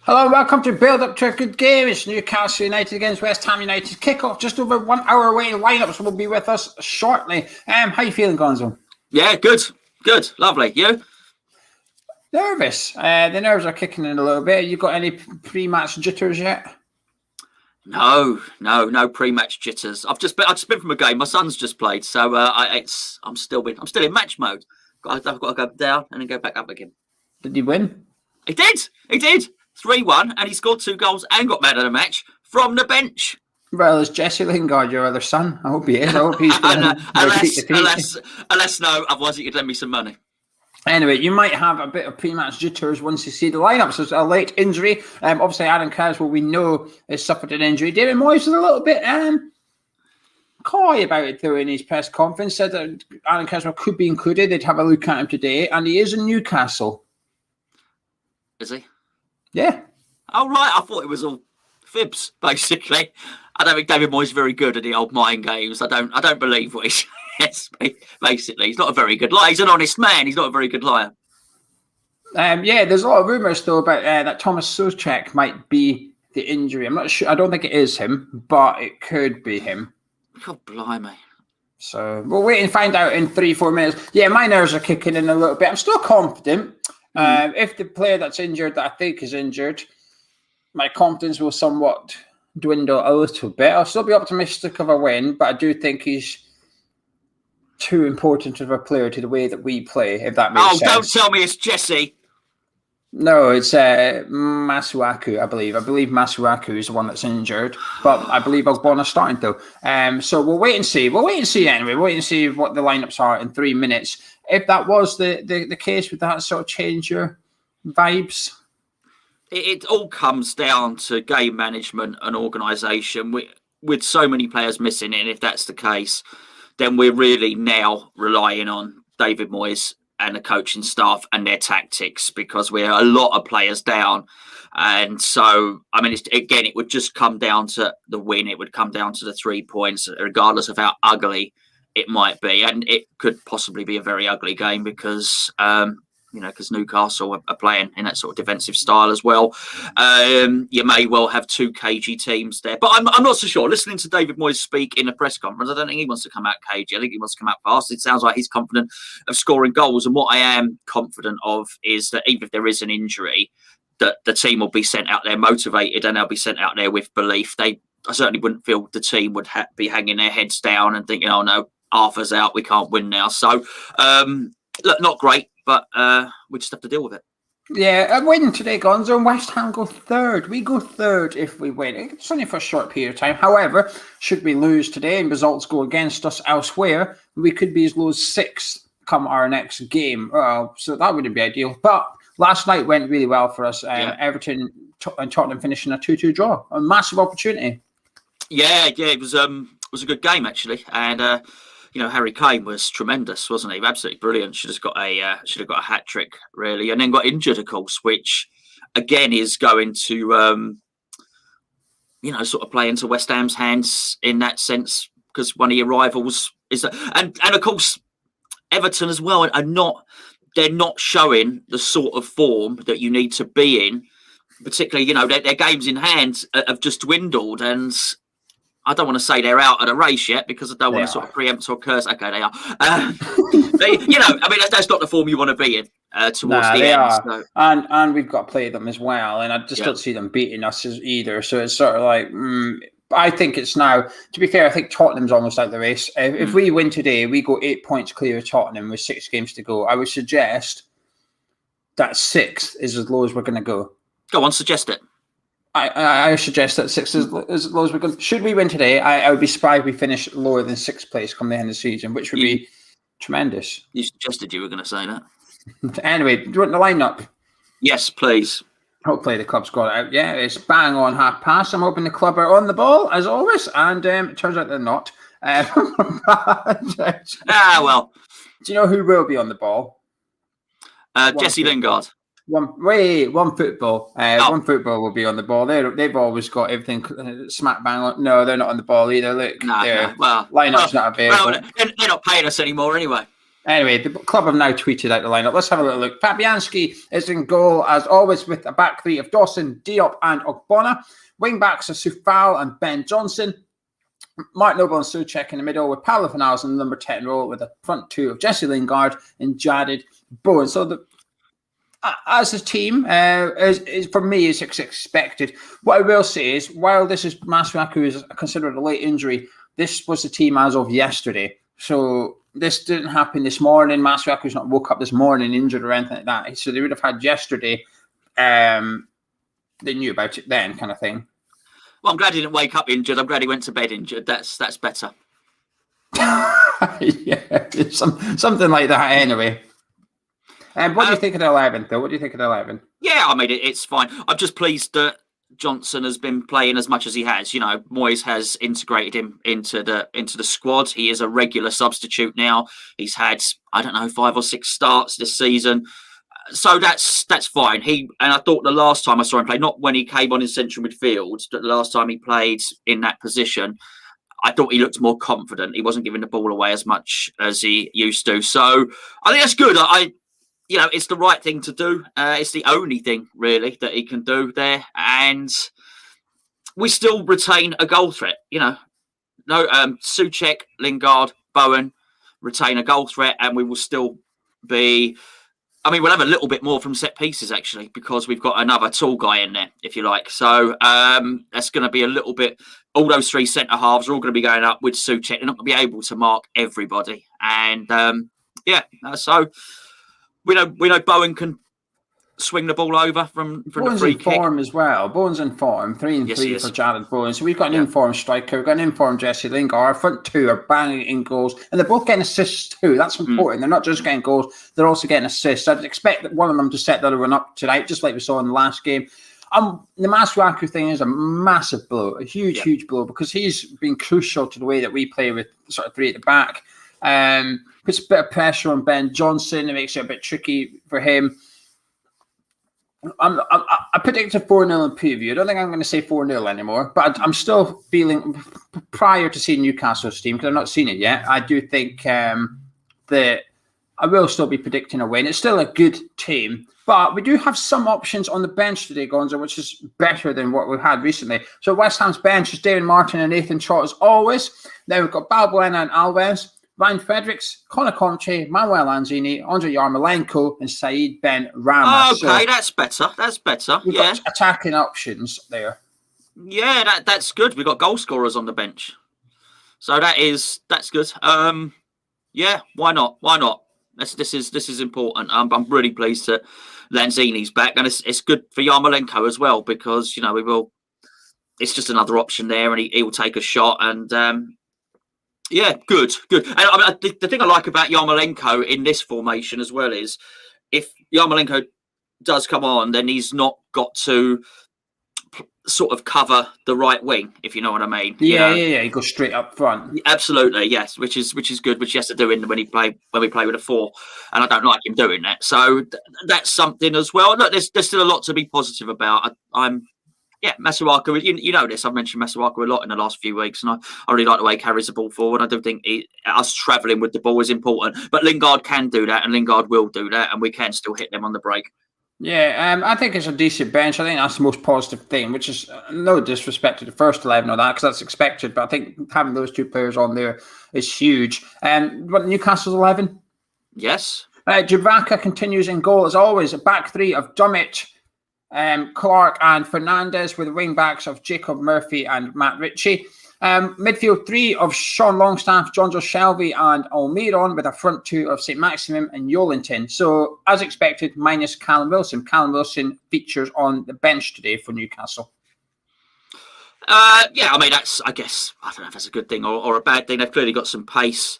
Hello and welcome to Build Up to a Good Game. It's Newcastle United against West Ham United. Kick-off just over 1 hour away. Lineups will be with us shortly. How you feeling, Gonzo? Yeah, good. Lovely. You? Nervous. The nerves are kicking in a little bit. You got any pre-match jitters yet? No pre-match jitters. I've just been from a game. My son's just played, so I'm still in match mode. I've got to go down and then go back up again. Did he win? He did. 3-1, and he scored 2 goals and got man of the match from the bench. Well, is Jesse Lingard your other son? I hope he is. I hope he's going to repeat the Unless no, otherwise he could lend me some money. Anyway, you might have a bit of pre-match jitters once you see the lineup. So it's a late injury. Obviously, Aaron Caswell, we know, has suffered an injury. David Moyes was a little bit coy about it, though, in his press conference. Said that Aaron Caswell could be included. They'd have a look at him today. And he is in Newcastle. Is he? Yeah. Oh, right. I thought it was all fibs, basically. I don't think David Moyes is very good at the old mind games. I don't believe what he says, basically. He's not a very good liar. He's an honest man. He's not a very good liar. Yeah, there's a lot of rumours, though, about that Thomas Souček might be the injury. I'm not sure. I don't think it is him, but it could be him. God blimey. So we'll wait and find out in 3-4 minutes. Yeah, my nerves are kicking in a little bit. I'm still confident. If the player that's injured, that I think is injured, my confidence will somewhat dwindle a little bit. I'll still be optimistic of a win, but I do think he's too important of a player to the way that we play, if that makes sense. Oh, don't tell me it's Jesse. No, it's Masuwaku, I believe. I believe Masuwaku is the one that's injured, but I believe Ogbona's starting though. So we'll wait and see. We'll wait and see anyway. We'll wait and see what the lineups are in 3 minutes. If that was the case, would that sort of change your vibes? It all comes down to game management and organisation. With so many players missing, and if that's the case, then we're really now relying on David Moyes and the coaching staff and their tactics, because we're a lot of players down. And so, I mean, it would just come down to the win. It would come down to the 3 points, regardless of how ugly it might be. And it could possibly be a very ugly game because, because Newcastle are playing in that sort of defensive style as well. You may well have 2 cagey teams there. But I'm not so sure. Listening to David Moyes speak in a press conference, I don't think he wants to come out cagey. I think he wants to come out fast. It sounds like he's confident of scoring goals. And what I am confident of is that even if there is an injury, that the team will be sent out there motivated and they'll be sent out there with belief. I certainly wouldn't feel the team would be hanging their heads down and thinking, oh, no, Arthur's out, we can't win now. So, look, not great. But we just have to deal with it. Yeah, a win today, Gonzo, and West Ham go third. We go third if we win. It's only for a short period of time. However, should we lose today and results go against us elsewhere, we could be as low as 6th come our next game. So that wouldn't be ideal. But last night went really well for us. Everton and Tottenham finishing a 2-2 draw. A massive opportunity. Yeah, it was a good game, actually. And Harry Kane was tremendous, wasn't he? Absolutely brilliant. Should have got a hat trick, really, and then got injured, of course, which again is going to, sort of play into West Ham's hands in that sense, because one of your rivals is, and of course, Everton as well they're not showing the sort of form that you need to be in, particularly, their games in hand have just dwindled. And I don't want to say they're out of the race yet, because I don't want to sort of preempt or curse. Okay, they are. That's not the form you want to be in towards the end. So. And we've got to play them as well. And I just don't see them beating us either. So it's sort of like, I think it's now, to be fair, I think Tottenham's almost out of the race. If we win today, we go 8 points clear of Tottenham with 6 games to go. I would suggest that 6th is as low as we're going to go. Go on, suggest it. I suggest that 6 is as low as we're going. Should we win today, I would be surprised if we finish lower than 6th place come the end of the season, which would be tremendous. You suggested you were going to say that. Anyway, do you want the lineup? Yes, please. Hopefully the club's got it out. Yeah, it's bang on 1:30. I'm hoping the club are on the ball, as always, and it turns out they're not. Well. Do you know who will be on the ball? Jesse Lingard. One football. One football will be on the ball. They've always got everything smack bang on. No, they're not on the ball either. Look, lineup's not available. Well, they're not paying us anymore anyway. Anyway, the club have now tweeted out the lineup. Let's have a little look. Fabianski is in goal, as always, with a back three of Dawson, Diop and Ogbonna. Wing-backs are Soufal and Ben Johnson. Mark Noble and Souček in the middle, with Paulo Fornals in the number 10 role, with a front two of Jesse Lingard and Jadid Bowen. So as a team, for me, is expected. What I will say is, while this is Masuwaku is considered a late injury, this was the team as of yesterday. So this didn't happen this morning. Masuwaku's not woke up this morning injured or anything like that. So they would have had yesterday. They knew about it then, kind of thing. Well, I'm glad he didn't wake up injured. I'm glad he went to bed injured. That's better. Yeah, something like that anyway. And what do you think of the 11, though? What do you think of the 11? Yeah, I mean, it's fine. I'm just pleased that Johnson has been playing as much as he has. You know, Moyes has integrated him into the squad. He is a regular substitute now. He's had, I don't know, 5 or 6 starts this season. So that's fine. And I thought the last time I saw him play, not when he came on in central midfield, but the last time he played in that position, I thought he looked more confident. He wasn't giving the ball away as much as he used to. So I think that's good. It's the right thing to do. It's the only thing really that he can do there, and we still retain a goal threat. Souček, Lingard, Bowen retain a goal threat, and we will still be. I mean, we'll have a little bit more from set pieces, actually, because we've got another tall guy in there, if you like. So that's going to be a little bit... All those 3 centre-halves are all going to be going up with Souček. They're not going to be able to mark everybody. And, so we know Bowen can swing the ball over from Bowen's the free in kick. Form as well. Bowen's in form. 3 and 3 for Jadid Bowen. So we've got an informed striker. We've got an informed Jesse Lingard. Our front two are banging in goals. And they're both getting assists too. That's important. They're not just getting goals. They're also getting assists. I'd expect that one of them to set the other one up tonight, just like we saw in the last game. The Masuwaku thing is a massive blow. A huge blow, because he's been crucial to the way that we play with sort of 3 at the back. Puts a bit of pressure on Ben Johnson. It makes it a bit tricky for him. I predicted 4-0 in preview. I don't think I'm going to say 4-0 anymore, but I'm still feeling, prior to seeing Newcastle's team, because I've not seen it yet, I do think that I will still be predicting a win. It's still a good team, but we do have some options on the bench today, Gonzo, which is better than what we've had recently. So West Ham's bench is David Martin and Nathan Trott as always. Then we've got Balbuena and Alves, Ryan Fredericks, Conor Conte, Manuel Lanzini, Andrei Yarmolenko, and Saeed Ben Rama. Okay, that's better. We've got attacking options there. Yeah, that's good. We've got goal scorers on the bench, so that's good. Yeah, why not? This is important. I'm really pleased that Lanzini's back, and it's good for Yarmolenko as well, because we will. It's just another option there, and he will take a shot and. Yeah, good. And the thing I like about Yarmolenko in this formation as well is, if Yarmolenko does come on, then he's not got to sort of cover the right wing, if you know what I mean. Yeah. He goes straight up front. Absolutely, yes. Which is good, which he has to do when we play with a 4, and I don't like him doing that. So that's something as well. Look, there's still a lot to be positive about. Masuwaku, you know this. I've mentioned Masuwaku a lot in the last few weeks, and I really like the way he carries the ball forward. I do think us travelling with the ball is important, but Lingard can do that, and Lingard will do that, and we can still hit them on the break. Yeah, I think it's a decent bench. I think that's the most positive thing, which is no disrespect to the first 11 or that, because that's expected, but I think having those 2 players on there is huge. What, Newcastle's 11? Yes. Javaka continues in goal as always. A back 3 of Dummett, Clark and Fernandez, with wing backs of Jacob Murphy and Matt Ritchie. Midfield 3 of Sean Longstaff, Jonjo Shelby and Almiron, with a front 2 of St. Maximum and Yolenton. So, as expected, minus Callum Wilson. Callum Wilson features on the bench today for Newcastle. I mean, I guess, I don't know if that's a good thing or a bad thing. They've clearly got some pace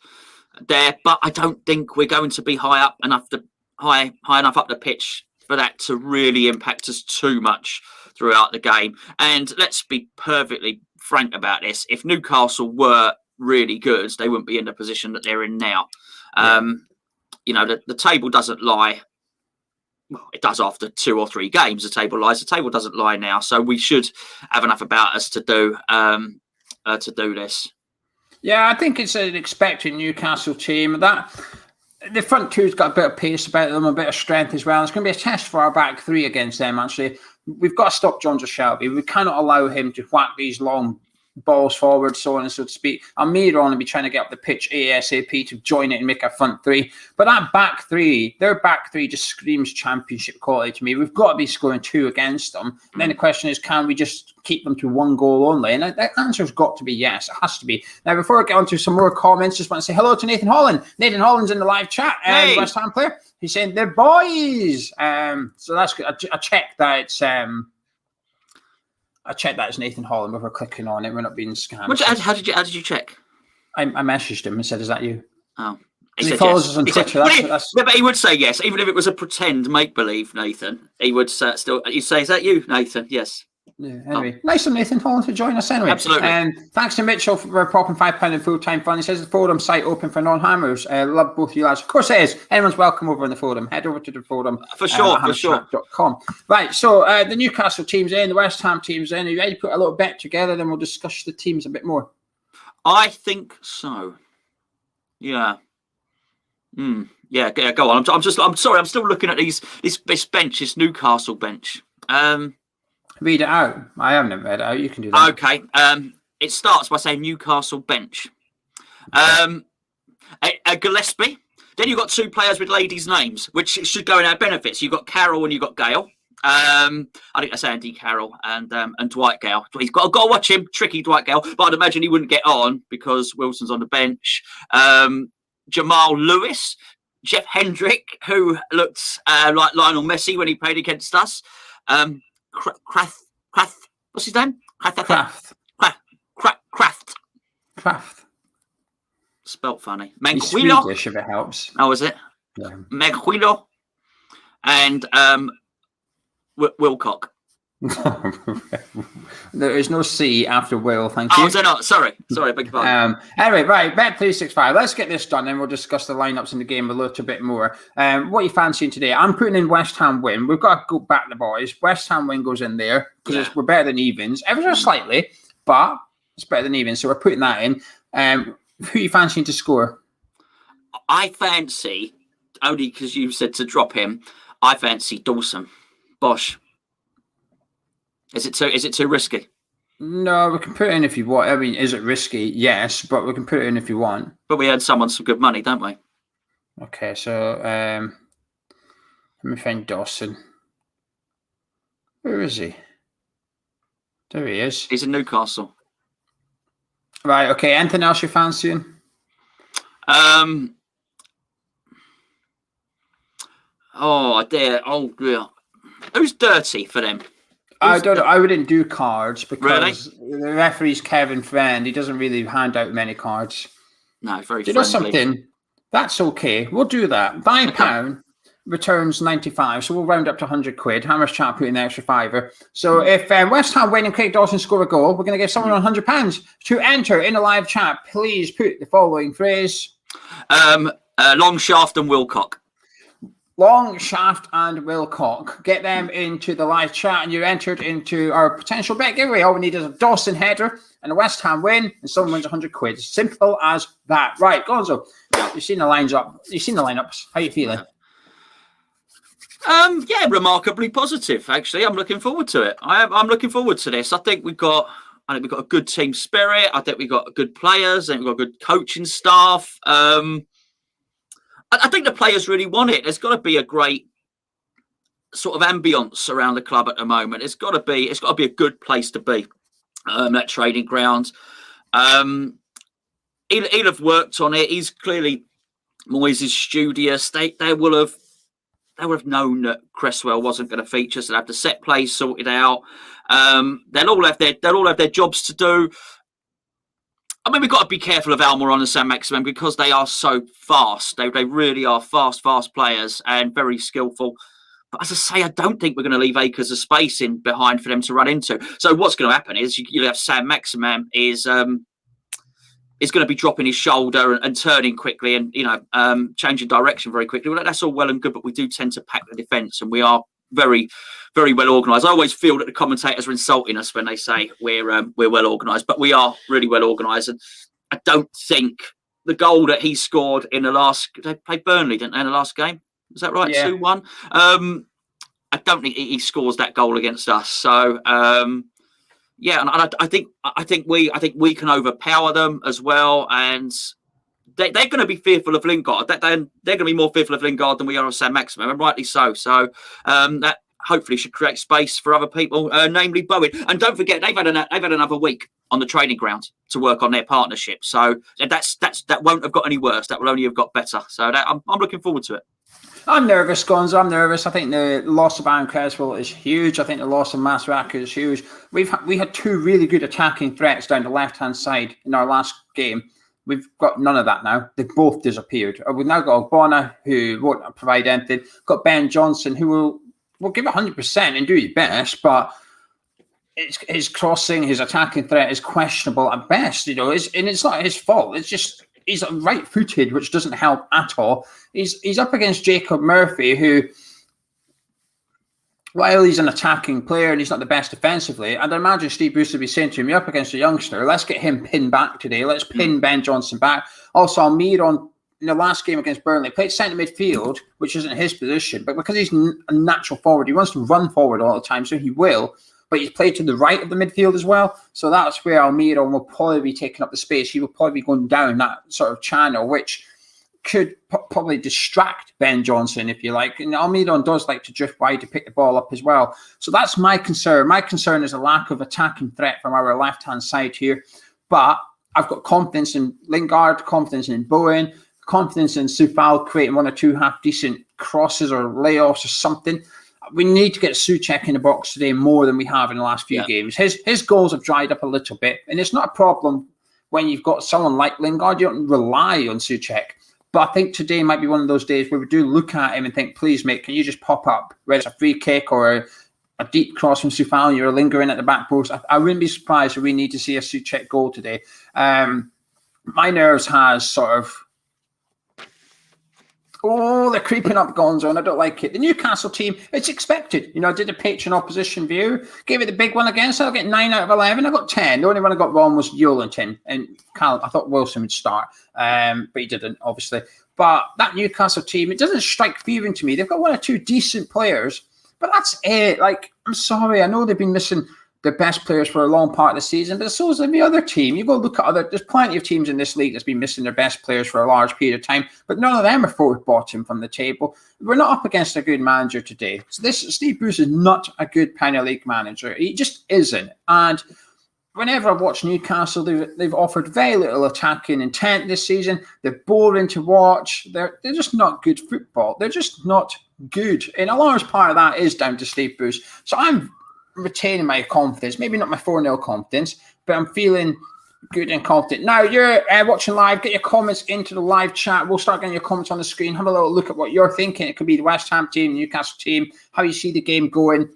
there, but I don't think we're going to be high enough up the pitch for that to really impact us too much throughout the game. And let's be perfectly frank about this. If Newcastle were really good, they wouldn't be in the position that they're in now. The table doesn't lie. Well, it does after 2 or 3 games, the table lies. The table doesn't lie now. So we should have enough about us to do this. Yeah, I think it's an expected Newcastle team. That the front two's got a bit of pace about them, a bit of strength as well. It's going to be a test for our back three against them, actually. We've got to stop Jones or Shelby. We cannot allow him to whack these long balls forward, so on and so to speak. Almeida will be trying to get up the pitch ASAP to join it and make a front three. But that back three, their back three just screams championship quality to me. We've got to be scoring 2 against them. And then the question is, can we just keep them to 1 goal only? And that answer's got to be yes. It has to be. Now, before I get on to some more comments, just want to say hello to Nathan Holland. Nathan Holland's in the live chat. Hey. West Ham player. He's saying they're boys. So that's good. I checked that it's I checked that it's Nathan Holland before clicking on it. We're not being scammed. How did you check? I messaged him and said, "Is that you?" Oh, he follows us on Twitter. But he would say yes, even if it was a pretend make believe. Nathan, he would still. You say, "Is that you, Nathan?" Yes. Yeah, anyway, nice of Nathan Holland to join us anyway. Absolutely. Thanks to Mitchell for popping £5 in full-time fund. He says the forum site open for non-hammers. Love both you lads. Of course it is. Anyone's welcome over in the forum. Head over to the forum. For sure. Right, so the Newcastle team's in, the West Ham team's in. Are you ready to put a little bet together? Then we'll discuss the teams a bit more. I think so. Yeah. Yeah, go on. I'm sorry. I'm still looking at this bench, this Newcastle bench. Read it out. I haven't read it out. You can do that. Okay. It starts by saying Newcastle bench. A Gillespie. Then you've got 2 players with ladies' names, which should go in our benefits. You've got Carroll and you've got Gale. I think that's Andy Carroll and Dwight Gale. He's got to watch him. Tricky Dwight Gale. But I'd imagine he wouldn't get on because Wilson's on the bench. Jamal Lewis. Jeff Hendrick, who looked like Lionel Messi when he played against us. Kraft. What's his name? Kraft. Spelt funny. Manquillo. Swedish, if it helps. Oh, is it? Yeah. Manquillo. And Wilcock. There is no C after Will, thank you. Oh, is there not? Sorry, I beg your pardon. Anyway, right, Bet365. Let's get this done and we'll discuss the lineups in the game a little bit more. What are you fancying today? I'm putting in West Ham win. We've got to go back the boys. West Ham win goes in there because we're better than evens. Ever so slightly, but it's better than evens. So we're putting that in. Who are you fancying to score? I fancy, only because you said to drop him, I fancy Dawson. Bosh. Is it too risky? No, we can put it in if you want. I mean, is it risky? Yes, but we can put it in if you want. But we earned someone some good money, don't we? Okay, so let me find Dawson. Where is he? There he is. He's in Newcastle. Right, okay. Anything else you're fancying? Oh, dear. Oh, dear. Who's dirty for them? I don't know. I wouldn't do cards because the referee's Kevin Friend. He doesn't really hand out many cards. No, very friendly. Do you know something? That's okay. We'll do that. £5 returns 95, so we'll round up to £100. Hammer's chat put in the extra fiver. So if West Ham win and Craig Dawson score a goal, we're going to give someone £100 to enter in a live chat. Please put the following phrase: Long Shaft and Wilcock. Long Shaft and Wilcock. Get them into the live chat and you're entered into our potential bet giveaway. All we need is a Dawson header and a West Ham win and someone wins £100. Simple as that. Right, Gonzo, you've seen the lines up. You've seen the lineups. How are you feeling? Yeah, remarkably positive, actually. I'm looking forward to it. I'm looking forward to this. I think we've got a good team spirit. I think we've got good players. I think we've got good coaching staff. I think the players really want it. There's got to be a great sort of ambience around the club at the moment. It's got to be a good place to be. That training ground. He'll have worked on it. He's clearly Moyes' studious. They will have known that Cresswell wasn't going to feature, so they'll have the set plays sorted out. They'll all have their jobs to do. I mean, we've got to be careful of Almiron and San Maximin because they are so fast. They really are fast players and very skillful. But as I say, I don't think we're going to leave acres of space in behind for them to run into. So what's going to happen is you'll have San Maximin is going to be dropping his shoulder and turning quickly and, changing direction very quickly. Well, that's all well and good, but we do tend to pack the defence and we are very, very well organised. I always feel that the commentators are insulting us when they say we're well organised, but we are really well organised. And I don't think the goal that he scored in the last, they played Burnley, didn't they, in the last game? Is that right? Yeah. 2-1. I don't think he scores that goal against us. So yeah, and I think we can overpower them as well, and they're going to be fearful of Lingard. They're going to be more fearful of Lingard than we are of Sam Maximin, and rightly so. So that hopefully should create space for other people, namely Bowen. And don't forget, they've had another week on the training ground to work on their partnership. So that won't have got any worse. That will only have got better. So I'm looking forward to it. I'm nervous, Gonzo. I'm nervous. I think the loss of Aaron Creswell is huge. I think the loss of Masuwaku is huge. We had two really good attacking threats down the left-hand side in our last game. We've got none of that now. They've both disappeared. We've now got Ogbonna, who won't provide anything. Got Ben Johnson, who will give 100% and do his best, but his crossing, his attacking threat is questionable at best. And it's not his fault. It's just he's right-footed, which doesn't help at all. He's up against Jacob Murphy, who, while he's an attacking player and he's not the best defensively, I'd imagine Steve Bruce would be saying to him, "You're up against a youngster. Let's get him pinned back today. Let's pin Ben Johnson back." Also, Almiron, in the last game against Burnley, played centre midfield, which isn't his position, but because he's a natural forward, he wants to run forward all the time, so he will. But he's played to the right of the midfield as well. So that's where Almiron will probably be taking up the space. He will probably be going down that sort of channel, which could probably distract Ben Johnson, if you like. And Almiron does like to drift wide to pick the ball up as well. So that's my concern. My concern is a lack of attacking threat from our left-hand side here. But I've got confidence in Lingard, confidence in Bowen, confidence in Soufal creating one or two half-decent crosses or layoffs or something. We need to get Souček in the box today more than we have in the last few games. His goals have dried up a little bit, and it's not a problem when you've got someone like Lingard. You don't rely on Souček. But I think today might be one of those days where we do look at him and think, please, mate, can you just pop up? Whether it's a free kick or a deep cross from Soufal, you're lingering at the back post. I wouldn't be surprised if we need to see a Souček goal today. My nerves has sort of... Oh, they're creeping up, Gonzo, and I don't like it. The Newcastle team, it's expected. I did a Patreon opposition view, gave it the big one again, so I'll get 9 out of 11. I got 10. The only one I got wrong was Yolenton, and Cal. I thought Wilson would start, but he didn't, obviously. But that Newcastle team, it doesn't strike fear into me. They've got one or two decent players, but that's it. Like, I'm sorry, I know they've been missing their best players for a long part of the season, but so is every other team. You go look at there's plenty of teams in this league that's been missing their best players for a large period of time, but none of them are fourth bottom from the table. We're not up against a good manager today. So Steve Bruce is not a good Premier League manager. He just isn't. And whenever I've watched Newcastle, they've offered very little attacking intent this season. They're boring to watch. They're just not good football. They're just not good. And a large part of that is down to Steve Bruce. So I'm retaining my confidence, maybe not my 4-0 confidence, but I'm feeling good and confident. Now, you're watching live, get your comments into the live chat. We'll start getting your comments on the screen. Have a little look at what you're thinking. It could be the West Ham team, Newcastle team, how you see the game going.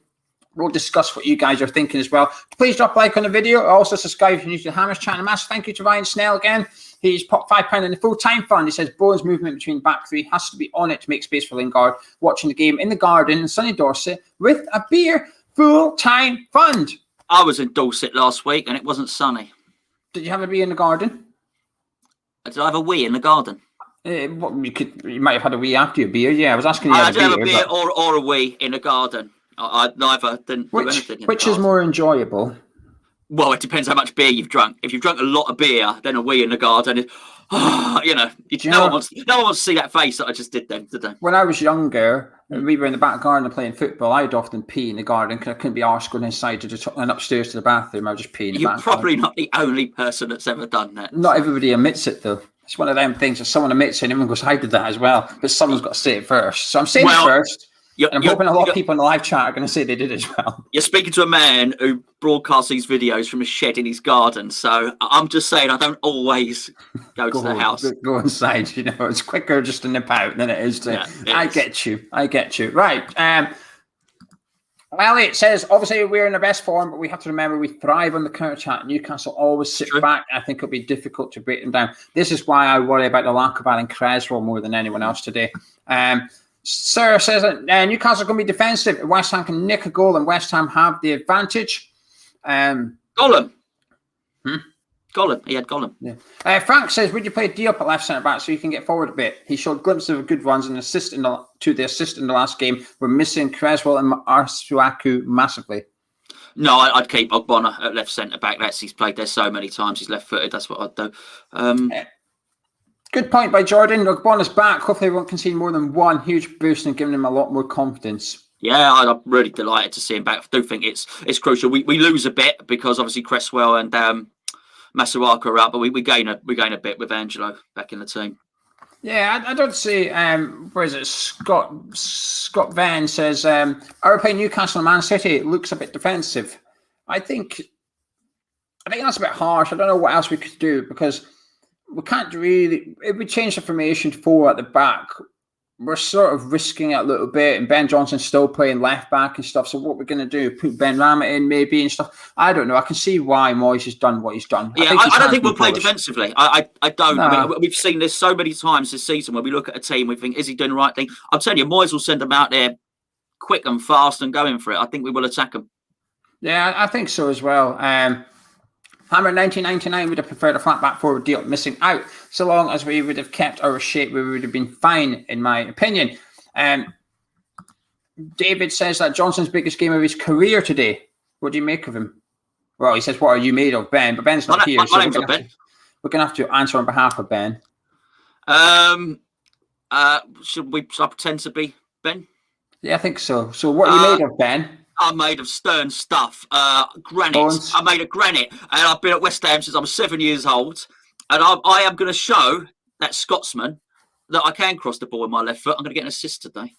We'll discuss what you guys are thinking as well. Please drop a like on the video. Also, subscribe if you're new to the Hammers channel. Massive thank you to Ryan Snell again. He's popped £5 in the full-time fund. He says Bowen's movement between back three has to be on it to make space for Lingard. Watching the game in the garden in sunny Dorset with a beer. Full-time fund. I was in Dorset last week and it wasn't sunny. Did you have a wee in the garden? Did I have a wee in the garden? You might have had a wee after your beer. Yeah, I was asking you. I did have a beer or a wee in the garden. I neither didn't do anything. Which is more enjoyable? Well, it depends how much beer you've drunk. If you've drunk a lot of beer, then a wee in the garden. No one wants to see that face that I just did then, did they? When I was younger, we were in the back garden playing football. I'd often pee in the garden because I couldn't be arsed going inside and upstairs to the bathroom. I would just pee in the back garden. You're probably not the only person that's ever done that. Not everybody admits it, though. It's one of them things that someone admits it and everyone goes, I did that as well. But someone's got to say it first. So I'm saying it first. I'm hoping a lot of people in the live chat are going to say they did as well. You're speaking to a man who broadcasts these videos from a shed in his garden. So I'm just saying I don't always go to the house. Go inside. It's quicker just to nip out than it is to... Yeah, I get you. Right. Elliot says, obviously we're in the best form, but we have to remember we thrive on the counter attack. Newcastle always sit back. I think it'll be difficult to break them down. This is why I worry about the lack of Alan Creswell more than anyone else today. Sir says that Newcastle going to be defensive. West Ham can nick a goal and West Ham have the advantage. Gollum. Gollum. He had Gollum. Yeah. Frank says, would you play Diop at left centre back so you can get forward a bit? He showed glimpses of good ones and assist to the assist in the last game. We're missing Creswell and Masuwaku massively. No, I'd keep Ogbonna at left centre back. He's played there so many times. He's left footed. That's what I'd do. Good point by Jordan. Ogbonna's back. Hopefully, we won't concede more than one. Huge boost and giving him a lot more confidence. Yeah, I'm really delighted to see him back. I do think it's crucial. We lose a bit because obviously Cresswell and Masuwaku are out, but we gain a bit with Angelo back in the team. Yeah, I don't see. Where is it? Scott Van says, "Are we playing Newcastle and Man City? It looks a bit defensive." I think that's a bit harsh. I don't know what else we could do because we can't really. If we change the formation to 4 at the back, we're sort of risking it a little bit, and Ben Johnson's still playing left back and stuff. So what we're going to do? Put Ben Rama in maybe and stuff. I don't know. I can see why Moyes has done what he's done. Yeah, I don't think we'll play defensively. I don't. No. I mean, we've seen this so many times this season where we look at a team, we think, is he doing the right thing? I'm telling you, Moyes will send them out there quick and fast and going for it. I think we will attack them. Yeah, I think so as well. Hammer 1999 would have preferred a flat back forward deal missing out. So long as we would have kept our shape, we would have been fine, in my opinion. David says that Johnson's biggest game of his career today. What do you make of him? Well, he says, what are you made of, Ben? But Ben's not here. So we're going to have to answer on behalf of Ben. Should I pretend to be Ben? Yeah, I think so. So what are you made of, Ben? I'm made of stern stuff, granite. Bones. I'm made of granite, and I've been at West Ham since I was 7 years old. And I am going to show that Scotsman that I can cross the ball with my left foot. I'm going to get an assist today.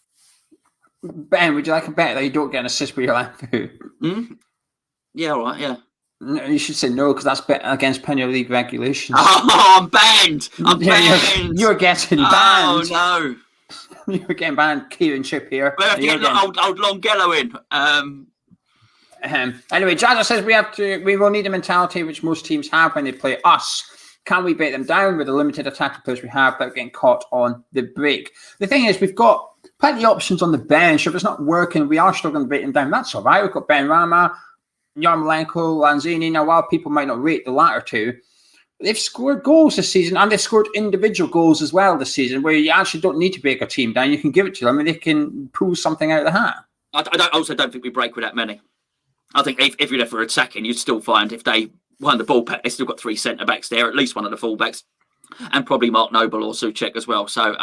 Ben, would you like a bet that you don't get an assist with your left foot? Yeah, all right, yeah. No, you should say no because that's against Premier League regulations. Oh, I'm banned. I'm banned. You're getting banned. Oh no. You're getting banned, Kieran Chip here. We have to get old Longello in. Anyway, Jazza says we will need a mentality which most teams have when they play us. Can we break them down with the limited attacking players we have without getting caught on the break? The thing is, we've got plenty of options on the bench. If it's not working, we are struggling to break them down. That's all right. We've got Ben Rama, Yarmolenko, Lanzini. Now, while people might not rate the latter two, they've scored goals this season, and they've scored individual goals as well this season, where you actually don't need to break a team down. You can give it to them, and they can pull something out of the hat. I also don't think we break with that many. I think if you're ever attacking, you'd still find if they won the ball back, they've still got 3 centre-backs there, at least one of the full-backs, and probably Mark Noble or Souček as well. So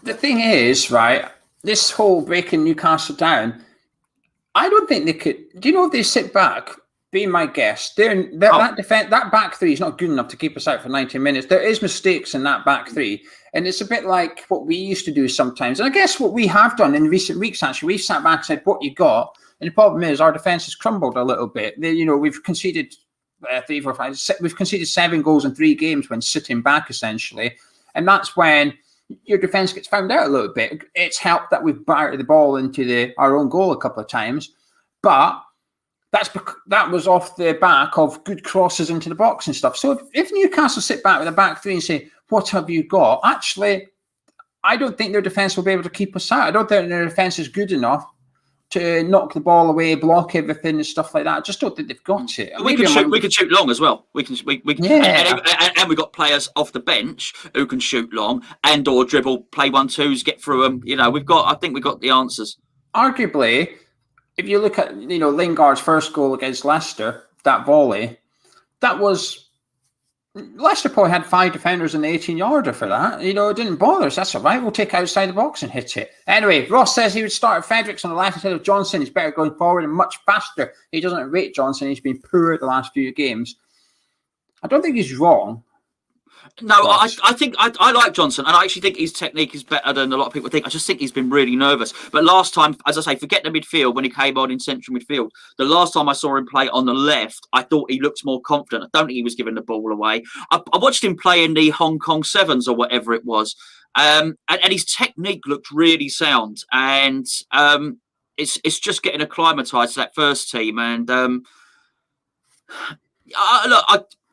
the thing is, right, this whole breaking Newcastle down, I don't think they could. Do you know if they sit back? Be my guest. That back three is not good enough to keep us out for 90 minutes. There is mistakes in that back three, and it's a bit like what we used to do sometimes. And I guess what we have done in recent weeks, actually, we've sat back and said, "What you got?" And the problem is our defence has crumbled a little bit. We've conceded 3, 4, 5. We've conceded 7 goals in 3 games when sitting back, essentially, and that's when your defence gets found out a little bit. It's helped that we've battered the ball into our own goal a couple of times, but that was off the back of good crosses into the box and stuff. So if Newcastle sit back with a back three and say, "What have you got?" Actually, I don't think their defence will be able to keep us out. I don't think their defence is good enough to knock the ball away, block everything and stuff like that. I just don't think they've got it. We can shoot long as well. We can and we've got players off the bench who can shoot long and or dribble, play 1-2s, get through them. I think we've got the answers. Arguably, if you look at Lingard's first goal against Leicester, that volley, that was Leicester probably had 5 defenders in the 18-yarder for that. It didn't bother us. That's all right. We'll take it outside the box and hit it. Anyway, Ross says he would start Fredericks on the left instead of Johnson. He's better going forward and much faster. He doesn't rate Johnson. He's been poor the last few games. I don't think he's wrong. No, I think I like Johnson, and I actually think his technique is better than a lot of people think. I just think he's been really nervous. But last time, as I say, forget the midfield when he came on in central midfield. The last time I saw him play on the left, I thought he looked more confident. I don't think he was giving the ball away. I watched him play in the Hong Kong Sevens or whatever it was, and his technique looked really sound. And it's just getting acclimatised to that first team. And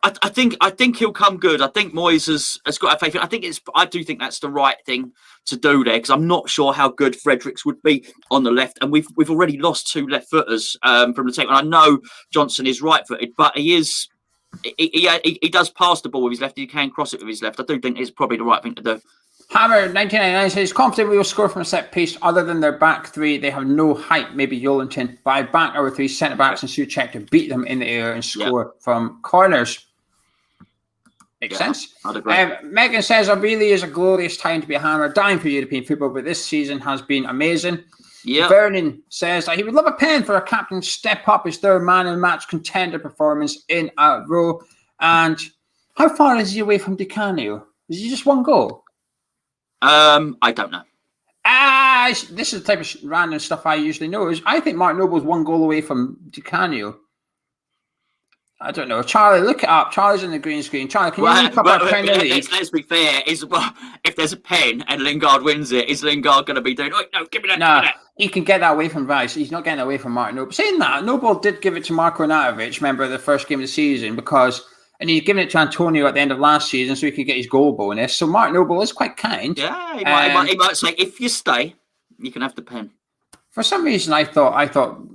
I think he'll come good. I think Moyes has got faith. I do think that's the right thing to do there because I'm not sure how good Fredericks would be on the left, and we've already lost 2 left footers from the team. And I know Johnson is right footed, but he is he does pass the ball with his left. He can cross it with his left. I do think it's probably the right thing to do. Hammer 1999 says he's confident we will score from a set piece. Other than their back three, they have no height. Maybe Yolenton, but I back our three centre backs and Suchek to beat them in the air and score from corners. Makes sense. I'd agree. Megan says it really is a glorious time to be a Hammer, dying for European football, but this season has been amazing. Yeah. Vernon says that he would love a pen for a captain to step up his third man and match contender performance in a row. And how far is he away from Di Canio? Is he just one goal? I don't know. This is the type of random stuff I usually know. I think Mark Noble's one goal away from Di Canio. I don't know. Charlie, look it up. Charlie's on the green screen. Charlie, can you look up our Premier League? Let's be fair. If there's a pen and Lingard wins it, is Lingard going to be doing, oh, no, give me that, give me that. He can get that away from Rice. He's not getting away from Mark Noble. Saying that, Noble did give it to Marko Arnautovic, remember, the first game of the season, and he's given it to Antonio at the end of last season so he could get his goal bonus. So Mark Noble is quite kind. Yeah, he might say, if you stay, you can have the pen. For some reason, I thought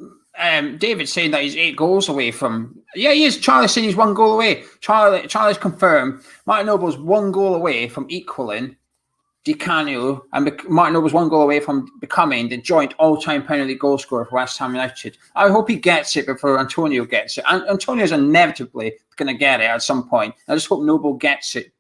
David saying that he's 8 goals away from... Yeah, he is. Charlie's saying he's 1 goal away. Charlie's confirmed. Martin Noble's 1 goal away from equaling Di Canio, and Martin Noble's 1 goal away from becoming the joint all-time Premier League goal scorer for West Ham United. I hope he gets it before Antonio gets it. And Antonio's inevitably going to get it at some point. I just hope Noble gets it.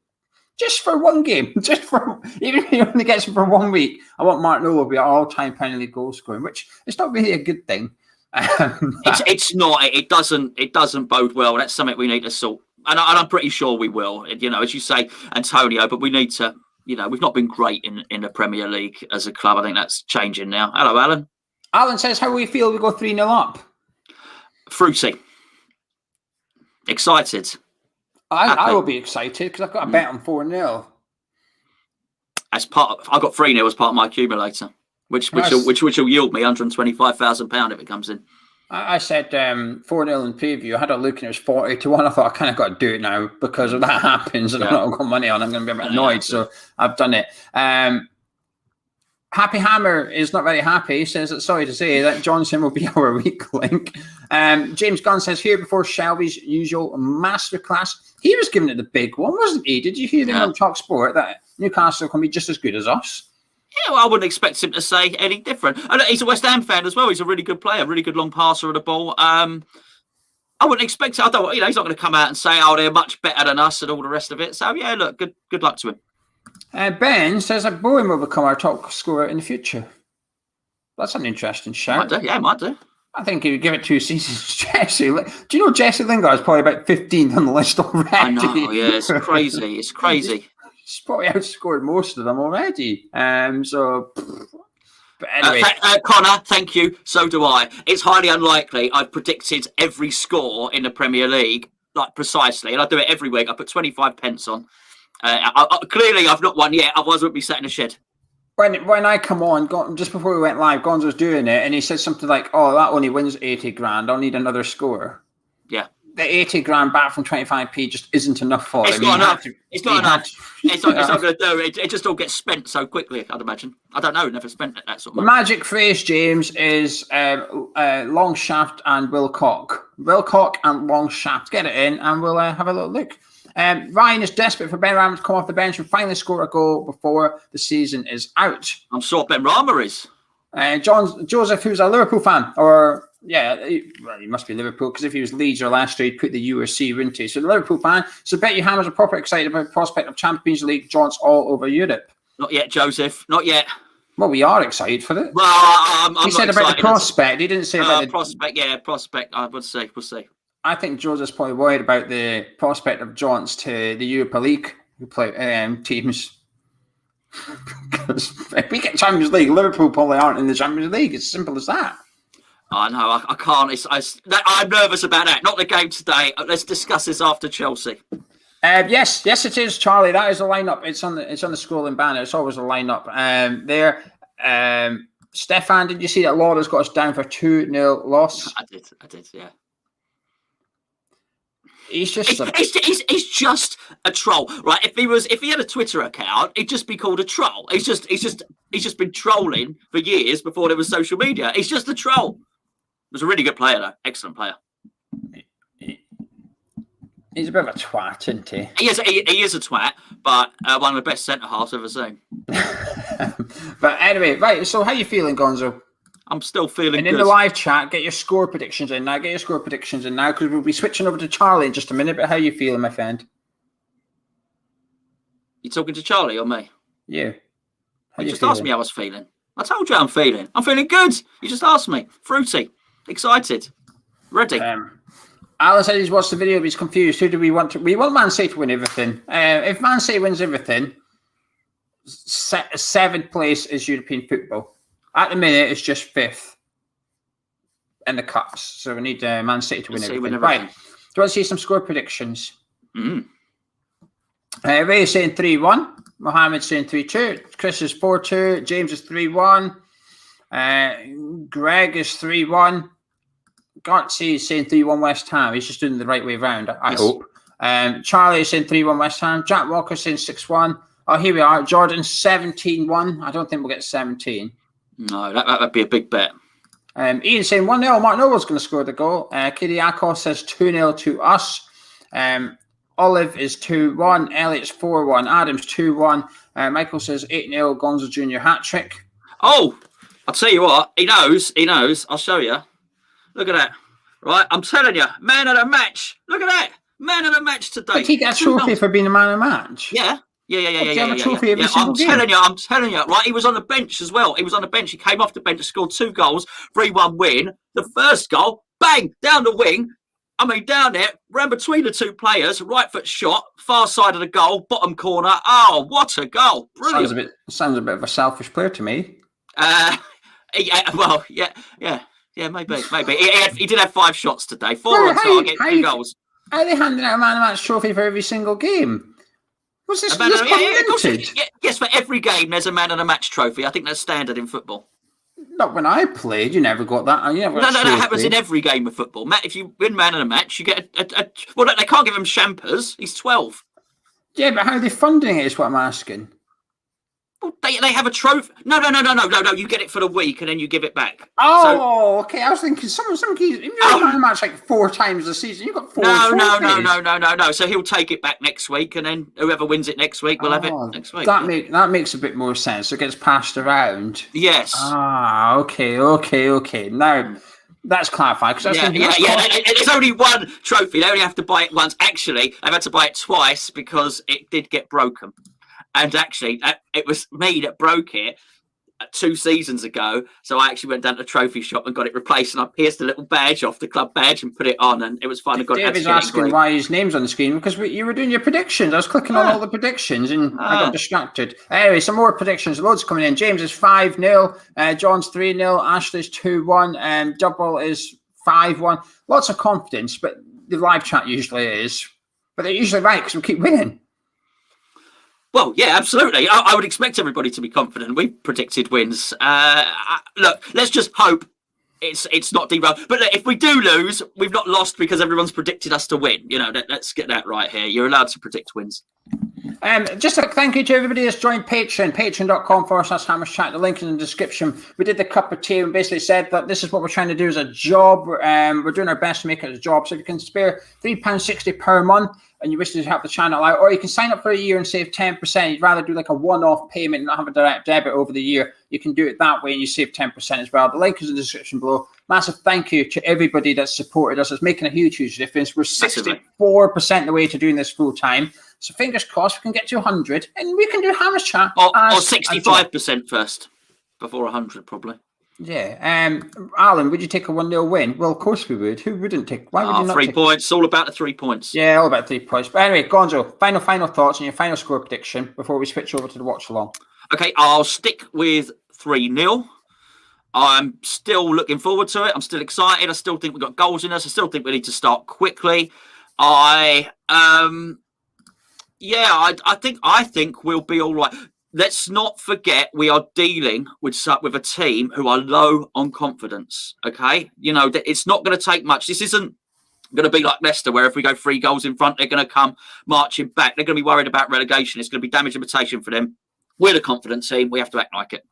Just for 1 game. Even if he only gets it for 1 week, I want Martin Noble to be an all-time Premier League goal scorer, which is not really a good thing. It's not. It doesn't bode well. That's something we need to sort. And I'm pretty sure we will. As you say, Antonio, but we need to... we've not been great in the Premier League as a club. I think that's changing now. Hello, Alan. Alan says, how will we feel we go 3-0 up? Fruity. Excited. I will be excited because I've got a bet on 4-0. I've got 3-0 as part of my accumulator, which will yield me £125,000 if it comes in. I said 4-0 in preview. I had a look and it was 40-1. I thought I kind of got to do it now because if that happens and I've not got money on, I'm going to be a bit annoyed. So I've done it. Happy Hammer is not very happy. He says that, sorry to say, that Johnson will be our weak link. James Gunn says, here before Shelby's usual masterclass. He was giving it the big one, wasn't he? Did you hear them on Talk Sport that Newcastle can be just as good as us? Yeah, well, I wouldn't expect him to say any different. And he's a West Ham fan as well. He's a really good player, really good long passer of the ball. I wouldn't expect it. He's not going to come out and say, "Oh, they're much better than us" and all the rest of it. So yeah, look, good luck to him. Ben says that Bowen will become our top scorer in the future. That's an interesting shout. Might do. I think he would give it 2 seasons. Jesse, do you know Jesse Lingard is probably about 15th on the list already? I know. Yeah, it's crazy. It's crazy. He's probably outscored most of them already. But anyway. Connor, thank you. So do I. It's highly unlikely I've predicted every score in the Premier League, like precisely, and I do it every week. I put 25 pence on. Clearly, I've not won yet. Otherwise, I would be sat in a shed. When I come on, just before we went live, Gonzo's doing it, and he said something like, "Oh, that only wins 80 grand. I'll need another score." Yeah. The 80 grand back from 25p just isn't enough for him. It's not enough. It's not going to do it. It just all gets spent so quickly, I'd imagine. I don't know. Never spent that sort of money. The magic phrase, James, is long shaft and Wilcock. Wilcock and long shaft. Get it in and we'll have a little look. Ryan is desperate for Ben Rama to come off the bench and finally score a goal before the season is out. I'm sure Ben Rama is. Joseph, who's a Liverpool fan, he must be Liverpool because if he was Leeds or Leicester, he'd put the U or C, wouldn't he? So the Liverpool fan. So bet you hammers are proper excited about the prospect of Champions League jaunts all over Europe. Not yet, Joseph. Not yet. Well, we are excited for it. Well, he said about the prospect. He didn't say about the prospect. Yeah, prospect. I would say. We'll see. I think Joseph's probably worried about the prospect of jaunts to the Europa League teams. Because if we get Champions League, Liverpool probably aren't in the Champions League. It's as simple as that. I know. I can't. I'm nervous about that. Not the game today. Let's discuss this after Chelsea. Yes, it is, Charlie. That is the lineup. It's on the scrolling banner. It's always a lineup. There. Stefan, did you see that Laura's got us down for 2-0 loss? I did. Yeah. He's just he's just a troll, right? If he had a Twitter account, he'd just be called a troll. He's just been trolling for years before there was social media. He's just a troll. He was a really good player, though. Excellent player. He's a bit of a twat, isn't he? He is a twat, but one of the best centre halves I've ever seen. But anyway, right. So how you feeling, Gonzo? I'm still feeling and good. In the live chat, get your score predictions in now. Because we'll be switching over to Charlie in just a minute. But how you feeling, my friend? You talking to Charlie or me? Yeah. You just asked me how I was feeling. I told you how I'm feeling. I'm feeling good. You just asked me. Fruity. Excited. Ready. Alan said he's watched the video, but he's confused. Who do we want to? We want Man City to win everything. If Man City wins everything, seventh place is European football. At the minute, it's just fifth in the cups. So we need Man City to win everything. Right. Do you want to see some score predictions? Ray is saying 3-1. Mohammed's saying 3-2. Chris is 4-2. James is 3-1. Greg is 3-1. Gartsy is saying 3-1 West Ham. He's just doing the right way around, I hope. Charlie is saying 3-1 West Ham. Jack Walker is saying 6-1. Oh, here we are. Jordan 17-1. I don't think we'll get 17. No, that would be a big bet. Ian saying 1-0. Mark Noel's going to score the goal. Kiriakos says 2-0 to us. Olive is 2-1. Elliot's 4-1. Adam's 2-1. Michael says 8-0. Gonzo Jr. hat-trick. Oh, I'll tell you what. He knows. I'll show you. Look at that. Right, I'm telling you. Man of the match. Look at that. Man of the match today. Did he get a trophy for being a man of the match? Yeah. I'm telling you, right? He was on the bench as well. He was on the bench. He came off the bench, scored 2 goals, 3-1 win. The first goal, bang, down the wing. I mean, down there, ran between the 2 players, right foot shot, far side of the goal, bottom corner. Oh, what a goal! Brilliant. Sounds a bit of a selfish player to me. Yeah, maybe. He did have 5 shots today, 4 on target, 2 goals. How are they handing out a man of the match trophy for every single game? What's this? Yes, for every game there's a man of the match trophy. I think that's standard in football. Not when I played. You never got that. No, that happens in every game of football. Matt, if you win man of the match, you get a well, they can't give him Champers. He's 12. Yeah, but how are they funding it is what I'm asking. Well, they have a trophy. No. You get it for the week and then you give it back. Oh, okay. I was thinking some keys. If you're man of the match like 4 times a season, you've got 4. No. So he'll take it back next week, and then whoever wins it next week will have it next week. That makes a bit more sense. It gets passed around. Yes. Okay. Now that's clarified. There's only one trophy. They only have to buy it once. Actually, they've had to buy it twice because it did get broken. And actually, it was me that broke it 2 seasons ago. So I actually went down to the trophy shop and got it replaced. And I pierced a little badge off, the club badge, and put it on. And it was fun. David's asking why his name's on the screen because you were doing your predictions. I was clicking on all the predictions and I got distracted. Anyway, some more predictions. Loads coming in. James is 5-0. John's 3-0. Ashley's 2-1. Double is 5-1. Lots of confidence, but the live chat usually is. But they're usually right because we keep winning. Well, yeah, absolutely. I would expect everybody to be confident. We've predicted wins. Look, let's just hope it's not derailed. But look, if we do lose, we've not lost because everyone's predicted us to win. You know, let's get that right here. You're allowed to predict wins. Just a thank you to everybody that's joined Patreon, patreon.com/Hammers Chat. The link is in the description. We did the cup of tea and basically said that this is what we're trying to do as a job. We're doing our best to make it a job. So if you can spare £3.60 per month and you wish to help the channel out, or you can sign up for a year and save 10%. You'd rather do like a one-off payment and not have a direct debit over the year. You can do it that way and you save 10% as well. The link is in the description below. Massive thank you to everybody that's supported us. It's making a huge difference. We're 64% the way to doing this full time. So fingers crossed we can get to 100 and we can do Hammers Chat. Or 65% first, before 100 probably. Yeah. Alan, would you take a 1-0 win? Well, of course we would. Who wouldn't take? Why would you not 3 points. It's all about the 3 points. Yeah, all about 3 points. But anyway, Gonzo, final thoughts and your final score prediction before we switch over to the watch along. Okay, I'll stick with 3-0. I'm still looking forward to it. I'm still excited. I still think we've got goals in us. I still think we need to start quickly. I think we'll be all right. Let's not forget we are dealing with a team who are low on confidence. Okay, you know it's not going to take much. This isn't going to be like Leicester, where if we go 3 goals in front, they're going to come marching back. They're going to be worried about relegation. It's going to be damage limitation for them. We're the confident team. We have to act like it.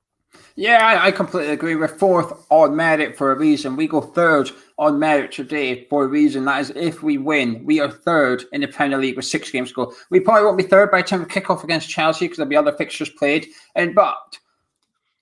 Yeah, I completely agree. We're fourth on merit for a reason. We go third on merit today for a reason. That is, if we win, we are third in the Premier League with 6 games to go. We probably won't be third by the time we kick off against Chelsea because there'll be other fixtures played. But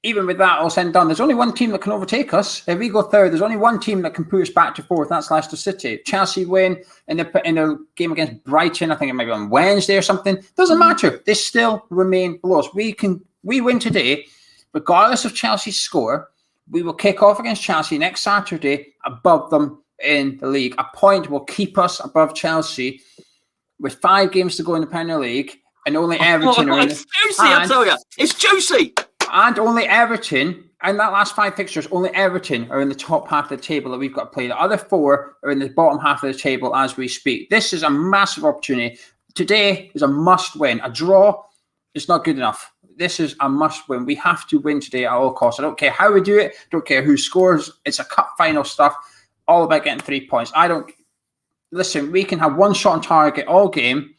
even with that all said and done, there's only one team that can overtake us. If we go third, there's only one team that can put us back to fourth. That's Leicester City. Chelsea win in the game against Brighton. I think it might be on Wednesday or something. Doesn't matter. They still remain below us. We win today. Regardless of Chelsea's score, we will kick off against Chelsea next Saturday above them in the league. A point will keep us above Chelsea with 5 games to go in the Premier League, and only Everton are in It's juicy, I tell you. It's juicy. And only Everton, and that last 5 fixtures, only Everton are in the top half of the table that we've got to play. The other 4 are in the bottom half of the table as we speak. This is a massive opportunity. Today is a must win. A draw is not good enough. This is a must win. We have to win today at all costs. I don't care how we do it. Don't care who scores. It's a cup final stuff. All about getting 3 points. Listen, we can have one shot on target all game.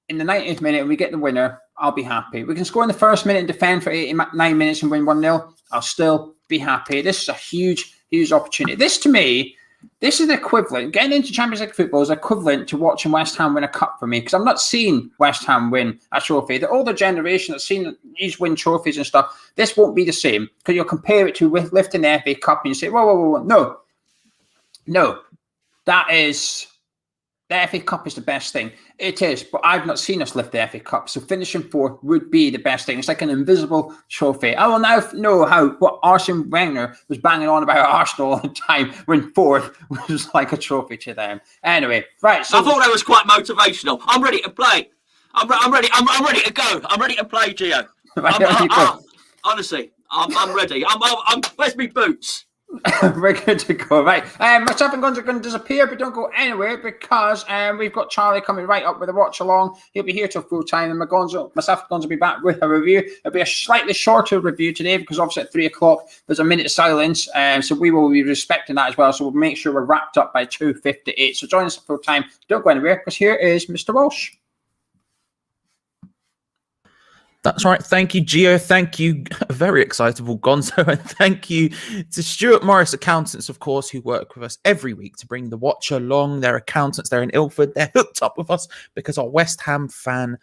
In the 90th minute, and we get the winner, I'll be happy. We can score in the first minute and defend for 89 minutes and win 1-0. I'll still be happy. This is a huge, huge opportunity. This, to me, this is the equivalent. Getting into Champions League football is equivalent to watching West Ham win a cup for me, because I'm not seeing West Ham win a trophy. The older generation that's seen these win trophies and stuff, this won't be the same, because you'll compare it to lifting the FA Cup and you say, whoa. No. That is... The FA Cup is the best thing. It is, but I've not seen us lift the FA Cup. So finishing 4th would be the best thing. It's like an invisible trophy. I will now know what Arsene Wenger was banging on about Arsenal all the time when 4th was like a trophy to them. Anyway, right. So I thought that was quite motivational. I'm ready to play. I'm ready. I'm ready to go. I'm ready to play, Geo. Honestly, I'm ready. Where's my boots? We're good to go. Right. Myself and Gonzo are going to disappear, but don't go anywhere, because we've got Charlie coming right up with a watch along. He'll be here till full time, and myself and Gonzo will be back with a review. It'll be a slightly shorter review today, because obviously at 3 o'clock there's a minute of silence, so we will be respecting that as well. So we'll make sure we're wrapped up by 2:58. So join us at full time. Don't go anywhere, because here is Mr. Walsh. That's right. Thank you, Geo. Thank you, very excitable Gonzo. And thank you to Stuart Morris Accountants, of course, who work with us every week to bring the watch along. They're accountants. They're in Ilford. They're hooked up with us because our West Ham fan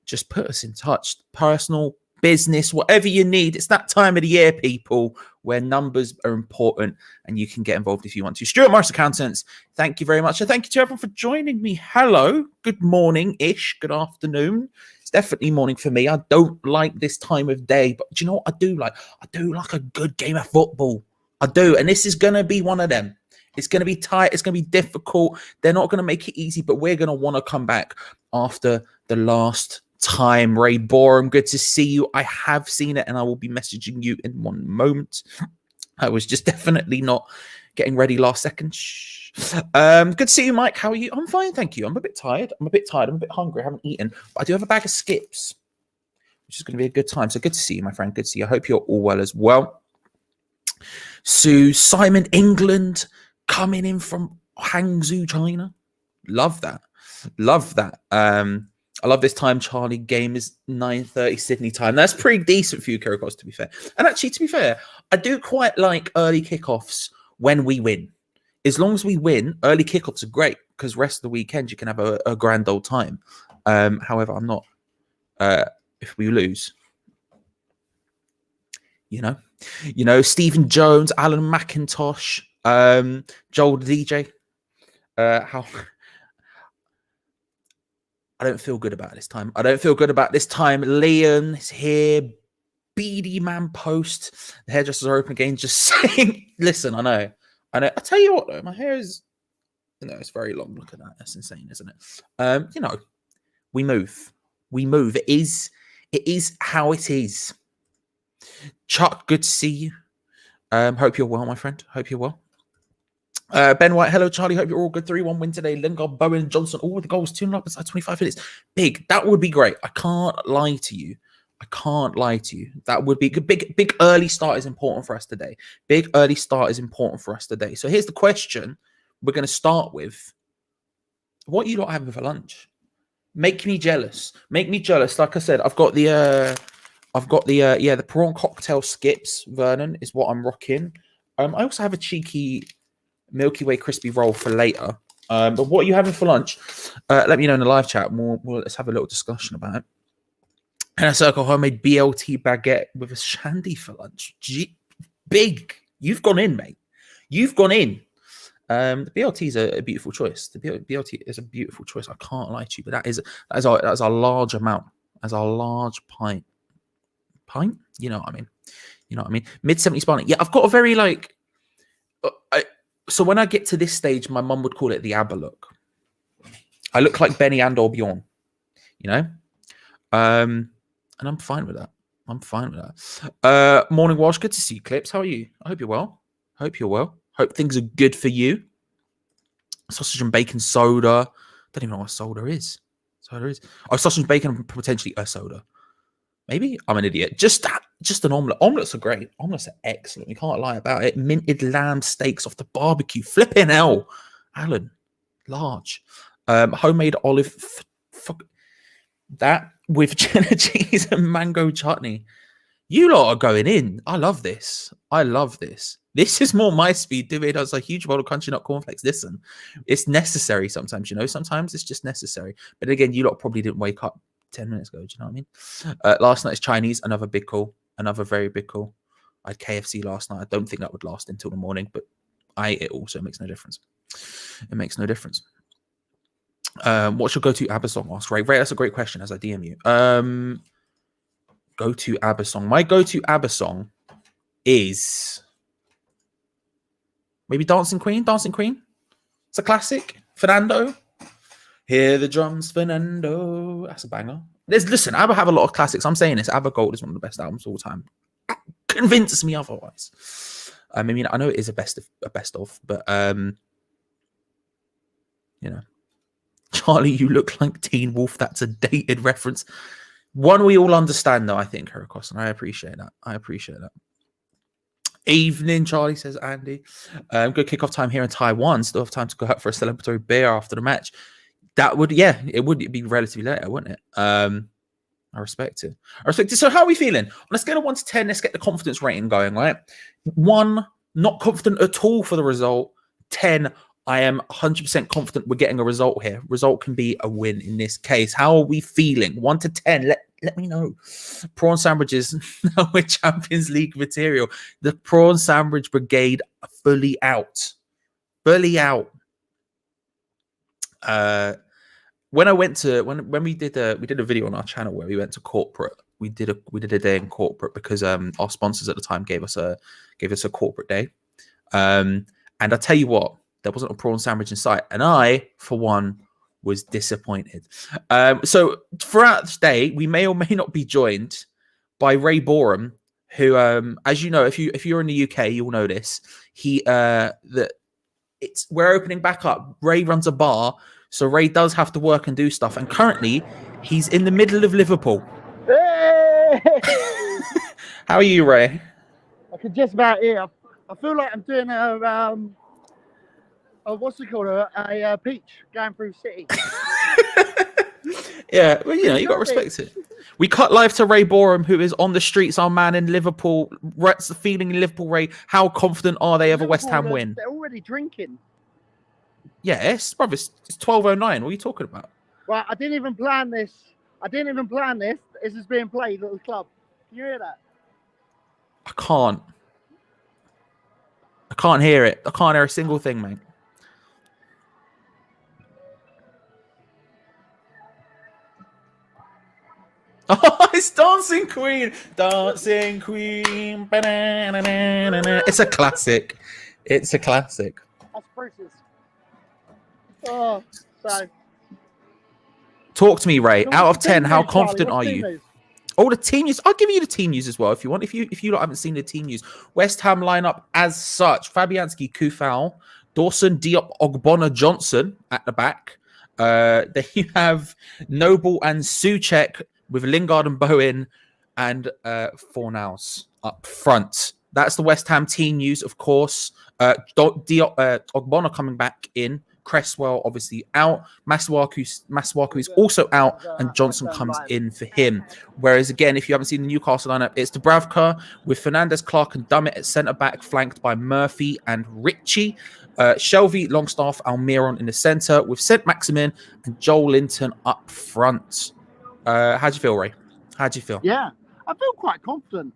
just put us in touch. Personal, business, whatever you need. It's that time of the year, people, where numbers are important and you can get involved if you want to. Stuart Morris Accountants, thank you very much. And thank you to everyone for joining me. Hello. Good morning-ish. Good afternoon. It's definitely morning for me. I don't like this time of day, but do you know what I do like? I do like a good game of football. I do. And this is going to be one of them. It's going to be tight. It's going to be difficult. They're not going to make it easy, but we're going to want to come back after the last time. Ray Borum, good to see you. I have seen it and I will be messaging you in one moment. I was just definitely not getting ready last second. Good to see you, Mike. How are you? I'm fine, thank you. I'm a bit tired. I'm a bit hungry. I haven't eaten, but I do have a bag of skips, which is going to be a good time. So good to see you, my friend. Good to see you. I hope you're all well as well. So Simon, England, coming in from Hangzhou, China. Love that. I love this time. Charlie game is 9:30 Sydney time. That's pretty decent for you, Kirikos, to be fair. And actually, to be fair, I do quite like early kickoffs when we win. As long as we win, early kickoffs are great because rest of the weekend you can have a grand old time. However, I'm not if we lose. You know, Stephen Jones, Alan McIntosh, Joel the DJ. I don't feel good about this time. Leon is here. BD Man Post. The hairdressers are open again. Just saying. Listen, I know. I tell you what, though, my hair is, it's very long. Look at that. That's insane, isn't it? We move. It is how it is. Chuck, good to see you. Hope you're well, my friend. Hope you're well. Ben White, hello, Charlie. Hope you're all good. 3-1 win today. Lingard, Bowen, Johnson, all with the goals, 2-0 up inside 25 minutes. Big. That would be great. I can't lie to you. That would be good. Big early start is important for us today. So here's the question we're going to start with. What are you lot having for lunch? Make me jealous. Like I said, I've got the I've got the the prawn cocktail skips. Vernon is what I'm rocking. I also have a cheeky Milky Way crispy roll for later. But what are you having for lunch? Let me know in the live chat. Let's have a little discussion about it. And a circle homemade BLT baguette with a shandy for lunch. Big. You've gone in, mate. You've gone in. The BLT is a beautiful choice. The BLT is a beautiful choice. I can't lie to you, but that is a large amount. As a large pint. Pint? You know what I mean? You know what I mean? Mid-70s sparkling. Yeah, I've got a very like. So when I get to this stage, my mum would call it the ABBA look. I look like Benny and/or Bjorn, you know? And I'm fine with that. I'm fine with that. Morning, Walsh. Good to see you, Clips. How are you? I hope you're well. Hope things are good for you. Sausage and bacon soda. Don't even know what soda is. Oh, sausage and bacon and potentially a soda. Maybe I'm an idiot. Just an omelette. Omelettes are great. Omelettes are excellent. We can't lie about it. Minted lamb steaks off the barbecue. Flipping hell, Alan. Large. Homemade olive. That with cheddar cheese and mango chutney. You lot are going in. I love this. This is more my speed. David has a huge bowl of crunchy nut cornflakes. Listen, it's necessary sometimes, you know. Sometimes it's just necessary. But again, you lot probably didn't wake up 10 minutes ago. Do you know what I mean? Last night's Chinese, another big call. Another very big call. I had KFC last night. I don't think that would last until the morning, but I ate it also. It makes no difference. What's your go-to ABBA song? Ask Ray. Ray, that's a great question as I DM you. Go-to ABBA song. My go-to ABBA song is maybe Dancing Queen. It's a classic. Fernando. Hear the drums, Fernando. That's a banger. Listen, ABBA have a lot of classics. I'm saying this. ABBA Gold is one of the best albums of all time. Convince me otherwise. I mean, I know it is a best of, but you know, Charlie, you look like Teen Wolf. That's a dated reference. One we all understand, though. I think, Heracross, and I appreciate that. Evening, Charlie, says Andy. Good kickoff time here in Taiwan. Still have time to go out for a celebratory beer after the match. That would, it would be relatively later, wouldn't it? I respect it. So how are we feeling? On a scale of 1 to 10, let's get the confidence rating going, right? 1, not confident at all for the result. 10, I am 100% confident we're getting a result here. Result can be a win in this case. How are we feeling? 1 to 10, let me know. Prawn sandwiches, now we're Champions League material. The prawn sandwich brigade fully out. When I went to when we did a video on our channel where we went to corporate, we did a day in corporate because our sponsors at the time gave us a corporate day, and I tell you what, there wasn't a prawn sandwich in sight, and I, for one, was disappointed. So throughout this day, we may or may not be joined by Ray Borum, who, as you know, if you're in the UK, you'll know this. We're opening back up. Ray runs a bar. So Ray does have to work and do stuff. And currently, he's in the middle of Liverpool. Hey! How are you, Ray? I can just about hear. I feel like I'm doing a what's it called? A peach going through city. Yeah, well, you know, you got to respect it. We cut live to Ray Borum, who is on the streets, our man in Liverpool. What's the feeling in Liverpool, Ray? How confident are they of a West Ham win? They're already drinking. Yes, brother, it's 12:09. What are you talking about? Well, I didn't even plan this. This is being played at the club. Can you hear that? I can't hear it. I can't hear a single thing, mate. Oh, it's Dancing Queen. Dancing Queen. It's a classic. That's Bruce's. Oh, so. Talk to me, Ray. So Out of 10, how news, confident Charlie? are you? Oh, the team news. I'll give you the team news as well if you want. If you lot haven't seen the team news, West Ham lineup as such: Fabianski, Kufal, Dawson, Diop, Ogbonna, Johnson at the back. Then you have Noble and Souček with Lingard and Bowen, and Fornals up front. That's the West Ham team news, of course. Ogbonna coming back in Cresswell obviously out. Masuwaku is also out, and Johnson comes in for him. Whereas again, if you haven't seen the Newcastle lineup, it's Dubravka with Fernandez, Clark, and Dummett at centre back, flanked by Murphy and Ritchie. Shelvey, Longstaff, Almiron in the centre, with St. Maximin and Joel Linton up front. How do you feel, Ray? How do you feel? Yeah, I feel quite confident.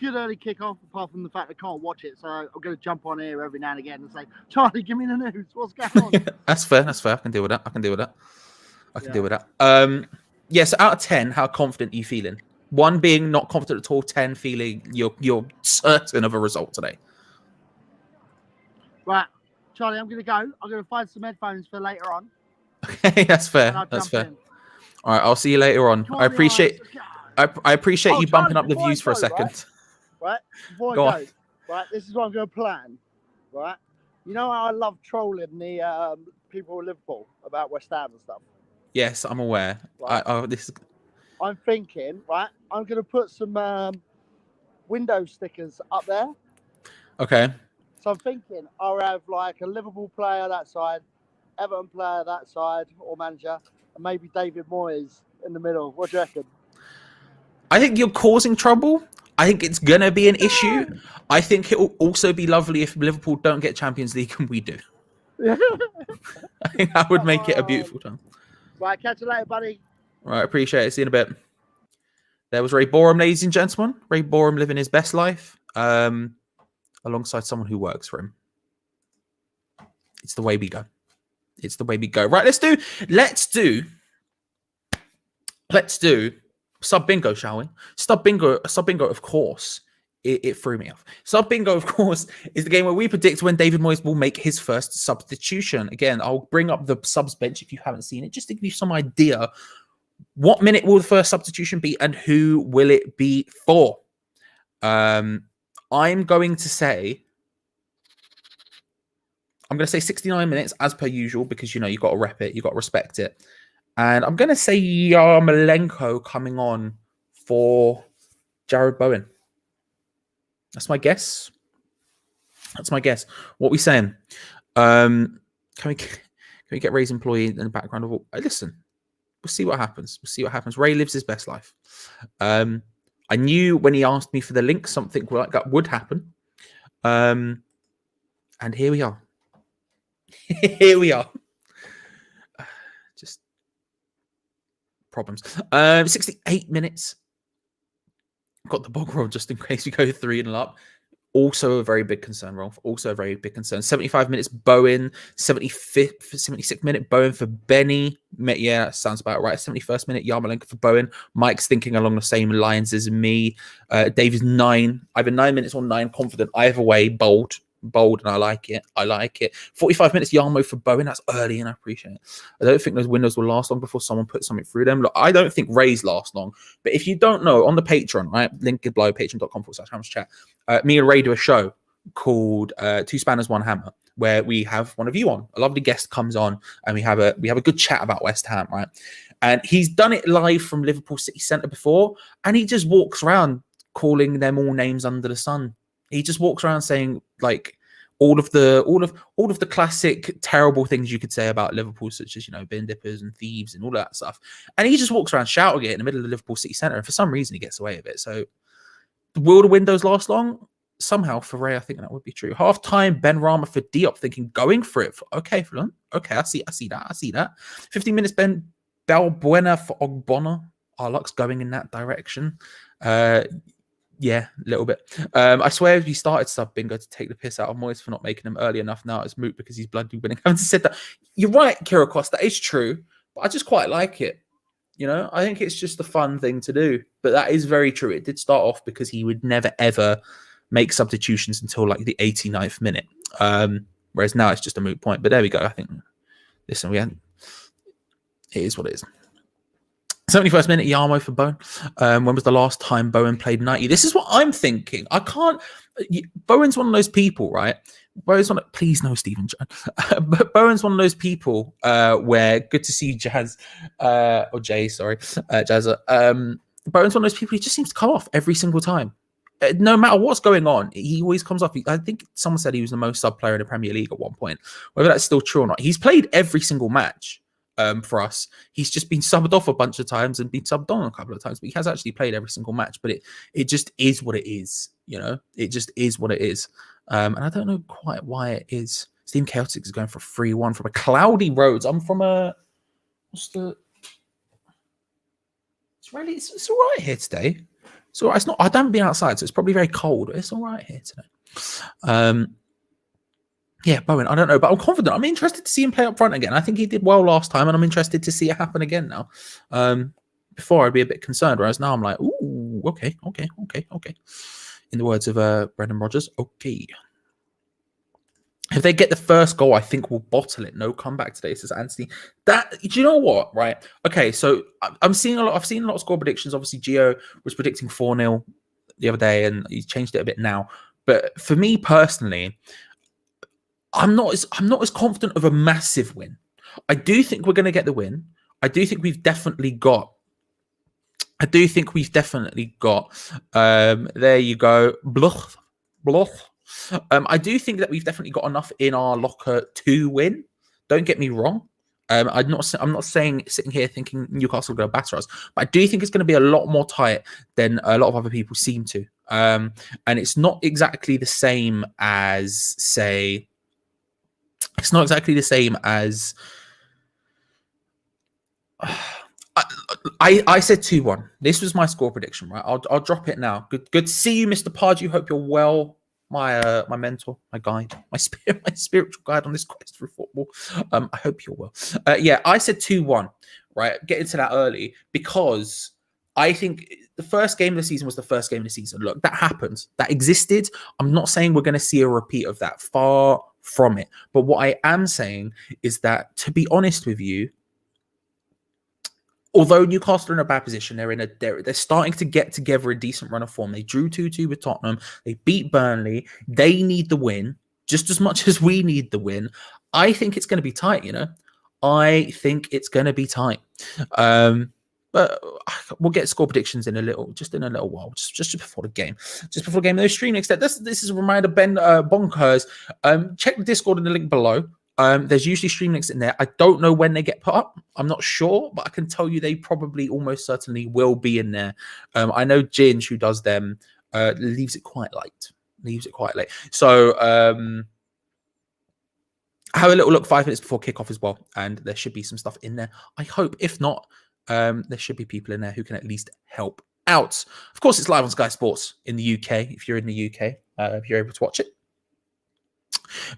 Good early kick-off, apart from the fact I can't watch it, so I'm going to jump on here every now and again and say, Charlie, give me the news. What's going on? That's fair. I can deal with that. I can deal with that. So out of 10, how confident are you feeling? 1 being not confident at all, 10 feeling you're certain of a result today. Right, Charlie, I'm going to go. I'm going to find some headphones for later on. Okay, that's fair. That's fair. In. All right, I'll see you later on. I appreciate you bumping up the views for a second. Right, before I go, right, this is what I'm going to plan. Right, you know how I love trolling the people in Liverpool about West Ham and stuff. Yes, I'm aware. Right. I'm thinking, right, I'm going to put some window stickers up there. Okay. So I'm thinking I'll have like a Liverpool player that side, Everton player that side, or manager, and maybe David Moyes in the middle. What do you reckon? I think you're causing trouble. I think it's going to be an issue. I think it will also be lovely if Liverpool don't get Champions League and we do. I think that would make it a beautiful time. Right, catch you later, buddy. Right, appreciate it. See you in a bit. There was Ray Boreham, ladies and gentlemen. Ray Boreham living his best life alongside someone who works for him. It's the way we go. It's the way we go. Right, let's do sub bingo, shall we? Sub bingo, of course, it threw me off. Sub bingo, of course, is the game where we predict when David Moyes will make his first substitution. Again, I'll bring up the subs bench if you haven't seen it, just to give you some idea. What minute will the first substitution be and who will it be for? I'm going to say 69 minutes as per usual, because, you know, you've got to rep it, you've got to respect it. And I'm going to say Yarmolenko coming on for Jared Bowen. That's my guess. What are we saying? Can we get Ray's employee in the background of all? Listen, we'll see what happens. Ray lives his best life. I knew when he asked me for the link, something like that would happen. And here we are. Just problems. 68 minutes. Got the bog roll just in case we go 3-0 up. Also a very big concern, Rolf. 75 minutes, Bowen. 76th minute, Bowen for Benny. Yeah, that sounds about right. 71st minute, Yarmolenko for Bowen. Mike's thinking along the same lines as me. Dave is 9. Either 9 minutes or 9 confident. Either way, bold, and I like it. 45 minutes, Yarmo for Bowen. That's early, and I appreciate it. I don't think those windows will last long before someone puts something through them. Look, I don't think Rays last long, but if you don't know, on the Patreon, right, link below, patreon.com/chat, me and Ray do a show called Two Spanners, One Hammer, where we have one of you on. A lovely guest comes on, and we have a good chat about West Ham, right? And he's done it live from Liverpool City Centre before, and he just walks around calling them all names under the sun. He just walks around saying like all of the classic terrible things you could say about Liverpool, such as, you know, bin dippers and thieves and all that stuff. And he just walks around shouting it in the middle of the Liverpool City Centre, and for some reason he gets away with it. So will the windows last long? Somehow for Ray, I think that would be true. Half time, Ben Rama for Diop, thinking going for it. Okay, I see that. 15 minutes, Ben Balbuena for Ogbonna. Our luck's going in that direction. Yeah, a little bit. I swear if you started sub bingo to take the piss out of Moyes for not making him early enough, now it's moot because he's bloody winning. Having said that, you're right, Kyrokos, that is true, but I just quite like it. You know, I think it's just a fun thing to do, but that is very true. It did start off because he would never ever make substitutions until like the 89th minute. Whereas now it's just a moot point. But there we go. I think, listen, it is what it is. 71st minute, Yarmo for Bowen. When was the last time Bowen played 90? This is what I'm thinking. Bowen's one of those people, right? Please no, Stephen John. But Bowen's one of those people where, good to see Jazz, or Jay, sorry, Jazz. Bowen's one of those people, he just seems to come off every single time. no matter what's going on, he always comes off. I think someone said he was the most sub player in the Premier League at one point. Whether that's still true or not, he's played every single match for us. He's just been subbed off a bunch of times and been subbed on a couple of times, but he has actually played every single match. But it just is what it is, you know. It just is what it is, and I don't know quite why it is. Steam Chaotix is going for 3-1 from a cloudy roads. I'm from a what's the? It's all right here today. It's all right. It's not. I haven't been outside, so it's probably very cold. But it's all right here today. Yeah, Bowen. I don't know, but I'm confident. I'm interested to see him play up front again. I think he did well last time, and I'm interested to see it happen again now. Before I'd be a bit concerned, whereas now I'm like, ooh, okay. In the words of Brendan Rodgers, okay. If they get the first goal, I think we'll bottle it. No comeback today, says Anthony. Do you know what? Right. Okay. So I've seen a lot of score predictions. Obviously, Geo was predicting 4-0 the other day, and he's changed it a bit now. But for me personally, I'm not as confident of a massive win. I do think we're going to get the win. I do think we've definitely got. There you go. Bluch. I do think that we've definitely got enough in our locker to win. Don't get me wrong. I'm not saying sitting here thinking Newcastle will go batter us, but I do think it's going to be a lot more tight than a lot of other people seem to. And it's not exactly the same as say. It's not exactly the same as. I said 2-1. This was my score prediction, right? I'll drop it now. Good to see you, Mr. Pardew. Hope you're well. My mentor, my guide, my spiritual guide on this quest through football. I hope you're well. Yeah, I said 2-1, right? Get into that early because I think the first game of the season was the first game of the season. Look, that happened. That existed. I'm not saying we're going to see a repeat of that. Far from it. But what I am saying is that, to be honest with you, although Newcastle are in a bad position, they're starting to get together a decent run of form. They drew 2-2 with Tottenham. They beat Burnley. They need the win just as much as we need the win. I think it's going to be tight, you know. I think it's going to be tight. But we'll get score predictions in a little while, just before the game. Just before the game, those stream next. This is a reminder, Ben Bonkers. Check the Discord in the link below. There's usually stream links in there. I don't know when they get put up. I'm not sure, but I can tell you they probably almost certainly will be in there. I know Ginge, who does them, leaves it quite late. So have a little look 5 minutes before kickoff as well, and there should be some stuff in there. I hope. If not, there should be people in there who can at least help out. Of course, it's live on Sky Sports in the UK. If you're in the UK, if you're able to watch it.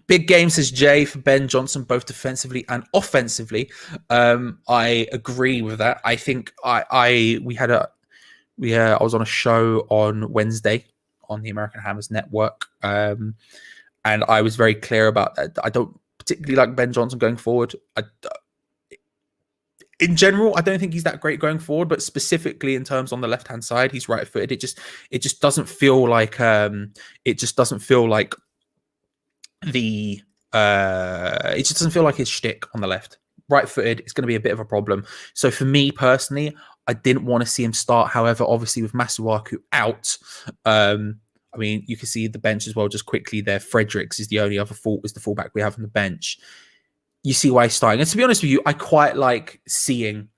Big game, says Jay, for Ben Johnson, both defensively and offensively. I agree with that. I think I was on a show on Wednesday on the American Hammers Network, and I was very clear about that. I don't particularly like Ben Johnson going forward. In general, I don't think he's that great going forward, but specifically in terms on the left-hand side, he's right-footed. It just doesn't feel like it just doesn't feel like his shtick on the left. Right-footed, it's going to be a bit of a problem. So for me personally, I didn't want to see him start. However, obviously with Masuwaku out, I mean, you can see the bench as well. Just quickly there, Fredericks is the only other the fullback we have on the bench. You see why he's starting. And to be honest with you, I quite like seeing,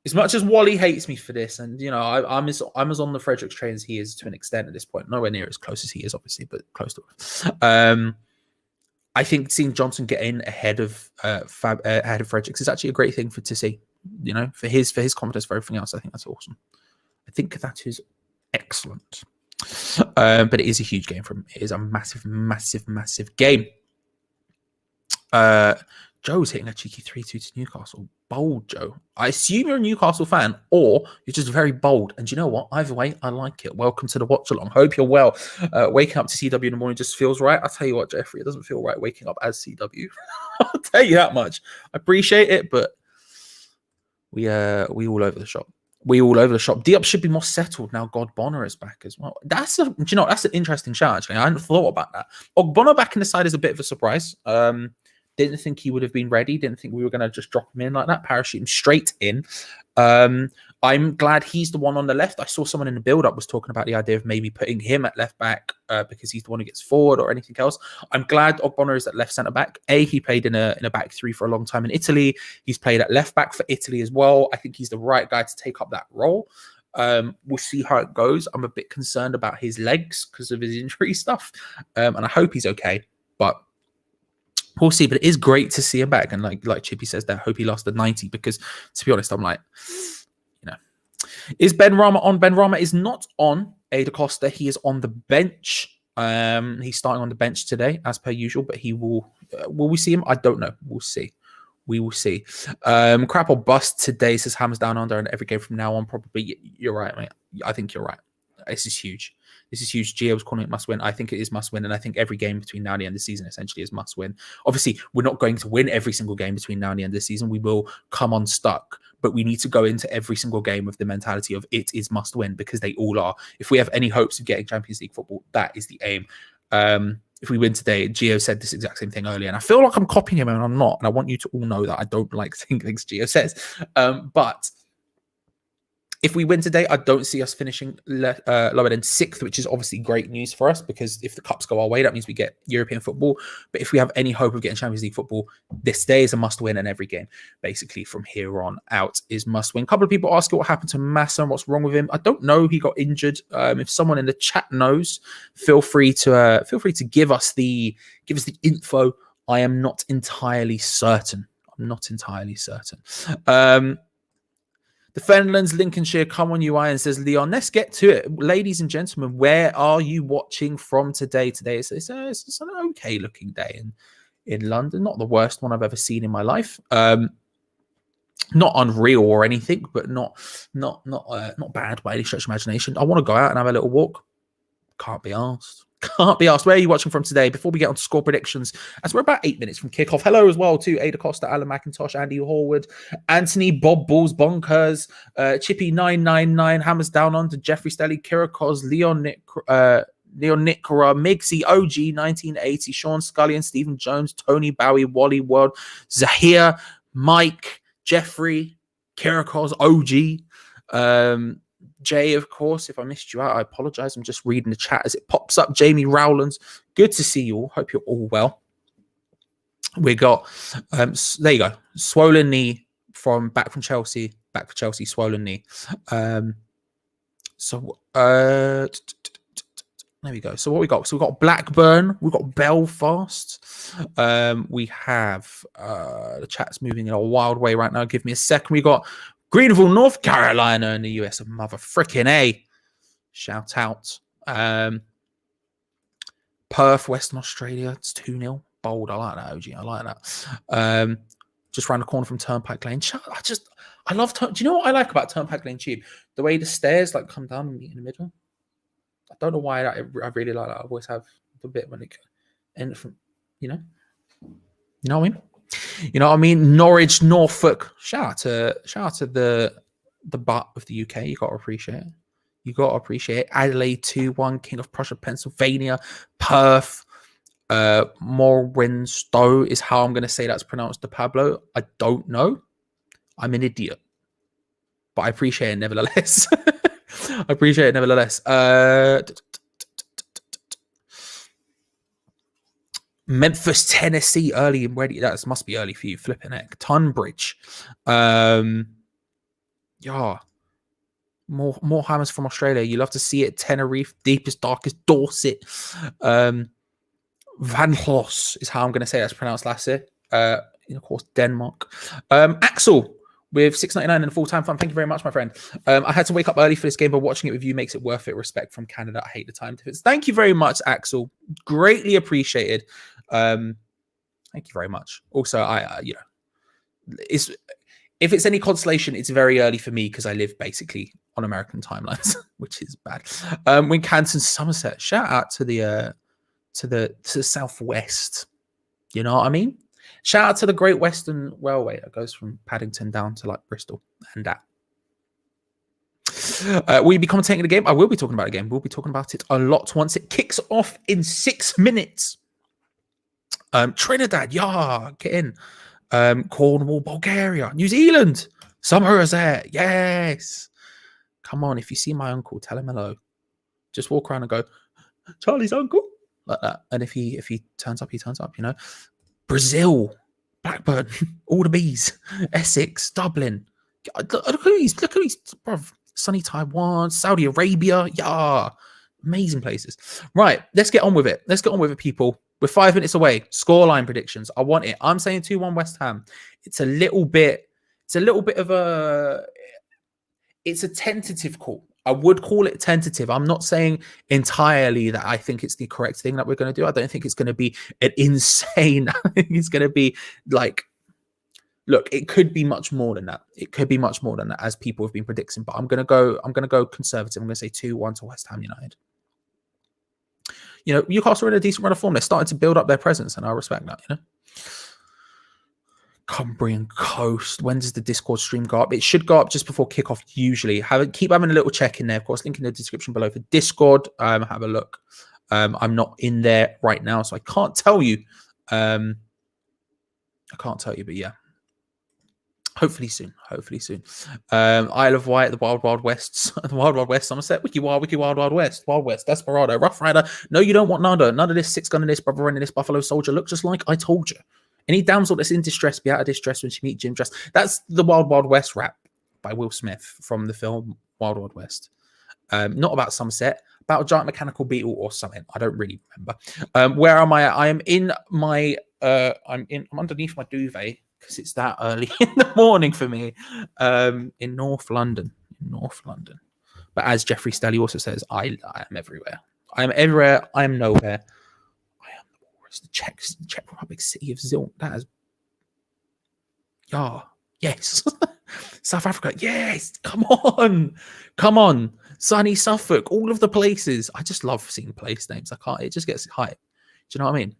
as much as Wally hates me for this, and you know, I'm as on the Fredericks train as he is to an extent at this point. Nowhere near as close as he is, obviously, but close to it. I think seeing Johnson get in ahead of Fredericks is actually a great thing to see. You know, for his confidence, for everything else, I think that's awesome. I think that is excellent. But it is a huge game for him. It is a massive, massive, massive game. Joe's hitting a cheeky 3-2 to Newcastle. Bold, Joe. I assume you're a Newcastle fan, or you're just very bold. And you know what? Either way, I like it. Welcome to the watch along. Hope you're well. Waking up to CW in the morning just feels right. I'll tell you what, Jeffrey, it doesn't feel right waking up as CW. I'll tell you that much. I appreciate it, but we all over the shop. Diop should be more settled now. God Bonner is back as well. That's an interesting shout, actually. I hadn't thought about that. Bonner back in the side is a bit of a surprise. Didn't think he would have been ready. Didn't think we were going to just drop him in like that, parachute him straight in. I'm glad he's the one on the left. I saw someone in the build-up was talking about the idea of maybe putting him at left back because he's the one who gets forward or anything else. I'm glad Ogbonna is at left centre back. He played in a back three for a long time in Italy. He's played at left back for Italy as well. I think he's the right guy to take up that role. We'll see how it goes. I'm a bit concerned about his legs because of his injury stuff, and I hope he's okay. But we'll see. But it is great to see him back, and like Chippy says, there, I hope he lasts the 90 because, to be honest, I'm like, is Ben Rama on? Ben Rama is not on. Ada Costa, he is on the bench. He's starting on the bench today, as per usual. But he will. Will we see him? I don't know. We'll see. We will see. Crap or bust today, says Hammers Down Under, and every game from now on, probably. You're right, mate. I think you're right. This is huge. This is huge. Geo was calling it must win. I think it is must win. And I think every game between now and the end of the season essentially is must win. Obviously, we're not going to win every single game between now and the end of the season. We will come unstuck. But we need to go into every single game with the mentality of it is must win because they all are. If we have any hopes of getting Champions League football, that is the aim. If we win today, Gio said this exact same thing earlier, and I feel like I'm copying him and I'm not. And I want you to all know that I don't like saying things Gio says. But if we win today, I don't see us finishing lower than 6th, which is obviously great news for us because if the cups go our way, that means we get European football. But if we have any hope of getting Champions League football, this day is a must win, and every game basically from here on out is must win. A couple of people asking what happened to Massa and what's wrong with him. I don't know. He got injured. If someone in the chat knows, feel free to give us the info. I am not entirely certain. The Fenlands, Lincolnshire, come on, UI, and says, Leon, let's get to it. Ladies and gentlemen, where are you watching from today? Today it's an okay looking day in London. Not the worst one I've ever seen in my life. Not unreal or anything, but not bad by any stretch of imagination. I want to go out and have a little walk. Can't be asked. Where are you watching from today? Before we get on to score predictions, as we're about 8 minutes from kickoff. Hello as well to Ada Costa, Alan McIntosh, Andy Horwood, Anthony, Bob Balls, Bonkers, Chippy 999, Hammers Down Under, Jeffrey Stelly, Kirikos, Leon Nickora, Migsy, OG 1980, Sean Scully and Stephen Jones, Tony Bowie, Wally World, Zahir, Mike, Jeffrey, Kirikos, OG, Jay, of course. If I missed you out, I apologize. I'm just reading the chat as it pops up. Jamie Rowlands, good to see you all. Hope you're all well. We got there you go. Swollen knee back from Chelsea. Back for Chelsea, swollen knee. There we go. So what we got? So we've got Blackburn, we've got Belfast. We have the chat's moving in a wild way right now. Give me a second. We got Greenville, North Carolina in the US. A mother frickin' A. Shout out. Perth, Western Australia. It's 2-0. Bold. I like that, OG. I like that. Just round the corner from Turnpike Lane. I love do you know what I like about Turnpike Lane Tube? The way the stairs come down and meet in the middle. I don't know why I really like that. I always have the bit when it ends from, you know what I mean? You know what I mean? Norwich, Norfolk. Shout out to the butt of the UK. You got to appreciate it. Adelaide 2-1. King of Prussia, Pennsylvania. Perth. Morwenstow is how I'm going to say that's pronounced to Pablo. I don't know. I'm an idiot. But I appreciate it nevertheless. Memphis, Tennessee, early and ready. That must be early for you. Flipping heck. Tunbridge. More hammers from Australia. You love to see it. Tenerife, deepest, darkest, Dorset. Van Hlos is how I'm going to say that's pronounced last year. Of course, Denmark. Axel with $6.99 and a full-time fund. Thank you very much, my friend. I had to wake up early for this game, but watching it with you makes it worth it. Respect from Canada. I hate the time difference. Thank you very much, Axel. Greatly appreciated. Thank you very much. Also, if it's any consolation, it's very early for me because I live basically on American timelines, which is bad. Wincanton, Somerset. Shout out to the southwest. You know what I mean? Shout out to the Great Western Railway that goes from Paddington down to Bristol and that. Will you be commentating the game? I will be talking about the game. We'll be talking about it a lot once it kicks off in 6 minutes. Trinidad, get in. Cornwall, Bulgaria, New Zealand. Summer is there. Yes. Come on, if you see my uncle, tell him hello. Just walk around and go, Charlie's uncle, like that. And if he turns up, he turns up. Brazil, Blackburn, all the bees, Essex, Dublin. Look at these, bruv. Sunny Taiwan, Saudi Arabia. Yeah, amazing places. Right, let's get on with it. People. We're 5 minutes away. Scoreline predictions. I want it. I'm saying 2-1 West Ham. It's a little bit of a. It's a tentative call. I would call it tentative. I'm not saying entirely that I think it's the correct thing that we're going to do. I don't think it's going to be an insane. I think it's going to be like, look, it could be much more than that. As people have been predicting. But I'm going to go conservative. I'm going to say 2-1 to West Ham United. Newcastle are in a decent run of form. They're starting to build up their presence, and I respect that. Cumbrian Coast. When does the Discord stream go up? It should go up just before kickoff. Usually, keep having a little check in there. Of course, link in the description below for Discord. Have a look. I'm not in there right now, so I can't tell you. But yeah, hopefully soon. Isle of Wight, the Wild Wild Wests, the Wild Wild West, Somerset, Wiki Wild Wild West, Wild West, Desperado, Rough Rider. No, you don't want none of this. Six gun in this, brother in this, Buffalo Soldier. Look just like I told you. Any damsel that's in distress, be out of distress when she meet Jim Dress. That's the Wild Wild West rap by Will Smith from the film Wild Wild West. Not about Somerset, about a giant mechanical beetle or something. I don't really remember. Where am I at? I am in my I'm underneath my duvet because it's that early in the morning for me. In North London. But as Jeffrey Stelly also says, I am everywhere. I am everywhere. I am nowhere. The Czech Republic city of Zilk. That is, yes. South Africa, yes. Come on. Sunny Suffolk, all of the places. I just love seeing place names. It just gets hype. Do you know what I mean?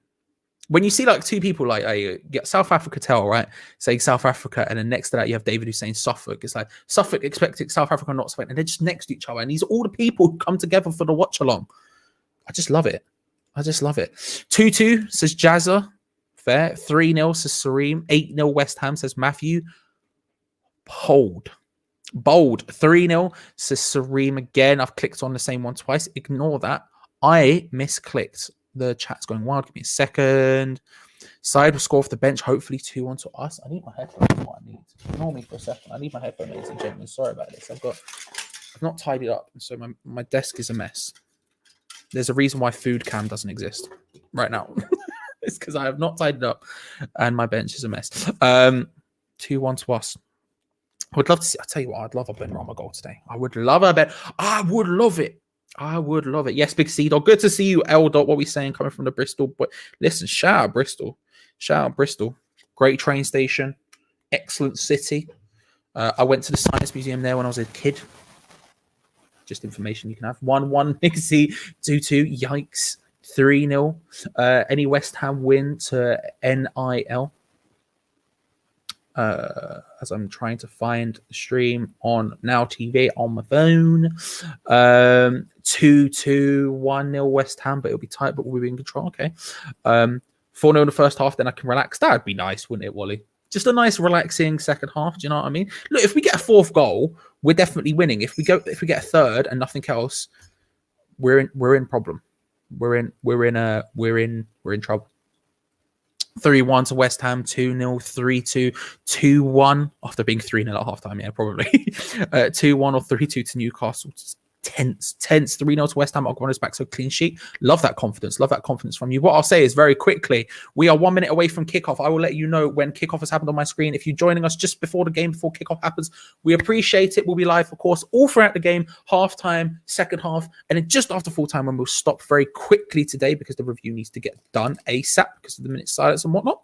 When you see like two people like get South Africa tell, right, saying South Africa, and then next to that you have David who's saying Suffolk. It's like Suffolk expecting South Africa, not Suffolk, and they're just next to each other. And these are all the people who come together for the watch along. I just love it. 2-2 says Jazza. Fair. 3-0 says Sareem. 8-0 West Ham says Matthew. Bold. 3-0 says Sareem again. I've clicked on the same one twice. Ignore that. I misclicked. The chat's going wild. Give me a second. Side will score off the bench. Hopefully 2-1 to us. I need my headphones. That's what I need. Ignore me for a second. I need my headphones, ladies and gentlemen. Sorry about this. I've not tidied up, so my desk is a mess. There's a reason why food cam doesn't exist right now. It's because I have not tidied up and my bench is a mess. 2-1 to us. I would love to see. I tell you what, I'd love a Ben Rama goal today. I would love it. Yes, Big C Dog. Good to see you, L Dot. What we saying coming from the Bristol? But listen, shout out Bristol. Great train station. Excellent city. I went to the Science Museum there when I was a kid. Just information you can have. 1-1 Nixie, 2-2. Yikes. 3-0. Any West Ham win to NIL? As I'm trying to find the stream on Now TV on my phone. 2-2, 1-0 West Ham, but it'll be tight, but we'll be in control. Okay. 4-0 in the first half, then I can relax. That'd be nice, wouldn't it, Wally? Just a nice, relaxing second half. Do you know what I mean? Look, if we get a fourth goal, we're definitely winning. If we get a third and nothing else, we're in problem. We're in trouble. 3-1 to West Ham, 2-0, 3-2, 2-1 after being 3-0 at halftime. Yeah, probably 2-1 or 3-2 to Newcastle. Tense. 3-0 to West Ham. I'll us back, so clean sheet. Love that confidence from you. What I'll say is very quickly, we are 1 minute away from kickoff. I will let you know when kickoff has happened on my screen. If you're joining us just before the game, before kickoff happens, we appreciate it. We'll be live, of course, all throughout the game, half time, second half, and then just after full time when we'll stop very quickly today because the review needs to get done ASAP because of the minute silence and whatnot.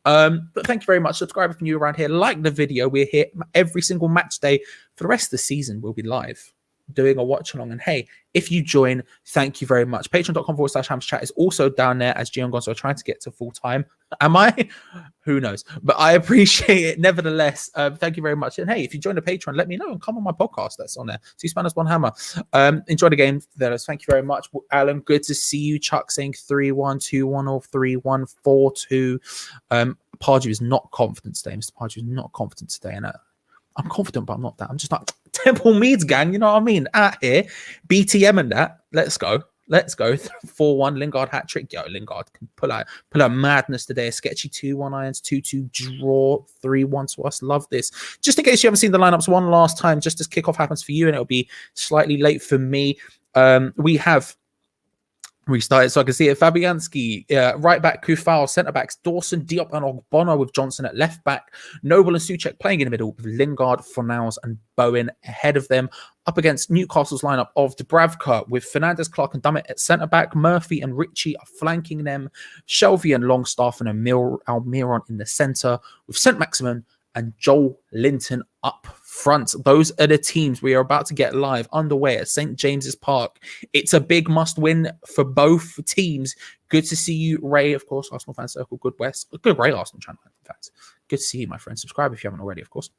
But thank you very much. Subscribe if you're new around here. Like the video. We're here every single match day for the rest of the season. We'll be live doing a watch along, and hey, if you join, thank you very much. Patreon.com/HamsChat is also down there as Geo Gonzo are trying to get to full time. Am I? Who knows? But I appreciate it nevertheless. Thank you very much. And hey, if you join the Patreon, let me know and come on my podcast. That's on there. 2 Spanners, 1 Hammer. Enjoy the game, fellas. Thank you very much. Alan, good to see you. Chuck saying 3-1, 2-1 or 3-1, 4-2. Pardew is not confident today. Mr. Pardew is not confident today. And I'm confident, but I'm not that. I'm just like Temple Meads gang, you know what I mean? Out here, BTM and that. Let's go. 4-1 Lingard hat trick. Yo, Lingard can pull out madness today. A sketchy 2-1 irons, 2-2 draw, 3-1 to us. Love this. Just in case you haven't seen the lineups one last time, just as kickoff happens for you, and it'll be slightly late for me. We have restarted, so I can see it. Fabianski, right back, Kufal, centre backs, Dawson, Diop, and Ogbonna with Johnson at left back. Noble and Souček playing in the middle with Lingard, Fornals, and Bowen ahead of them. Up against Newcastle's lineup of Dubravka with Fernandez, Clark, and Dummett at centre back. Murphy and Ritchie are flanking them. Shelvey and Longstaff and Almiron in the centre with St. Maximin and Joel Linton up front. Those are the teams we are about to get live underway at St. James's Park. It's a big must-win for both teams. Good to see you, Ray, of course, Arsenal Fan Circle, good West. Good Ray, Arsenal channel, in fact. Good to see you, my friend. Subscribe if you haven't already, of course.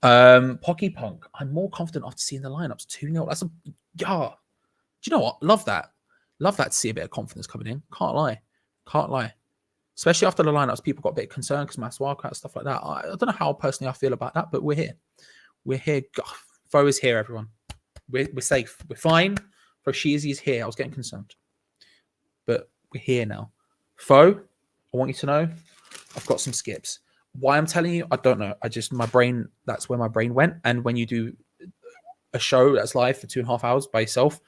Pocky Punk. I'm more confident after seeing the lineups. 2-0. That's a... Yeah. Do you know what? Love that. Love that to see a bit of confidence coming in. Can't lie. Especially after the lineups, people got a bit concerned because Masuwaku and stuff like that. I don't know how personally I feel about that, but we're here. We're here. Fo is here, everyone. We're safe. We're fine. Roshizi is here. I was getting concerned. But we're here now. Fo, I want you to know, I've got some skips. Why I'm telling you, I don't know. My brain, that's where my brain went. And when you do a show that's live for 2.5 hours by yourself,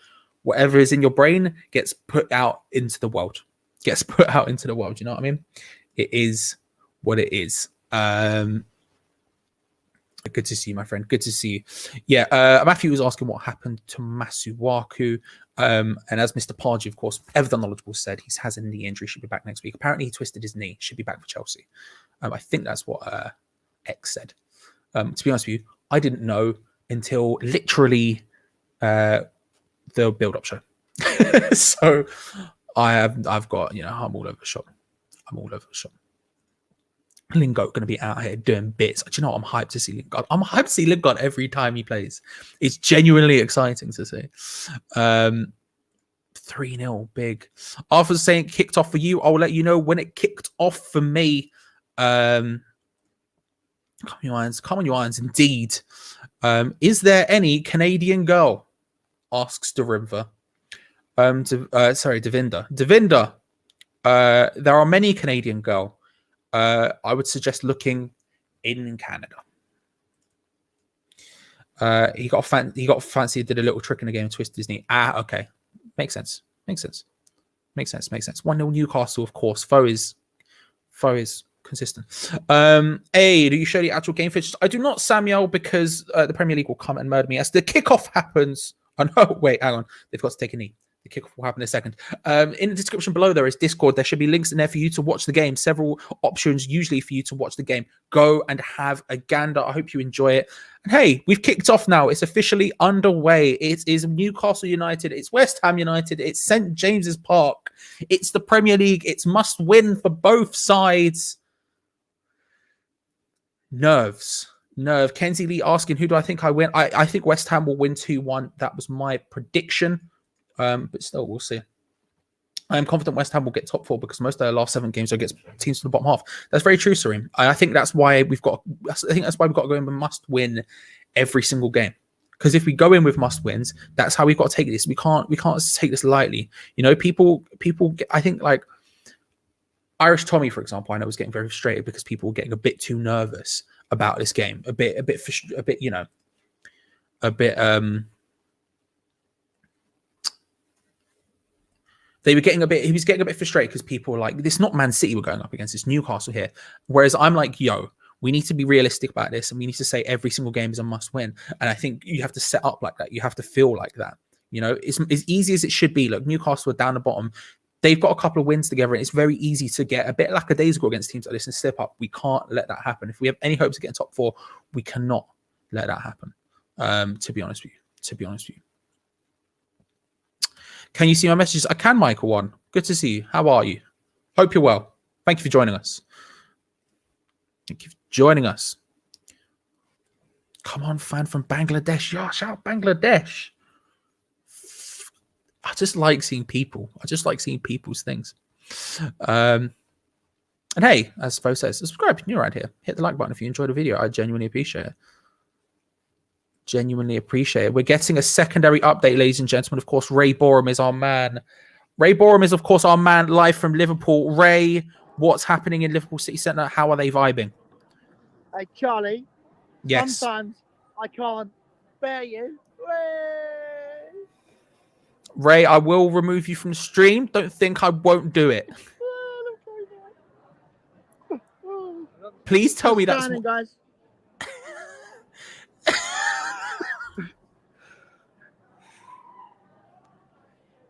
whatever is in your brain gets put out into the world. You know what I mean? It is what it is. Good to see you, my friend. Good to see you. Yeah, Matthew was asking what happened to Masuwaku. And as Mr. Pardew, of course, ever the knowledgeable, said, he has a knee injury, should be back next week. Apparently, he twisted his knee, should be back for Chelsea. I think that's what X said. To be honest with you, I didn't know until literally the build-up show. So I've got, I'm all over the shop. Lingard going to be out here doing bits. Do you know what? I'm hyped to see Lingard. I'm hyped to see Lingard every time he plays. It's genuinely exciting to see. 3-0, big. Arthur's saying it kicked off for you. I'll let you know when it kicked off for me. Come on, you irons, indeed. Is there any Canadian girl? Asks Devinda. Devinda. There are many Canadian girl. I would suggest looking in Canada. He got fancy, did a little trick in the game and twisted his knee. Okay. Makes sense. 1-0 Newcastle, of course. Foe is consistent. Hey, do you show the actual game fixtures? I do not, Samuel, because the Premier League will come and murder me as the kickoff happens. Oh no, wait, hang on. They've got to take a knee. The kickoff will happen in a second. In the description below, there is Discord. There should be links in there for you to watch the game. Several options usually for you to watch the game. Go and have a gander. I hope you enjoy it. And hey, we've kicked off now. It's officially underway. It is Newcastle United. It's West Ham United. It's St. James's Park. It's the Premier League. It's must win for both sides. Nerve. Kenzie Lee asking, who do I think I win? I think West Ham will win 2-1. That was my prediction. But still, we'll see. I am confident West Ham will get top 4 because most of their last 7 games against teams from the bottom half. That's very true, Sareem. I think that's why we've got to go in with must win every single game. Because if we go in with must wins, that's how we've got to take this. We can't take this lightly. People. I think like Irish Tommy, for example, I know was getting very frustrated because people were getting a bit too nervous about this game. He was getting a bit frustrated because people were like, this is not Man City we're going up against, it's Newcastle here. Whereas I'm like, we need to be realistic about this and we need to say every single game is a must win. And I think you have to set up like that. You have to feel like that. It's as easy as it should be. Look, Newcastle are down the bottom. They've got a couple of wins together and it's very easy to get a bit lackadaisical against teams like this and step up. We can't let that happen. If we have any hopes of getting top 4, we cannot let that happen. To be honest with you. Can you see my messages? I can, Michael 1. Good to see you. How are you? Hope you're well. Thank you for joining us. Come on, fan from Bangladesh. Yeah, shout out Bangladesh. I just like seeing people. I just like seeing people's things. And hey, as Spo says, subscribe if you're around here. Hit the like button if you enjoyed the video. I genuinely appreciate it. Genuinely appreciate it. We're getting a secondary update, ladies and gentlemen. Of course, Ray Borum is our man. Ray Borum is, of course, our man live from Liverpool. Ray, what's happening in Liverpool City Centre? How are they vibing? Hey, Charlie. Yes. Sometimes I can't bear you. Ray, I will remove you from the stream. Don't think I won't do it. Please tell me that's... guys.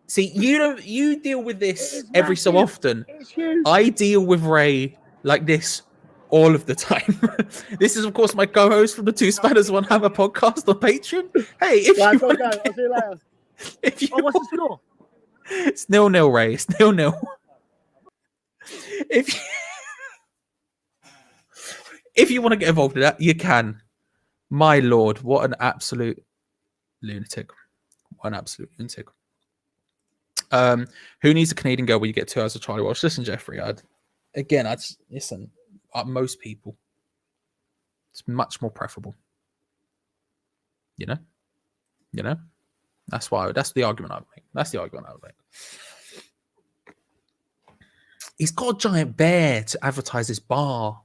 See, you deal with this every so massive. often. It's huge. I deal with Ray like this all of the time. This is, of course, my co-host from the Two Spanners One Hammer podcast on Patreon. Hey, if Guys, you I'll want go. I'll see you later. if you What's the score? It's 0-0, Ray. It's 0-0. If you want to get involved in that, you can. My lord, what an absolute lunatic. What an absolute lunatic. Who needs a Canadian girl where you get 2 hours of Charlie Walsh? Listen, Jeffrey, listen, most people. It's much more preferable. You know? That's the argument I would make. That's the argument I would make. He's got a giant bear to advertise this bar.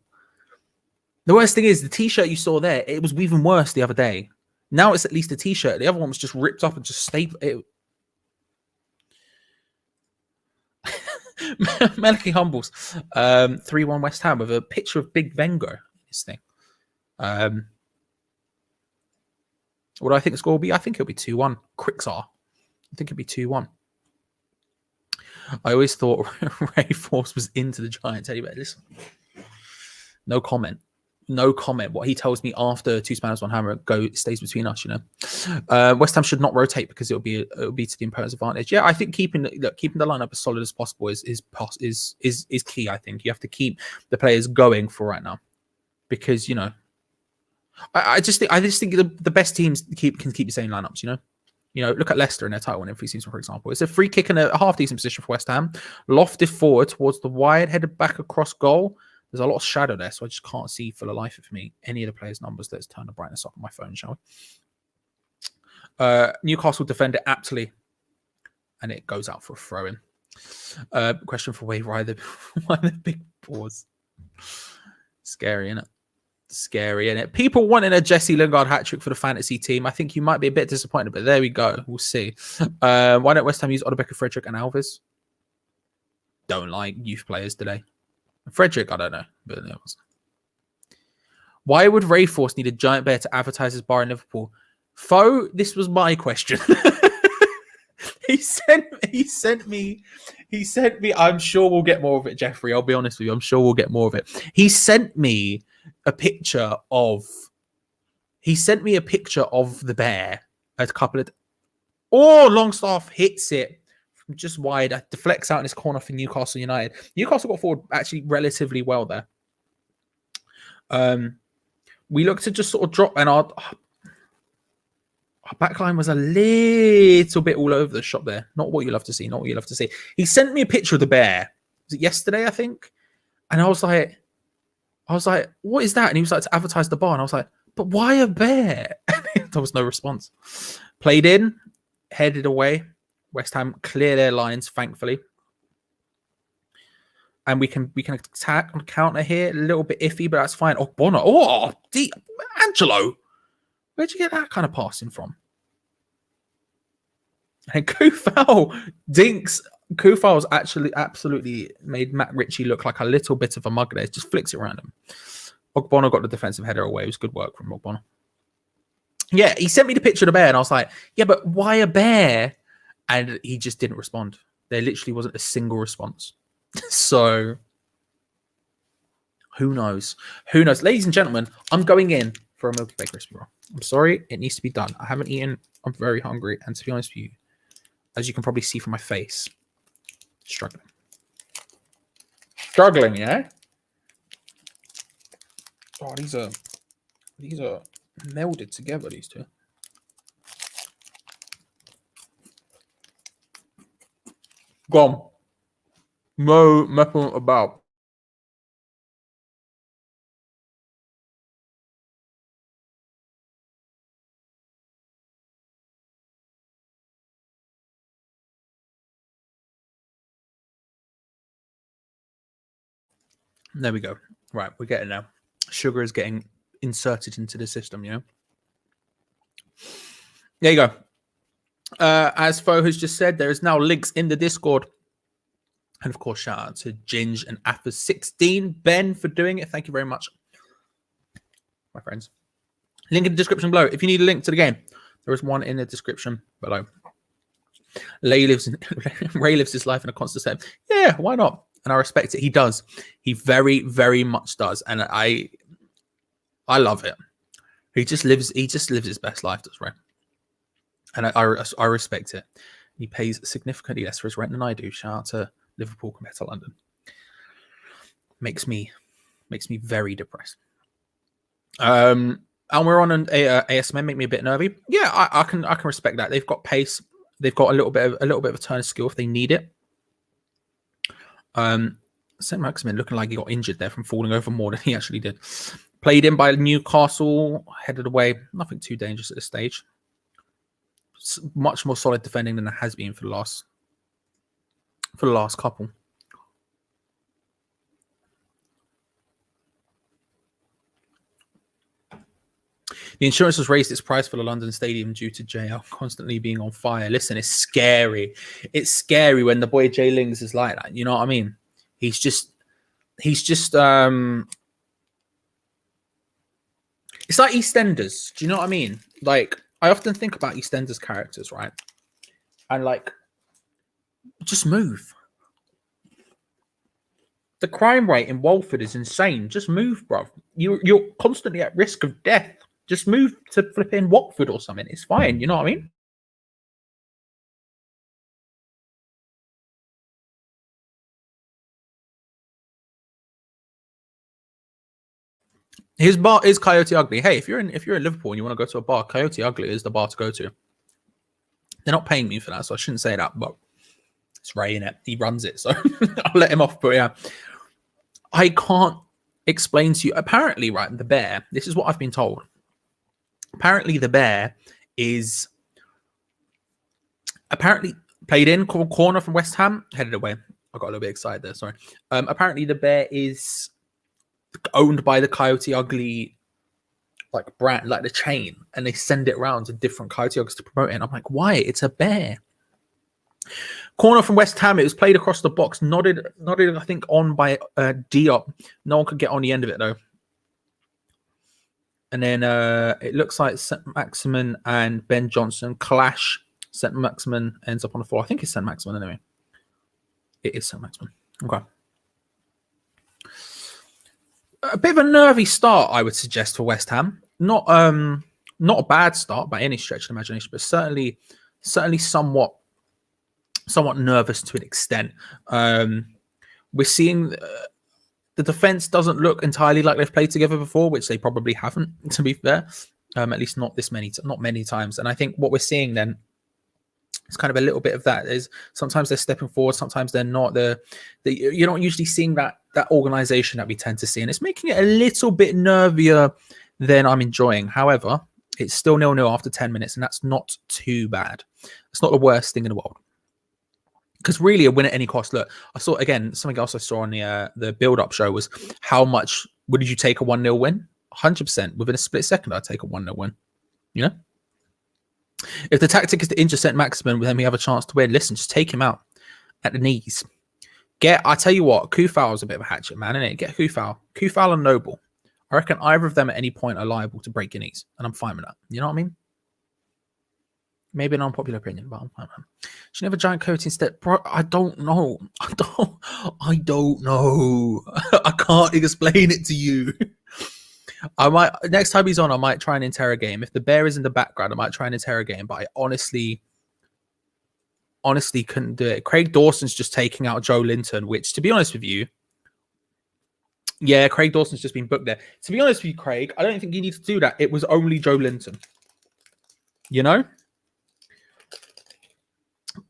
The worst thing is the t-shirt you saw there, it was even worse the other day. Now it's at least a t-shirt. The other one was just ripped up and just stapled. Melky Humbles, 3-1 West Ham with a picture of Big Wenger. This thing. What do I think the score will be? I think it'll be 2-1. Quicksar. I think it'll be 2-1. I always thought Ray Force was into the Giants. Anyway, listen. No comment. No comment. What he tells me after Two Spanners One Hammer stays between us. West Ham should not rotate because it'll be to the opponent's advantage. Yeah, I think keeping the lineup as solid as possible is key. I think you have to keep the players going for right now because I just think the best teams can keep the same lineups. Look at Leicester in their title winning season, for example. It's a free kick in a half decent position for West Ham, lofted forward towards the wide, headed back across goal. There's a lot of shadow there, so I just can't see for the life of me any of the players' numbers. Let's turn the brightness up on my phone, shall we? Newcastle defend it aptly, and it goes out for a throw-in. Question for Wave: why the big pause? Scary, isn't it? Scary, innit? People wanting a Jesse Lingard hat-trick for the fantasy team. I think you might be a bit disappointed, but there we go. We'll see. Why don't West Ham use Odebecker, Frederick, and Alves? Don't like youth players today. Frederick, I don't know. But it was. Why would Ray Force need a giant bear to advertise his bar in Liverpool? Foe, this was my question. He sent me. I'm sure we'll get more of it, Jeffrey. I'll be honest with you. I'm sure we'll get more of it. He sent me a picture of the bear. A couple of Longstaff hits it from just wide. Deflects out in his corner for Newcastle United. Newcastle got forward actually relatively well there. We looked to just sort of drop, and our backline was a little bit all over the shop there. Not what you love to see. Not what you love to see. He sent me a picture of the bear. Was it yesterday, I think? And I was like, what is that? And he was like, to advertise the bar. And I was like, but why a bear? There was no response. Played in, headed away. West Ham clear their lines, thankfully. And we can attack on counter here. A little bit iffy, but that's fine. Oh, Bono. Oh, Angelo. Where'd you get that kind of passing from? And Kufal dinks. Kufal's actually absolutely made Matt Ritchie look like a little bit of a mug there. Just flicks it around him. Ogbono got the defensive header away. It was good work from Ogbono. Yeah, he sent me the picture of the bear, and I was like, yeah, but why a bear? And he just didn't respond. There literally wasn't a single response. So, who knows? Who knows? Ladies and gentlemen, I'm going in for a Milky Way crispy roll. I'm sorry, it needs to be done. I haven't eaten. I'm very hungry. And to be honest with you, as you can probably see from my face, struggling. Struggling, yeah? Oh, these are melded together, these two. Gone. No messing about. There we go. Right, we're getting there. Sugar is getting inserted into the system, you know? There you go. As Fo has just said, there is now links in the Discord. And of course, shout out to Ginge and After16, Ben, for doing it. Thank you very much, my friends. Link in the description below. If you need a link to the game, there is one in the description below. Ray lives his life in a constant state. Yeah, why not? And I respect it. He does. He very, very much does. And I love it. He just lives his best life, does Ray. And I respect it. He pays significantly less for his rent than I do. Shout out to Liverpool compared to London. Makes me very depressed. And we're on an ASM, make me a bit nervy. Yeah, I can respect that. They've got pace. They've got a little bit of a turn of skill if they need it. St. Maximin looking like he got injured there from falling over more than he actually did. Played in by Newcastle, headed away. Nothing too dangerous at this stage. Much more solid defending than it has been for the last couple. The insurance has raised its price for the London Stadium due to JL constantly being on fire. Listen, it's scary. It's scary when the boy Jay Lings is like that. You know what I mean? He's just it's like EastEnders. Do you know what I mean? Like, I often think about EastEnders characters, right? And like, just move. The crime rate in Walford is insane. Just move, bro. You're constantly at risk of death. Just move to flipping Watford or something. It's fine. You know what I mean? His bar is Coyote Ugly. Hey, if you're in Liverpool and you want to go to a bar, Coyote Ugly is the bar to go to. They're not paying me for that, so I shouldn't say that, but it's Ray in it. He runs it, so I'll let him off. But yeah, I can't explain to you. Apparently, right, the Bear, this is what I've been told. Apparently, the Bear is played in corner from West Ham, headed away. I got a little bit excited there, sorry. Apparently, the Bear is owned by the Coyote Ugly like brand, like the chain, and they send it around to different Coyote Uglies to promote it. And I'm like, why? It's a bear. Corner from West Ham. It was played across the box, nodded. I think on by Diop. No one could get on the end of it though. And then it looks like St. Maximin and Ben Johnson clash. St. Maximin ends up on the floor. I think it's St. Maximin anyway. It is St. Maximin. Okay. A bit of a nervy start, I would suggest, for West Ham. Not a bad start by any stretch of the imagination, but certainly somewhat nervous to an extent. We're seeing the defense doesn't look entirely like they've played together before, which they probably haven't, to be fair. At least not many times. And I think what we're seeing then is kind of a little bit of that. Is sometimes they're stepping forward, sometimes they're not. You're not usually seeing that organization that we tend to see, and it's making it a little bit nervier than I'm enjoying. However, it's still 0-0 after 10 minutes, and that's not too bad. It's not the worst thing in the world. Because really, a win at any cost. Look, I saw again something else I saw on the build-up show was how much would you take a 1-0 win? 100% within a split second. I'd take a 1-0 win. You know, if the tactic is to injure St. Maximin, then we have a chance to win. Listen, just take him out at the knees. I tell you what, Kufal is a bit of a hatchet man, isn't it? Get Kufal and Noble. I reckon either of them at any point are liable to break your knees, and I'm fine with that. You know what I mean? Maybe an unpopular opinion, but I'm fine with that. Should never giant coat instead, bro. I don't know. I don't know. I can't explain it to you. I might next time he's on, I might try and interrogate him. If the bear is in the background, I might try and interrogate him. But I honestly couldn't do it. Craig Dawson's just taking out Joe Linton, which, to be honest with you, yeah, Craig Dawson's just been booked there. To be honest with you, Craig, I don't think you need to do that. It was only Joe Linton. You know?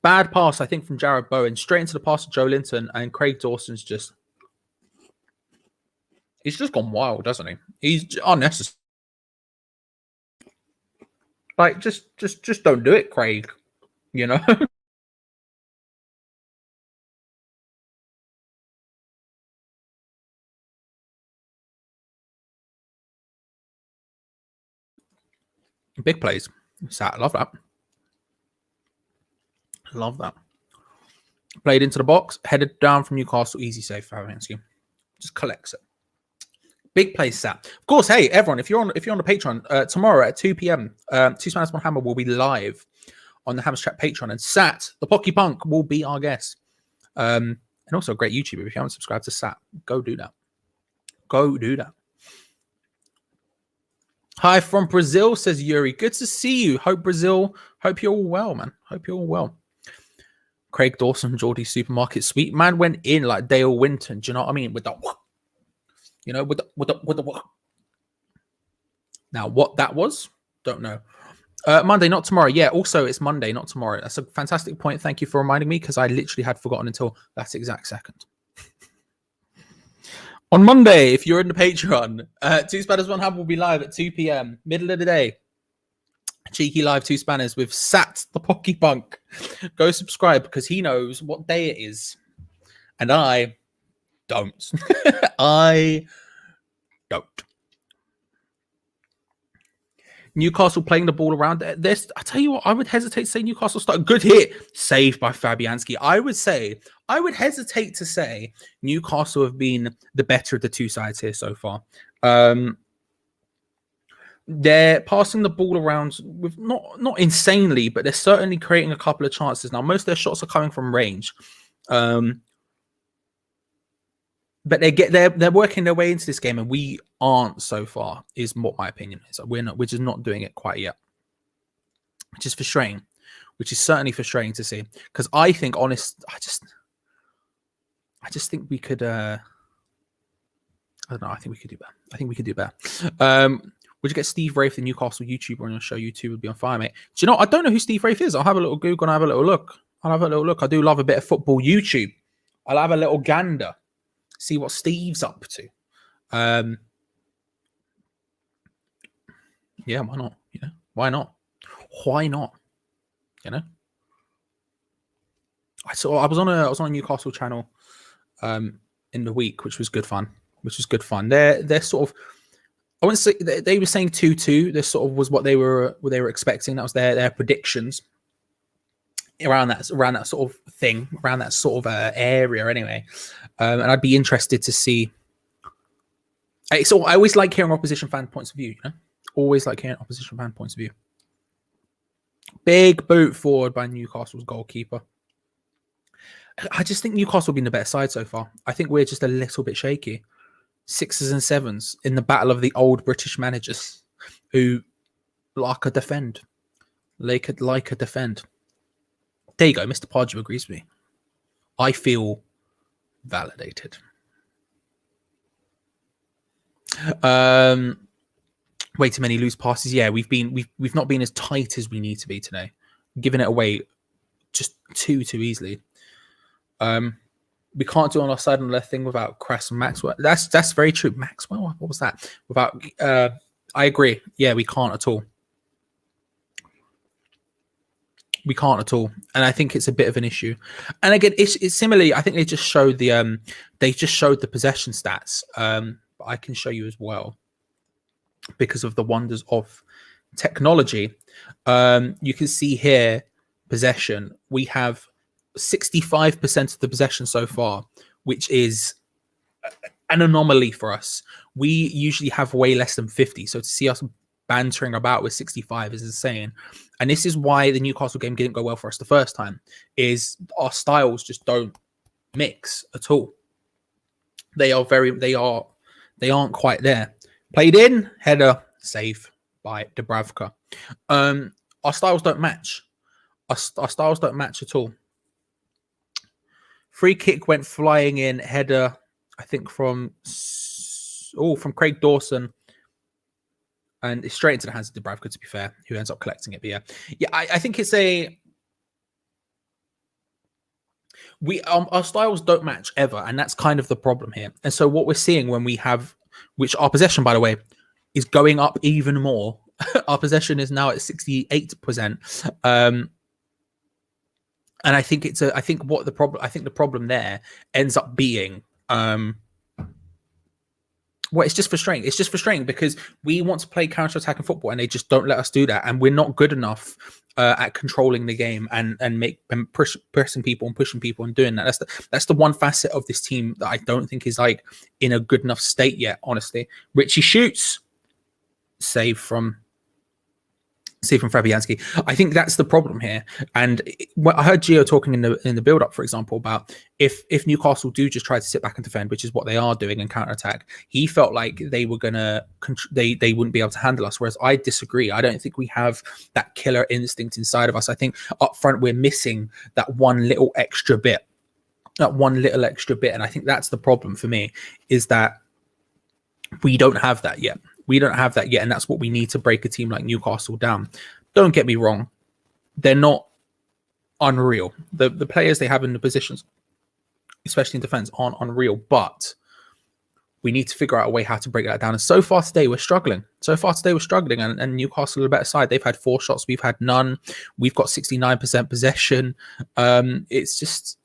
Bad pass, I think, from Jared Bowen. Straight into the pass of Joe Linton, and Craig Dawson's just... He's just gone wild, doesn't he? He's unnecessary. Like, just don't do it, Craig. You know? Big plays. Sat. Love that. Love that. Played into the box, headed down from Newcastle, easy save for Fabianski. Just collects it. Big play, Sat. Of course, hey everyone, if you're on the Patreon, tomorrow at 2 p.m, Two Spanners One Hammer will be live on the Hammers Chat Patreon, and Sat, the Pocky Punk, will be our guest. And also a great YouTuber. If you haven't subscribed to Sat, go do that. Go do that. Hi from Brazil, says Yuri. Good to see you. Hope you're all well, man. Hope you're all well. Craig Dawson, Geordie Supermarket Sweet Man went in like Dale Winton. Do you know what I mean? With the what? You know, with the what? Now, what that was, don't know. Monday, not tomorrow. Yeah, also it's Monday, not tomorrow. That's a fantastic point. Thank you for reminding me, because I literally had forgotten until that exact second. On Monday, if you're in the Patreon, Two Spanners One Hub will be live at 2 p.m. middle of the day. Cheeky live Two Spanners with Sat the Pocky Punk. Go subscribe, because he knows what day it is, and I don't. I don't. Newcastle playing the ball around. This, I tell you what, I would hesitate to say Newcastle start. Good hit, saved by Fabianski. I would hesitate to say Newcastle have been the better of the two sides here so far. They're passing the ball around with not insanely, but they're certainly creating a couple of chances. Now, most of their shots are coming from range. But they're working their way into this game, and we aren't so far, is what my opinion is. We're just not doing it quite yet. Which is frustrating. Which is certainly frustrating to see. Because I think I just think we could I don't know, I think we could do better. Would you get Steve Wraith, the Newcastle YouTuber, on your show? YouTube would be on fire, mate. Do you know, I don't know who Steve Wraith is. I'll have a little Google and have a little look. I do love a bit of football YouTube. I'll have a little gander. See what Steve's up to. Yeah, why not? You know, why not? Why not? You know, I was on a Newcastle channel in the week, which was good fun. They're sort of, I wouldn't say they were saying 2-2. This sort of was what they were expecting. That was their predictions around that sort of thing, around that sort of area anyway. And I'd be interested to see. So I always like hearing opposition fan points of view. You know, always like hearing opposition fan points of view. Big boot forward by Newcastle's goalkeeper. I just think Newcastle have been the better side so far. I think we're just a little bit shaky. 6s and 7s in the battle of the old British managers who like a defend. Like a defend. There you go. Mr. Podger agrees with me. I feel validated. Way too many loose passes. Yeah, we've not been as tight as we need to be today. Giving it away just too easily. We can't do on our side and left thing without Crass and Maxwell. That's very true. Maxwell, what was that? Without I agree. Yeah, we can't at all. We can't at all, and I think it's a bit of an issue. And again, it's similarly. I think they just showed the possession stats. But I can show you as well, because of the wonders of technology. You can see here possession. We have 65% of the possession so far, which is an anomaly for us. We usually have way less than 50. So to see us bantering about with 65 is insane. And this is why the Newcastle game didn't go well for us the first time, is our styles just don't mix at all. They aren't quite there. Played in, header, save by Dubravka. Our styles don't match. Our styles don't match at all. Free kick went flying in, header, I think from Craig Dawson. And it's straight into the hands of Dubravka, to be fair, who ends up collecting it. But yeah, I think it's our styles don't match ever, and that's kind of the problem here. And so what we're seeing when we have, which our possession, by the way, is going up even more. Our possession is now at 68%. And I think the problem there ends up being Well, it's just frustrating. It's just frustrating because we want to play counter-attacking football and they just don't let us do that. And we're not good enough at controlling the game and pressing people and pushing people and doing that. That's the one facet of this team that I don't think is like in a good enough state yet, honestly. Richie shoots. Save from Fabianski. I think that's the problem here. And I heard Geo talking in the build-up, for example, about if Newcastle do just try to sit back and defend, which is what they are doing in counter-attack, he felt like they were gonna they wouldn't be able to handle us. Whereas I disagree. I don't think we have that killer instinct inside of us. I think up front we're missing that one little extra bit. And I think that's the problem for me, is that we don't have that yet. And that's what we need to break a team like Newcastle down. Don't get me wrong. They're not unreal. The players they have in the positions, especially in defense, aren't unreal. But we need to figure out a way how to break that down. And so far today, we're struggling. And Newcastle are a better side. They've had 4 shots. We've had none. We've got 69% possession. It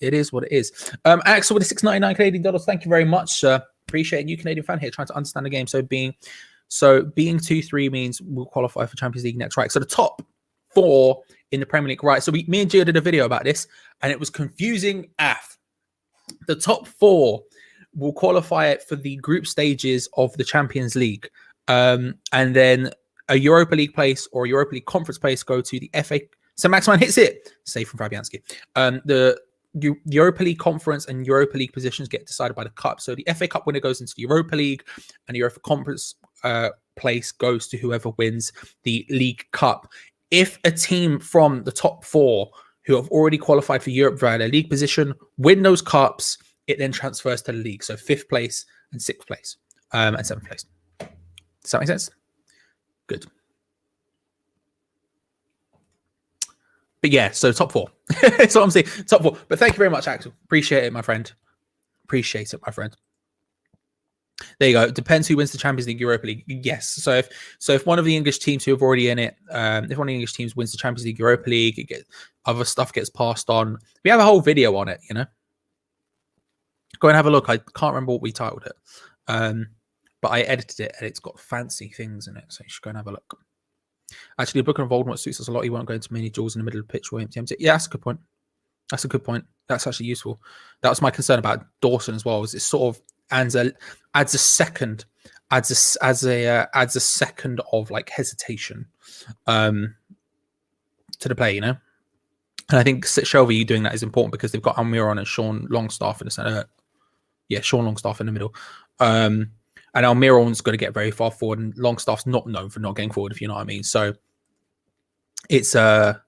is what it is. Axel with the $6.99 Canadian dollars. Thank you very much, sir. Appreciate a new Canadian fan here trying to understand the game. So being 2-3 means we'll qualify for Champions League next, right? So the top 4 in the Premier League, right? So me and Gio did a video about this, and it was confusing AF. The top 4 will qualify for the group stages of the Champions League, and then a Europa League place or a Europa League conference place go to the FA. So Maxman hits it. Save from Fabianski. The Europa League conference and Europa League positions get decided by the cup. So the FA Cup winner goes into the Europa League, and the Europa Conference place goes to whoever wins the League Cup. If a team from the top 4 who have already qualified for Europe via their league position win those cups, it then transfers to the league. So 5th place and 6th place and 7th place. Does that make sense? Good. But yeah, so top 4. That's what I'm saying. Top 4. But thank you very much, Axel. Appreciate it, my friend. There you go. It depends who wins the Champions League, Europa League. Yes. So if one of the English teams who have already in it, if one of the English teams wins the Champions League, Europa League, other stuff gets passed on. We have a whole video on it, you know. Go and have a look. I can't remember what we titled it, but I edited it and it's got fancy things in it. So you should go and have a look. Actually, a book of involvement suits us a lot. You won't go into many jaws in the middle of the pitch. Yeah, that's a good point. That's actually useful. That was my concern about Dawson as well. Is it sort of adds a second of like hesitation to the play, you know. And I think Shelby doing that is important because they've got Almiron and Sean Longstaff in the center. Sean Longstaff in the middle. And Almiron's going to get very far forward, and Longstaff's not known for not getting forward, if you know what I mean. So it's a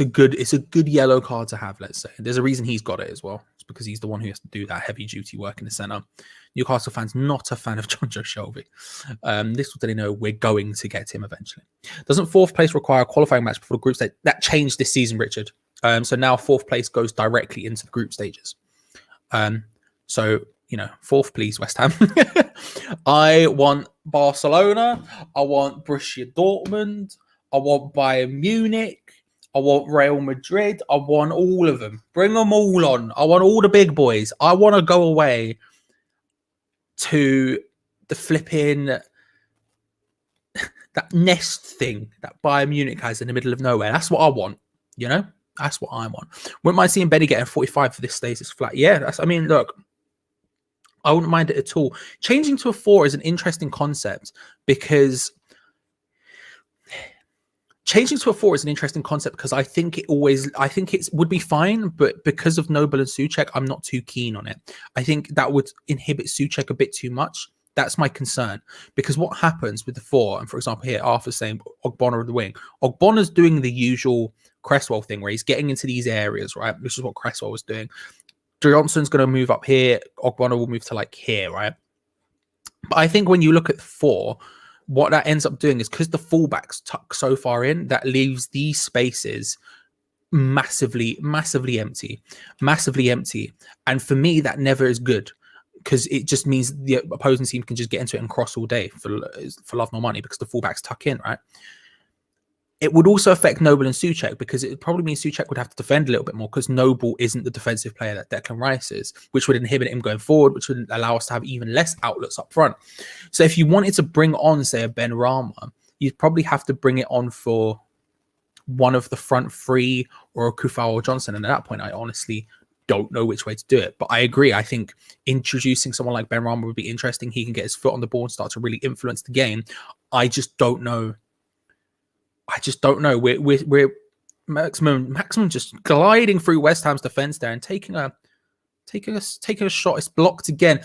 good yellow card to have, let's say. There's a reason he's got it as well. It's because he's the one who has to do that heavy duty work in the center. Newcastle fans not a fan of John Joe Shelby. This will let you know we're going to get him eventually. Doesn't 4th place require a qualifying match before the group stage? That changed this season, Richard. So now 4th place goes directly into the group stages. So, you know, 4th, please, West Ham. I want Barcelona. I want Borussia Dortmund. I want Bayern Munich. I want Real Madrid. I want all of them. Bring them all on. I want all the big boys. I want to go away to the flipping that nest thing that Bayern Munich has in the middle of nowhere. That's what I want. You know, that's what I want. Wouldn't mind seeing Benny getting 45 for this status flat. Yeah, look, I wouldn't mind it at all. Changing to a 4 is an interesting concept because I think it would be fine, but because of Noble and Souček, I'm not too keen on it. I think that would inhibit Souček a bit too much. That's my concern, because what happens with the 4, and for example here, Arthur's saying Ogbonna of the wing. Ogbonna's doing the usual Cresswell thing where he's getting into these areas, right? Which is what Cresswell was doing. Johnson's going to move up here. Ogbonna will move to like here, right? But I think when you look at the 4, what that ends up doing is because the fullbacks tuck so far in, that leaves these spaces massively empty. And for me, that never is good, because it just means the opposing team can just get into it and cross all day for love nor money, because the fullbacks tuck in, right? It would also affect Noble and Souček, because it would probably mean Souček would have to defend a little bit more, because Noble isn't the defensive player that Declan Rice is, which would inhibit him going forward, which would allow us to have even less outlets up front. So if you wanted to bring on, say, a Ben Rama, you'd probably have to bring it on for one of the front three, or a Kufau or Johnson. And at that point, I honestly don't know which way to do it. But I agree. I think introducing someone like Ben Rama would be interesting. He can get his foot on the ball and start to really influence the game. I just don't know. We're maximum just gliding through West Ham's defense there and taking a shot. It's blocked again.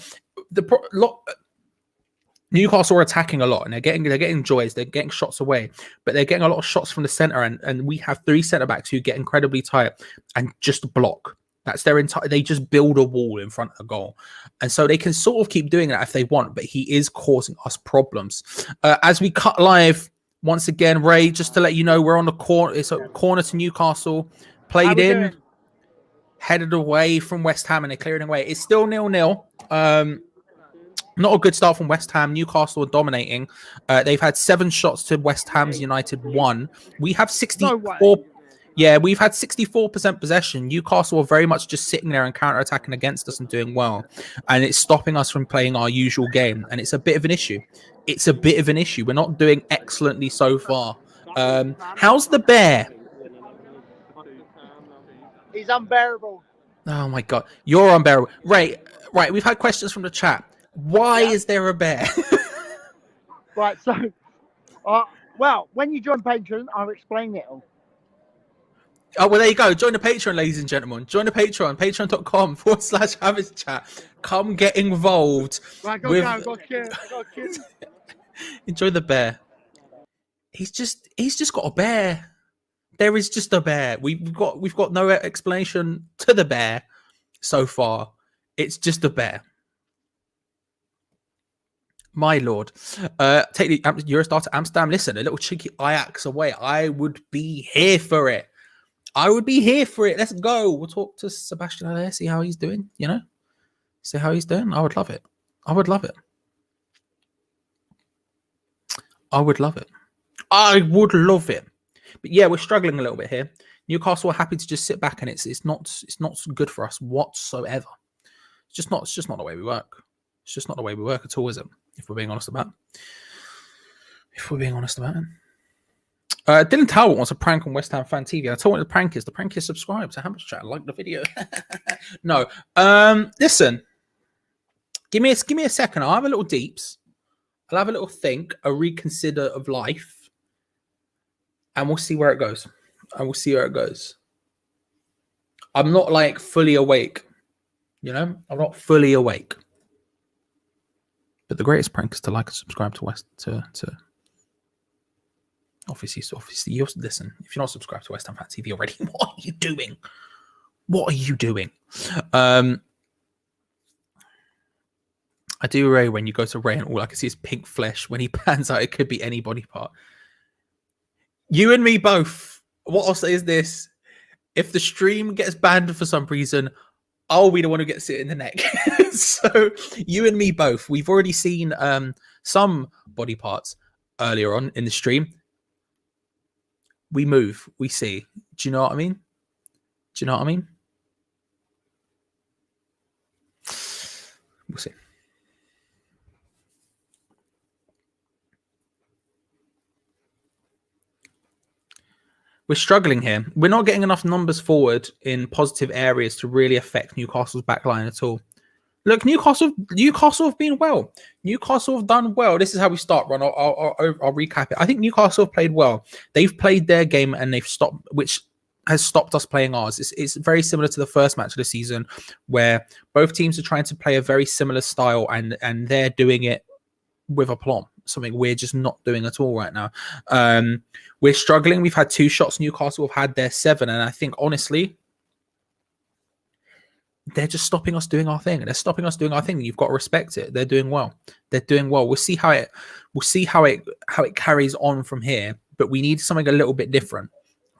Newcastle are attacking a lot, and they're getting joys. They're getting shots away, but they're getting a lot of shots from the center, and we have three center backs who get incredibly tight and just block. That's their entire. They just build a wall in front of the goal, and so they can sort of keep doing that if they want. But he is causing us problems. As we cut live once again, Ray, just to let you know, we're on the corner. It's a corner to Newcastle, played in, headed away from West Ham, and they're clearing away. It's still 0-0. Not a good start from West Ham. Newcastle are dominating. They've had 7 shots to West Ham's United 1. We have 64. Yeah, we've had 64% possession. Newcastle are very much just sitting there and counter-attacking against us and doing well. And it's stopping us from playing our usual game. And it's a bit of an issue. We're not doing excellently so far. How's the bear? He's unbearable. Oh, my God. You're unbearable. Right, we've had questions from the chat. Why is there a bear? Right, so, well, when you join Patreon, I'll explain it all. Oh, well, there you go. Join the Patreon, ladies and gentlemen. Join the Patreon, patreon.com/HaversChat. Come get involved. Right, go. Enjoy the bear. He's just got a bear. There is just a bear. We've got no explanation to the bear so far. It's just a bear. My lord. Take the Eurostar to Amsterdam. Listen, a little cheeky Ajax away. I would be here for it. Let's go. We'll talk to Sebastian Haller, see how he's doing, See how he's doing. I would love it. But yeah, we're struggling a little bit here. Newcastle are happy to just sit back, and it's not good for us whatsoever. It's just not the way we work. It's just not the way we work at all, is it? If we're being honest about it. Dylan Talbot wants a prank on West Ham Fan TV. I told you what the prank is. The prank is subscribe to Hammers Chat. Like the video. No. Listen. Give me a second. I'll have a little deeps. I'll have a little think, a reconsider of life. And we'll see where it goes. I'm not like fully awake. I'm not fully awake. But the greatest prank is to like and subscribe to Obviously, you listen. If you're not subscribed to West Ham Fan TV already, what are you doing? I do, Ray, when you go to Ray and all I can see is pink flesh. When he pans out, it could be any body part. You and me both. What I'll say is this. If the stream gets banned for some reason, I'll be the one who gets it in the neck. So you and me both. We've already seen some body parts earlier on in the stream. We move, we see. Do you know what I mean? We'll see. We're struggling here. We're not getting enough numbers forward in positive areas to really affect Newcastle's backline at all. Look, Newcastle have been well. Newcastle have done well. This is how we start, Ron. I'll recap it. I think Newcastle have played well. They've played their game and they've stopped, which has stopped us playing ours. It's very similar to the first match of the season, where both teams are trying to play a very similar style, and they're doing it with aplomb. Something we're just not doing at all right now. We're struggling. We've had 2 shots. Newcastle have had their 7, and I think honestly, they're just stopping us doing our thing. You've got to respect it. They're doing well. We'll see how it carries on from here. But we need something a little bit different.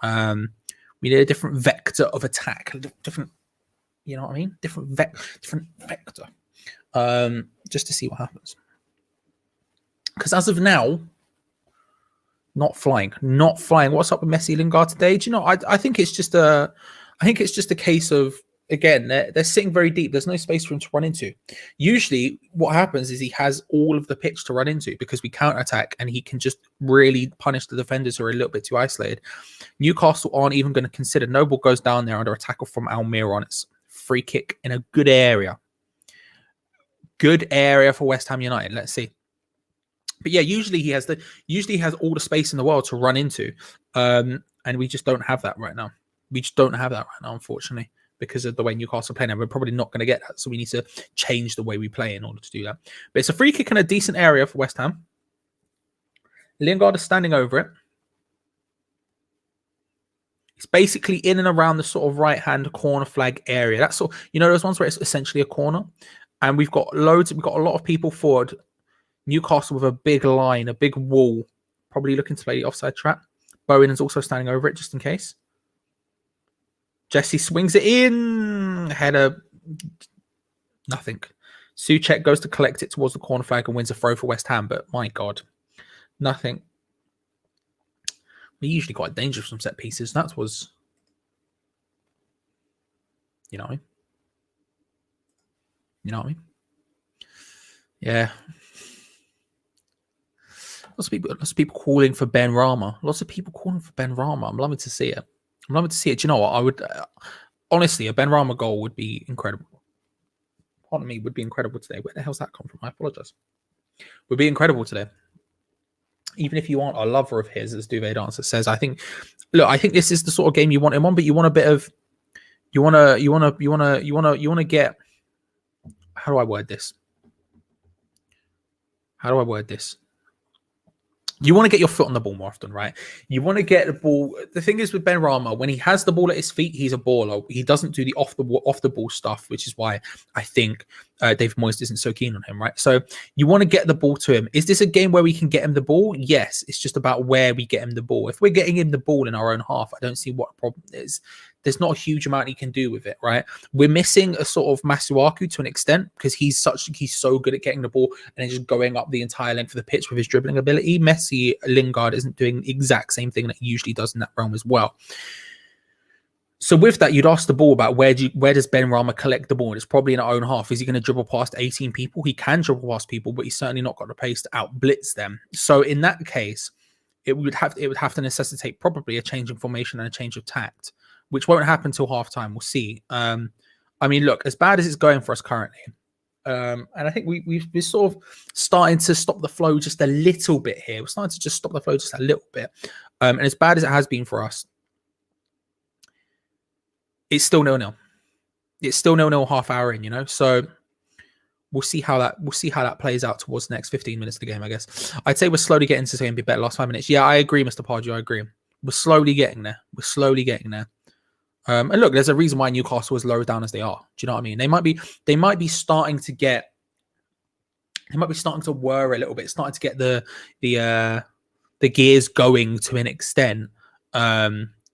We need a different vector of attack. Different, you know what I mean? Different vector. Just to see what happens. Because as of now, Not flying. What's up with Messi Lingard today? Do you know? I think it's just a case of, again, they're sitting very deep. There's no space for him to run into. Usually, what happens is he has all of the pitch to run into because we counter attack, and he can just really punish the defenders who are a little bit too isolated. Newcastle aren't even going to consider. Noble goes down there under a tackle from Almiron. It's free kick in a good area. Good area for West Ham United. Let's see. But yeah, usually he has all the space in the world to run into, and we just don't have that right now. Unfortunately, because of the way Newcastle play now. We're probably not going to get that, so we need to change the way we play in order to do that. But it's a free kick in a decent area for West Ham. Lingard is standing over it. It's basically in and around the sort of right-hand corner flag area. That's sort, those ones where it's essentially a corner, and we've got a lot of people forward. Newcastle with a big line, a big wall, probably looking to play the offside trap. Bowen is also standing over it just in case. Jesse swings it in. Header, nothing. Souček goes to collect it towards the corner flag and wins a throw for West Ham, but my God, nothing. We're usually quite dangerous from set pieces. That was, you know what I mean? Yeah. Lots of people calling for Ben Rama. I'm loving to see it. Do you know what? I would honestly, a Ben Rama goal would be incredible. Pardon me, would be incredible today. Where the hell's that come from? I apologize. Would be incredible today. Even if you aren't a lover of his, as Duvet Dancer says, I think this is the sort of game you want him on, but you want a bit of, you want to get. How do I word this? You want to get your foot on the ball more often, right? You want to get the ball. The thing is with Ben Rama, when he has the ball at his feet, he's a baller. He doesn't do the off the ball stuff, which is why I think David Moyes isn't so keen on him, right? So you want to get the ball to him. Is this a game where we can get him the ball? Yes. It's just about where we get him the ball. If we're getting him the ball in our own half, I don't see what the problem is. There's not a huge amount he can do with it, right? We're missing a sort of Masuwaku to an extent because he's so good at getting the ball and then just going up the entire length of the pitch with his dribbling ability. Messi Lingard isn't doing the exact same thing that he usually does in that realm as well. So with that, you'd ask the ball about where does Ben Rama collect the ball? And it's probably in our own half. Is he going to dribble past 18 people? He can dribble past people, but he's certainly not got the pace to out blitz them. So in that case, it would have to necessitate probably a change in formation and a change of tact, which won't happen till halftime. We'll see. I mean, look, as bad as it's going for us currently, and I think we're sort of starting to stop the flow just a little bit here. We're starting to just stop the flow just a little bit. And as bad as it has been for us, it's still 0-0. It's still 0-0 half hour in, So we'll see how that plays out towards the next 15 minutes of the game, I guess. I'd say we're slowly getting to say be better last 5 minutes. Yeah, I agree, Mr. Pardew. I agree. We're slowly getting there. And look, there's a reason why Newcastle is low down as they are. Do you know what I mean? They might be starting to whir a little bit, starting to get the gears going to an extent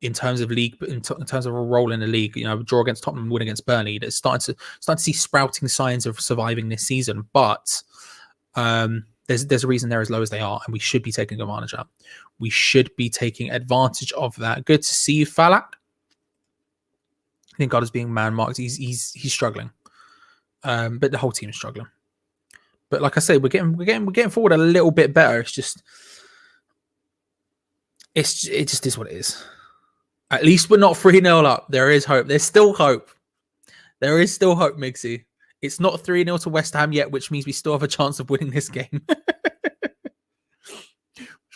in terms of league, in terms of a role in the league. Draw against Tottenham, win against Burnley. They're starting to see sprouting signs of surviving this season. But there's a reason they're as low as they are, and we should be taking advantage of that. Good to see you, Falak. I think God is being man marked. He's struggling, but the whole team is struggling. But like I say, we're getting forward a little bit better. It just is what it is. At least we're not 3-0 up. There is hope. There's still hope. There is still hope, Migsy. It's not 3-0 to West Ham yet, which means we still have a chance of winning this game.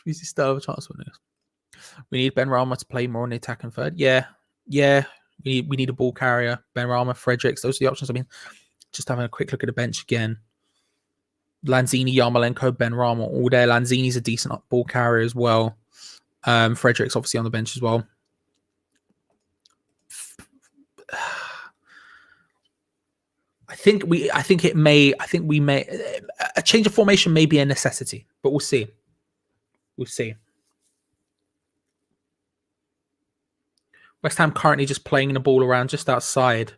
We need Ben Rama to play more on the attack and third. Yeah. We need a ball carrier. Ben Rama, Fredericks. Those are the options. I mean, just having a quick look at the bench again. Lanzini, Yarmolenko, Ben Rama, all there. Lanzini's a decent ball carrier as well. Fredericks obviously on the bench as well. I think we may a change of formation may be a necessity, but we'll see. West Ham currently just playing the ball around just outside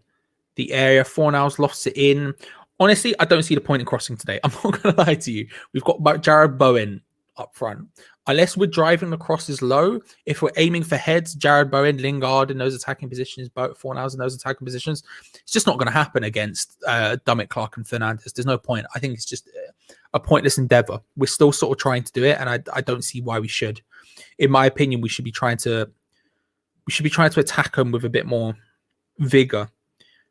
the area. Fornals lofts it in. Honestly, I don't see the point in crossing today. I'm not going to lie to you. We've got Jared Bowen up front. unless we're driving the crosses low, if we're aiming for heads, Jared Bowen, Lingard in those attacking positions, Fornals in those attacking positions, it's just not going to happen against Dummett, Clark, and Fernandes. There's no point. I think it's just a pointless endeavor. We're still sort of trying to do it, and I don't see why we should. In my opinion, we should be trying to attack them with a bit more vigor.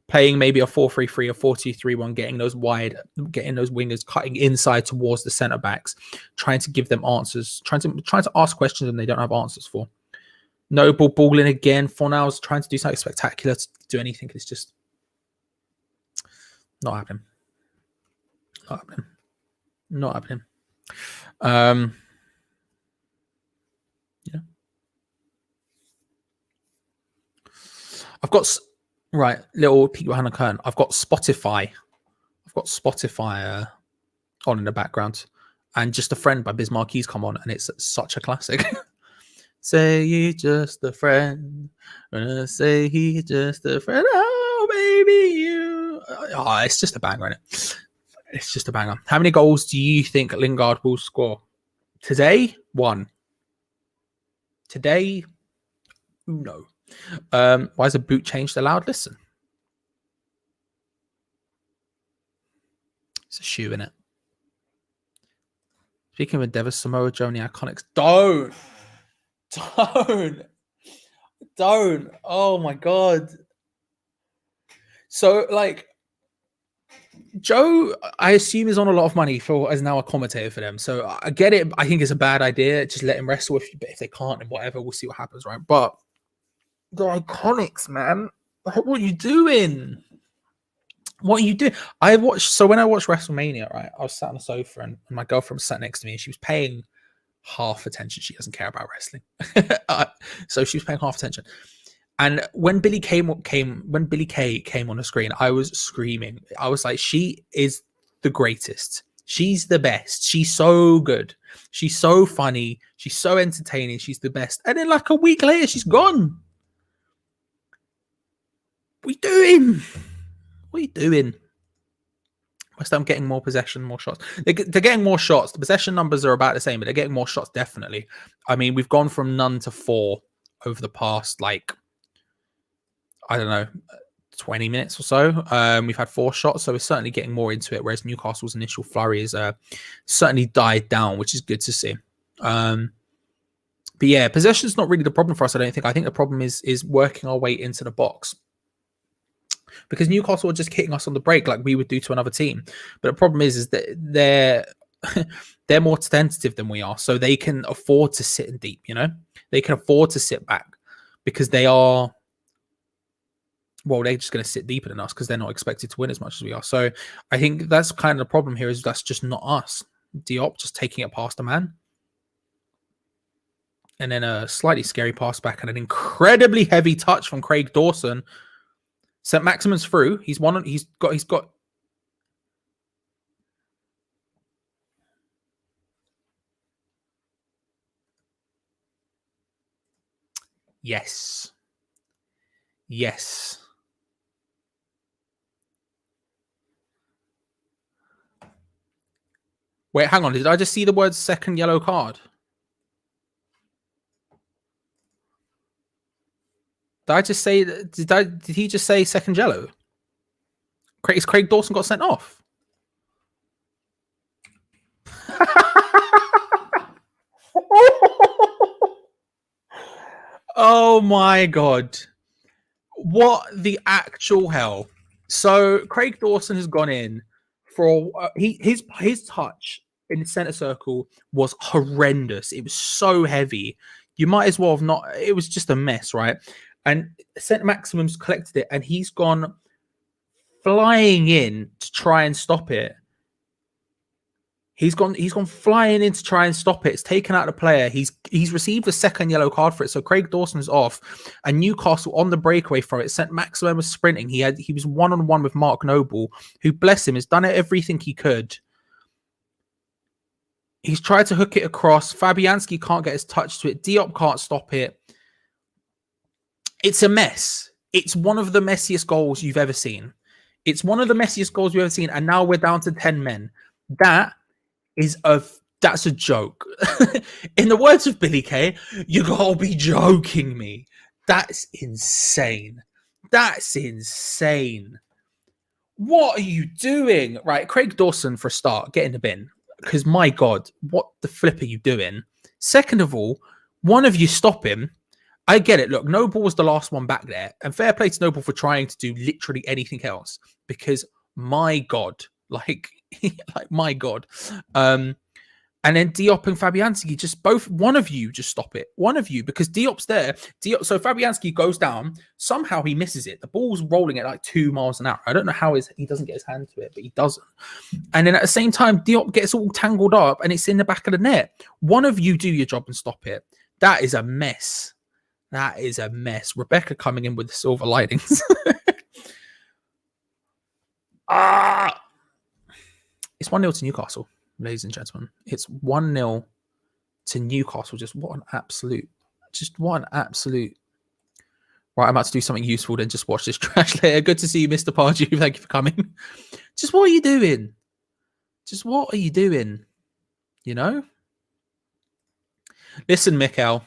Playing maybe a 4-3-3, a 4-2-3-1, getting those wingers cutting inside towards the centre backs, trying to give them answers, trying to ask questions and they don't have answers for. Noble balling again. Fornals trying to do something spectacular to do anything. It's just not happening. Not happening. Yeah. I've got. Right, little peek behind the curtain. I've got Spotify. On in the background, and Just a Friend by Biz Marquis come on, and it's such a classic. Say you just a friend. Say he just a friend. Oh, baby, you. Oh, it's just a banger, isn't it? It's just a banger. How many goals do you think Lingard will score today? 1. Today, no. Why is a boot changed allowed? Listen, it's a shoe, in it. Speaking of endeavors, Samoa Joe and the Iconics. Don't. Oh my god. So, like, Joe, I assume, is on a lot of money as now a commentator for them. So I get it. I think it's a bad idea. Just let him wrestle. If they can't, and whatever, we'll see what happens, right? But the Iconics, man. What are you doing? When I watched WrestleMania, right? I was sat on the sofa and my girlfriend was sat next to me and she was paying half attention. She doesn't care about wrestling. So she was paying half attention. And when Billy Kay came on the screen, I was screaming. I was like, she is the greatest. She's the best. She's so good. She's so funny. She's so entertaining. She's the best. And then like a week later, she's gone. What are you doing? West Ham getting more possession, more shots. They're getting more shots. The possession numbers are about the same, but they're getting more shots, definitely. I mean, we've gone from none to 4 over the past, 20 minutes or so. We've had 4 shots, so we're certainly getting more into it, whereas Newcastle's initial flurry has certainly died down, which is good to see. But yeah, possession's not really the problem for us, I don't think. I think the problem is working our way into the box. Because Newcastle are just hitting us on the break like we would do to another team. But the problem is that they're more tentative than we are. So they can afford to sit in deep, you know? They can afford to sit back because they're just going to sit deeper than us because they're not expected to win as much as we are. So I think that's kind of the problem here is that's just not us. Diop just taking it past a man. And then a slightly scary pass back and an incredibly heavy touch from Craig Dawson. St. Maximin's through. He's got. Yes. Wait, hang on. Did I just see the word second yellow card? Did he just say second yellow? Is Craig Dawson got sent off? Oh my god. What the actual hell? So Craig Dawson has gone in for his touch in the center circle was horrendous. It was so heavy. You might as well have not. It was just a mess, right? And St. Maximum's collected it, and he's gone flying in to try and stop it. He's gone flying in to try and stop it. It's taken out the player. He's received a second yellow card for it. So Craig Dawson is off, and Newcastle on the breakaway from it. St. Maximum was sprinting. He was 1-on-1 with Mark Noble, who, bless him, has done everything he could. He's tried to hook it across. Fabianski can't get his touch to it. Diop can't stop it. It's a mess. It's one of the messiest goals you've ever seen. And now we're down to 10 men. That is That's a joke. In the words of Billy Kay, you gotta be joking me. That's insane. That's insane. What are you doing? Right, Craig Dawson, for a start, get in the bin. Because my God, what the flip are you doing? Second of all, one of you stop him. I get it. Look, Noble was the last one back there. And fair play to Noble for trying to do literally anything else. Because my God, like my God. And then Diop and Fabianski, just both, one of you just stop it. One of you, because Diop's there. So Fabianski goes down. Somehow he misses it. The ball's rolling at like 2 miles an hour. I don't know how he doesn't get his hand to it, but he doesn't. And then at the same time, Diop gets all tangled up and it's in the back of the net. One of you do your job and stop it. That is a mess. That is a mess. Rebecca coming in with the silver linings. It's 1-0 to Newcastle. Ladies and gentlemen, it's 1-0 to Newcastle. What an absolute. Right, I'm about to do something useful, then just watch this trash later. Good to see you, Mr. Pardew. Thank you for coming. Just what are you doing? You know? Listen, Mikkel.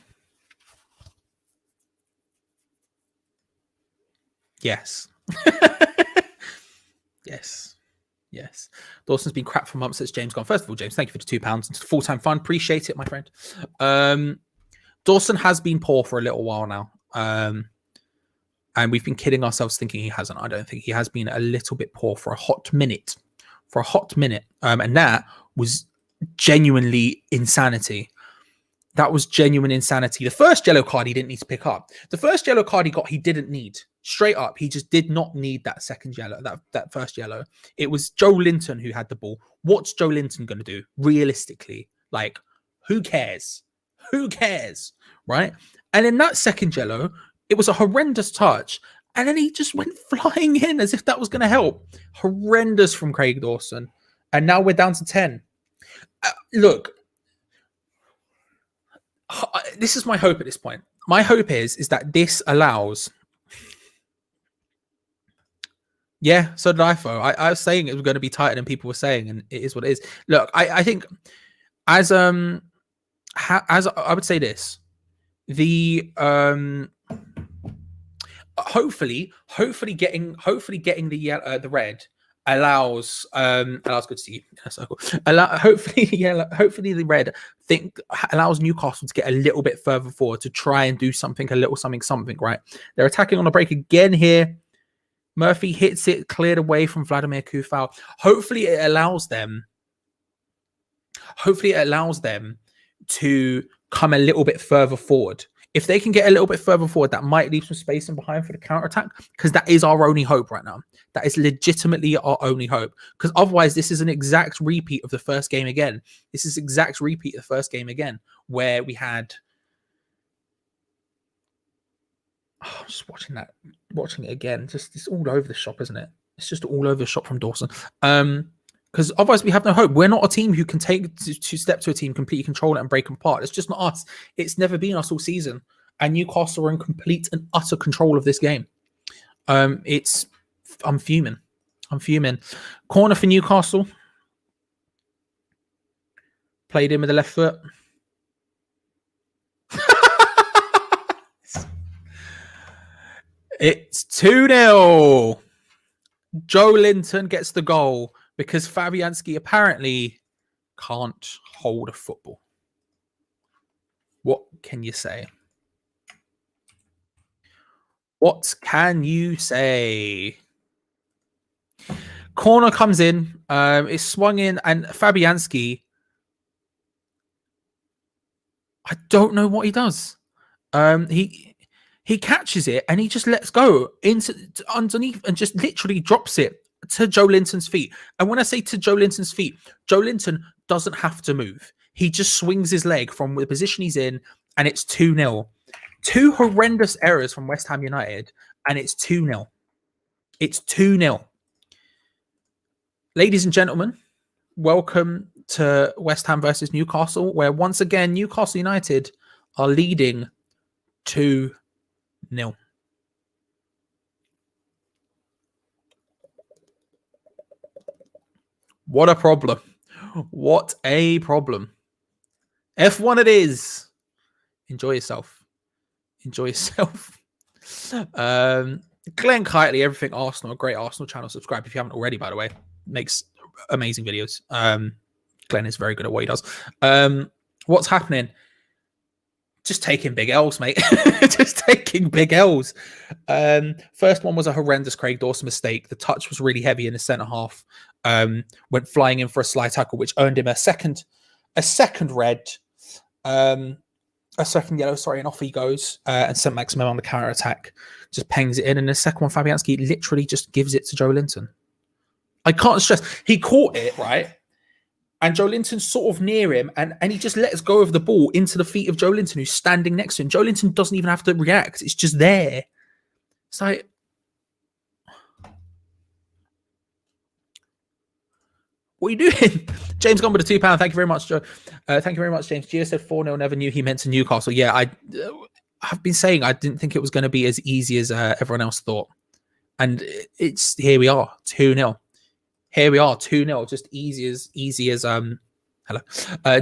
Yes. Yes. Dawson's been crap for months since James gone. First of all, James, thank you for the £2. It's full-time fun. Appreciate it, my friend. Dawson has been poor for a little while now. And we've been kidding ourselves thinking he hasn't. I don't think he has been a little bit poor for a hot minute. And that was genuinely insanity. The first yellow card he didn't need to pick up. The first yellow card he got, he didn't need. Straight up, he just did not need that second yellow, that first yellow. It was Joe Linton who had the ball. What's Joe Linton going to do? Realistically, like, who cares? Right? And in that second yellow, it was a horrendous touch. And then he just went flying in as if that was going to help. Horrendous from Craig Dawson. And now we're down to 10. Look, this is my hope at this point. My hope is that this allows... Yeah, so did I, Fo. I was saying it was going to be tighter than people were saying, and it is what it is. Look, I think as I would say this, the hopefully getting the red allows good to see you in a circle. Hopefully the red allows Newcastle to get a little bit further forward to try and do something, right? They're attacking on a break again here. Murphy hits it, cleared away from Vladimir Kufal. Hopefully it allows them to come a little bit further forward. If they can get a little bit further forward, that might leave some space in behind for the counter-attack, because that is our only hope right now. That is legitimately our only hope, because otherwise this is an exact repeat of the first game again. Where we had... I'm just watching it again. Just it's all over the shop, isn't it? It's just all over the shop from Dawson. Because otherwise we have no hope. We're not a team who can take to step to a team, completely control it and break them apart. It's just not us. It's never been us all season. And Newcastle are in complete and utter control of this game. I'm fuming. Corner for Newcastle. Played in with the left foot. It's 2-0. Joe Linton gets the goal because Fabianski apparently can't hold a football. What can you say? Corner comes in. It's swung in, and Fabianski, I don't know what he does. He catches it and he just lets go into underneath and just literally drops it to Joe Linton's feet. And when I say to Joe Linton's feet, Joe Linton doesn't have to move. He just swings his leg from the position he's in, and it's 2-0. Two horrendous errors from West Ham United, and it's 2-0. It's 2-0. Ladies and gentlemen, welcome to West Ham versus Newcastle, where once again Newcastle United are leading 2-0. What a problem. F1 it is. Enjoy yourself. Enjoy yourself. Glenn Kitely, Everything Arsenal, a great Arsenal channel. Subscribe if you haven't already, by the way. Makes amazing videos. Glenn is very good at what he does. What's happening? Just taking big L's, mate. Just taking big L's. First one was a horrendous Craig Dawson mistake. The touch was really heavy in the centre half. Went flying in for a slide tackle, which earned him a second red, a second yellow, sorry, and off he goes. And St. Maximin on the counter attack just pangs it in. And the second one, Fabianski literally just gives it to Joe Linton. I can't stress, he caught it, right? And Joe Linton's sort of near him, and he just lets go of the ball into the feet of Joe Linton, who's standing next to him. Joe Linton doesn't even have to react. It's just there. It's like, what are you doing? James Gomber to £2. Thank you very much, Joe. Thank you very much, James. Gio said 4-0, never knew he meant to Newcastle. Yeah, I've been saying I didn't think it was going to be as easy as everyone else thought. And here we are, 2-0. Here we are, 2-0, just easy as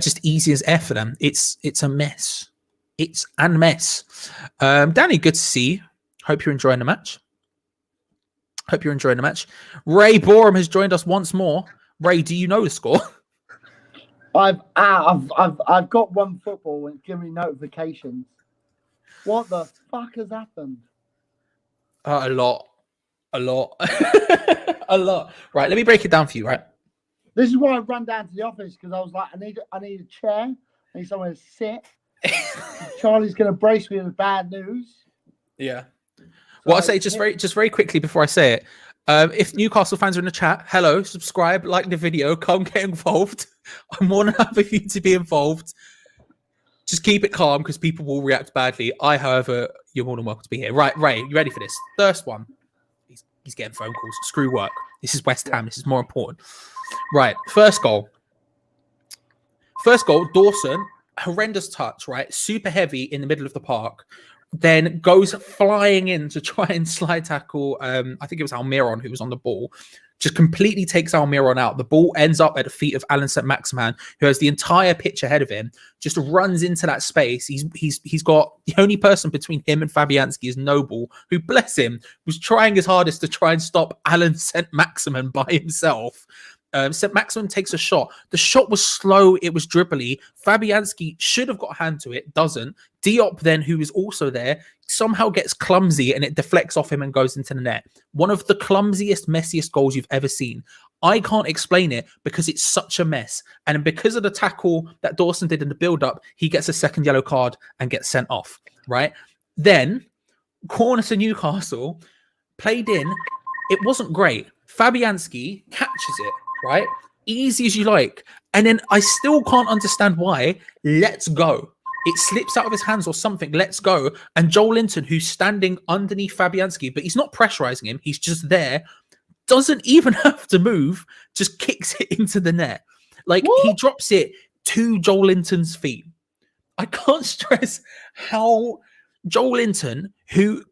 just easy as F for them. It's a mess. It's a mess. Danny, good to see you. Hope you're enjoying the match. Ray Borum has joined us once more. Ray, do you know the score? I've got one football and it's giving me notifications. What the fuck has happened? A lot. A lot. Right, let me break it down for you, right? This is why I ran down to the office, because I was like, I need a chair. I need somewhere to sit. Charlie's going to brace me with bad news. Yeah. Well, I'll say just very quickly before I say it. If Newcastle fans are in the chat, hello, subscribe, like the video, come get involved. I'm more than happy for you to be involved. Just keep it calm because people will react badly. However, you're more than welcome to be here. Right, Ray, you ready for this? First one. He's getting phone calls. Screw work. This is West Ham. This is more important. Right. First goal. Dawson, horrendous touch, right? Super heavy in the middle of the park. Then goes flying in to try and slide tackle. I think it was Almiron who was on the ball. Just completely takes Almiron out. The ball ends up at the feet of Alan St. Maximin, who has the entire pitch ahead of him. Just runs into that space. He's got the only person between him and Fabianski is Noble, who, bless him, was trying his hardest to try and stop Alan St. Maximin by himself. St. Maximin takes a shot. The shot was slow. It was dribbly. Fabianski should have got a hand to it. Doesn't. Diop then, who is also there, somehow gets clumsy and it deflects off him and goes into the net. One of the clumsiest, messiest goals you've ever seen. I can't explain it because it's such a mess. And because of the tackle that Dawson did in the build-up, he gets a second yellow card and gets sent off, right? Then, corner to Newcastle, played in. It wasn't great. Fabianski catches it, right? Easy as you like. And then I still can't understand why. Let's go. It slips out of his hands or something. Let's go. And Joel Linton, who's standing underneath Fabianski, but he's not pressurizing him. He's just there. Doesn't even have to move. Just kicks it into the net. Like, what? He drops it to Joel Linton's feet. I can't stress how Joel Linton, who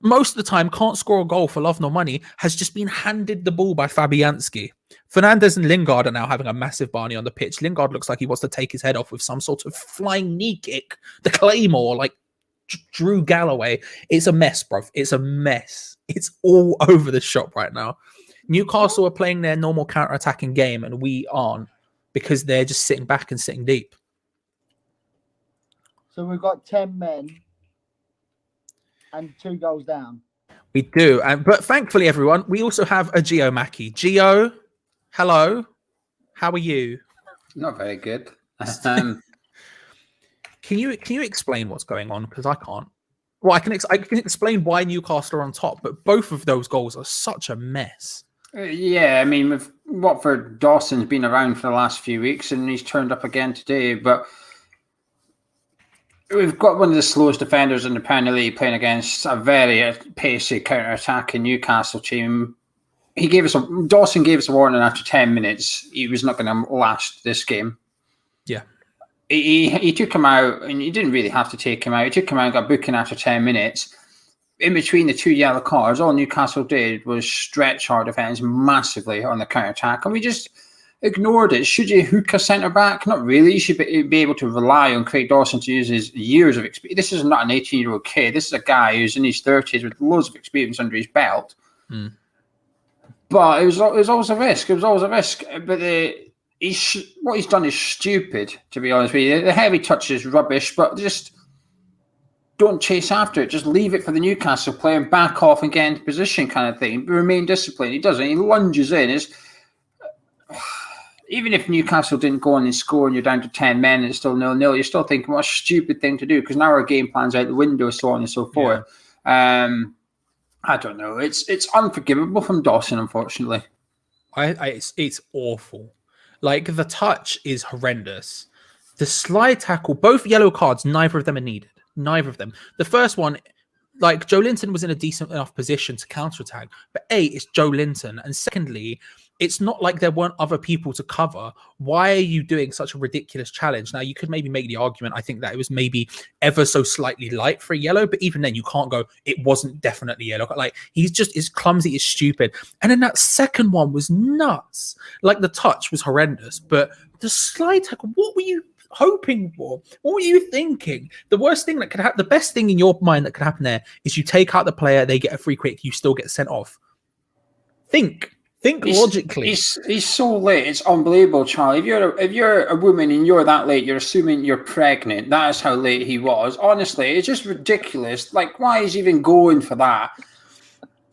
most of the time can't score a goal for love nor money, has just been handed the ball by Fabianski. Fernandes and Lingard are now having a massive Barney on the pitch. Lingard looks like he wants to take his head off with some sort of flying knee kick. The Claymore, like Drew Galloway. It's a mess, bro. It's a mess. It's all over the shop right now. Newcastle are playing their normal counter-attacking game and we aren't, because they're just sitting back and sitting deep. So we've got 10 men and 2 goals down. We do. But thankfully, everyone, we also have a Geo Mackie. Geo, hello. How are you? Not very good. Can you explain what's going on? Because I can't. Well, I can explain why Newcastle are on top, but both of those goals are such a mess. Yeah, I mean, with Watford, Dawson's been around for the last few weeks and he's turned up again today, but we've got one of the slowest defenders in the Premier League playing against a very pacey counter-attacking Newcastle team. Dawson gave us a warning after 10 minutes. He was not going to last this game. Yeah. He took him out, and you didn't really have to take him out. He took him out and got booking after 10 minutes. In between the 2 yellow cards, all Newcastle did was stretch our defence massively on the counter-attack. And we just ignored it. Should you hook a centre back? Not really. You should be able to rely on Craig Dawson to use his years of experience. This is not an 18-year-old kid. This is a guy who's in his 30s with loads of experience under his belt. But it was always a risk. It was always a risk. But what he's done is stupid, to be honest with you. The heavy touch is rubbish, but just don't chase after it. Just leave it for the Newcastle player and back off and get into position kind of thing. Remain disciplined. He doesn't. He lunges in. Even if Newcastle didn't go on and score and you're down to 10 men and it's still 0-0, you're still thinking, what a stupid thing to do, because now our game plan's out the window, so on and so forth. Yeah. I don't know. It's unforgivable from Dawson, unfortunately. It's awful. Like, the touch is horrendous. The slide tackle, both yellow cards, neither of them are needed. Neither of them. The first one, like, Joe Linton was in a decent enough position to counterattack, but A, it's Joe Linton, and secondly, it's not like there weren't other people to cover. Why are you doing such a ridiculous challenge? Now, you could maybe make the argument, I think, that it was maybe ever so slightly light for a yellow, but even then, you can't go, it wasn't definitely yellow. Like, he's just is clumsy, is stupid. And then that second one was nuts. Like, the touch was horrendous, but the slide tackle, what were you hoping for? What were you thinking? The worst thing that could happen, the best thing in your mind that could happen there is you take out the player, they get a free kick, you still get sent off. Think logically. He's so late. It's unbelievable, Charlie. If you're a woman and you're that late, you're assuming you're pregnant. That is how late he was. Honestly, it's just ridiculous. Like, why is he even going for that?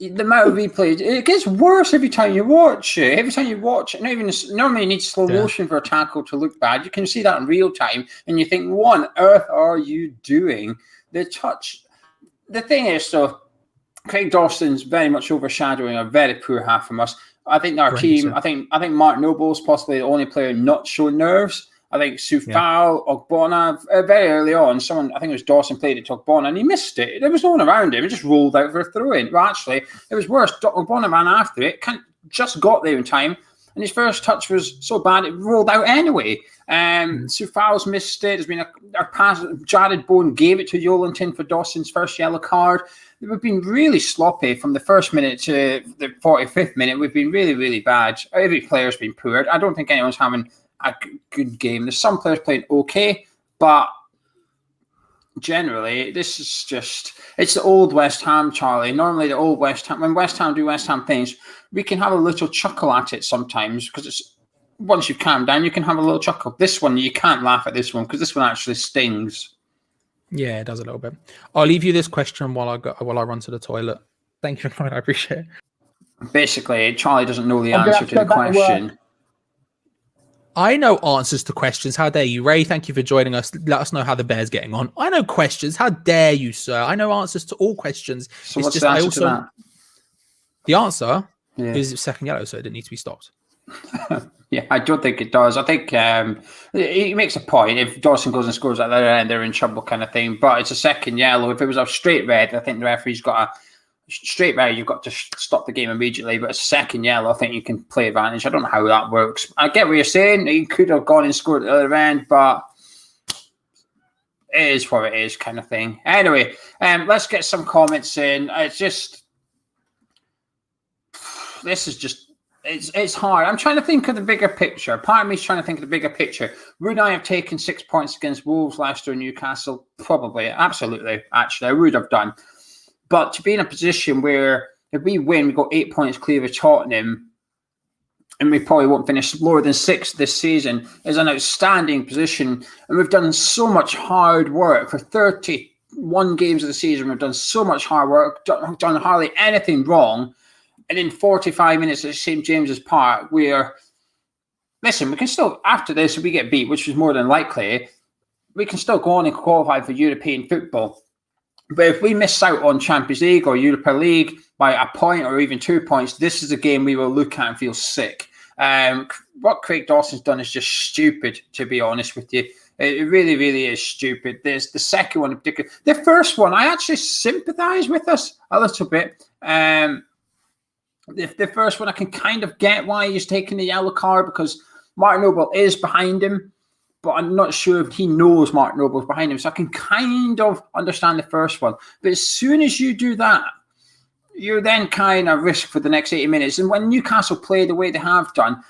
The amount of replays, it gets worse every time you watch it. Every time you watch it, normally you need slow motion for a tackle to look bad. You can see that in real time, and you think, what on earth are you doing? The touch. The thing is, though, Craig Dawson's very much overshadowing a very poor half from us. I think our team. I think Mark Noble's possibly the only player not showing nerves. I think Sufal, Ogbonna, very early on, I think it was Dawson played it to Ogbonna and he missed it. There was no one around him. It just rolled out for a throw-in. Well, actually, it was worse. Ogbonna ran after it, just got there in time, and his first touch was so bad it rolled out anyway. Sufal's missed it. There's been a pass. Jared Bowen gave it to Yolenton for Dawson's first yellow card. We've been really sloppy from the first minute to the 45th minute. We've been really, really bad. Every player's been poor. I don't think anyone's having a good game. There's some players playing okay, but generally, this is it's the old West Ham, Charlie. Normally, the old West Ham, when West Ham do West Ham things, we can have a little chuckle at it sometimes because once you've calmed down, you can have a little chuckle. This one, you can't laugh at this one because this one actually stings. Yeah, it does a little bit. I'll leave you this question while I run to the toilet. Thank you, I appreciate it. Basically, Charlie doesn't know the answer to the question. I know answers to questions. How dare you, Ray? Thank you for joining us. Let us know how the Bear's getting on. I know questions. How dare you, sir? I know answers to all questions. So what's the answer to that? The answer is second yellow, so it didn't need to be stopped. Yeah, I don't think it does. I think he makes a point. If Dawson goes and scores at the other end, they're in trouble kind of thing. But it's a second yellow. If it was a straight red, I think the referee's got a straight red. You've got to stop the game immediately. But a second yellow, I think you can play advantage. I don't know how that works. I get what you're saying. He could have gone and scored at the other end, but it is what it is kind of thing. Anyway, let's get some comments in. It's hard. I'm trying to think of the bigger picture. Part of me is trying to think of the bigger picture. Would I have taken 6 points against Wolves, Leicester, and Newcastle? Probably. Absolutely. Actually, I would have done. But to be in a position where if we win, we got 8 points clear of Tottenham, and we probably won't finish lower than 6th this season, is an outstanding position. And we've done so much hard work for 31 games of the season. We've done so much hard work, done hardly anything wrong. And in 45 minutes at St. James's Park, we can still, after this, if we get beat, which is more than likely, we can still go on and qualify for European football. But if we miss out on Champions League or Europa League by a point or even 2 points, this is a game we will look at and feel sick. What Craig Dawson's done is just stupid, to be honest with you. It really, really is stupid. There's the second one in particular. The first one, I actually sympathise with us a little bit. The first one, I can kind of get why he's taking the yellow card because Mark Noble is behind him, but I'm not sure if he knows Mark Noble's behind him. So I can kind of understand the first one. But as soon as you do that, you're then kind of risk for the next 80 minutes. And when Newcastle play the way they have done,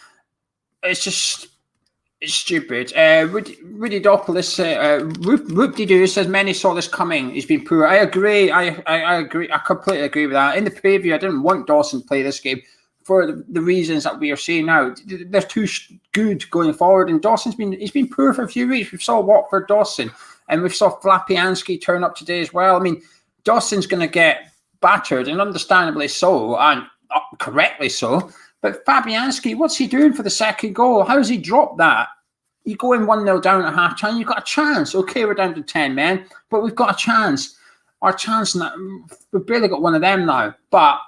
it's stupid. Rudy Dopolis, Whoop-de-doo says many saw this coming. He's been poor. I agree. I agree. I completely agree with that. In the preview, I didn't want Dawson to play this game for the reasons that we are seeing now. They're too good going forward, and he's been poor for a few weeks. We saw Watford Dawson, and we saw Flapianski turn up today as well. I mean, Dawson's going to get battered, and understandably so, and correctly so. But Fabianski, what's he doing for the second goal? How has he dropped that? You go in 1-0 down at half time, you've got a chance. Okay, we're down to 10 men, but we've got a chance. Our chance, we've barely got one of them now. But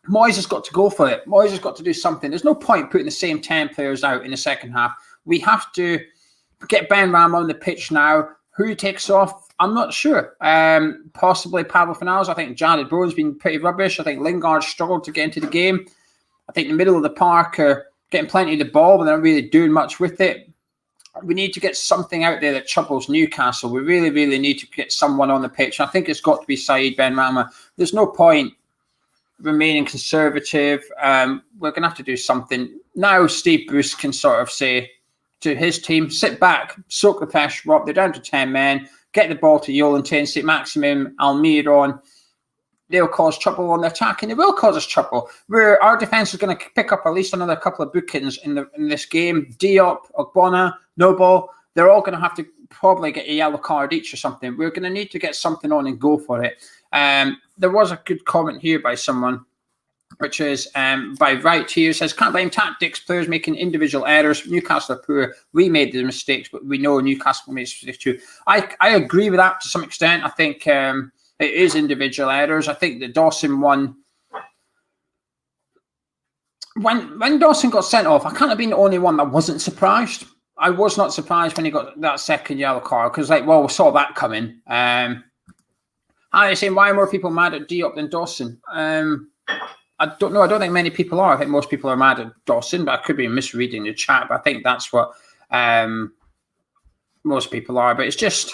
Moyes has got to go for it. Moyes has got to do something. There's no point putting the same 10 players out in the second half. We have to get Ben Rama on the pitch now. Who takes off? I'm not sure. Possibly Pablo Fornals. I think Jared Bowen's been pretty rubbish. I think Lingard struggled to get into the game. I think the middle of the park are getting plenty of the ball, but they're not really doing much with it. We need to get something out there that troubles Newcastle. We really, really need to get someone on the pitch. I think it's got to be Saeed Benrahma. There's no point remaining conservative. We're going to have to do something. Now Steve Bruce can sort of say to his team, sit back, soak the pressure up. They're down to 10 men. Get the ball to Yolentin, St. Maximum, Almiron. They'll cause trouble on the attack, and they will cause us trouble. Our defence is going to pick up at least another couple of bookings in this game. Diop, Ogbonna, Noble, they're all going to have to probably get a yellow card each or something. We're going to need to get something on and go for it. There was a good comment here by someone, which is by Right here, says, can't blame tactics, players making individual errors. Newcastle are poor. We made the mistakes, but we know Newcastle made mistakes too. I agree with that to some extent. I think it is individual errors. I think the Dawson one, when Dawson got sent off, I can't have been the only one that wasn't surprised. I was not surprised when he got that second yellow card because, we saw that coming. I saying, why are more people mad at Diop than Dawson? I don't know. I don't think many people are. I think most people are mad at Dawson, but I could be misreading the chat. But I think that's what most people are. But it's just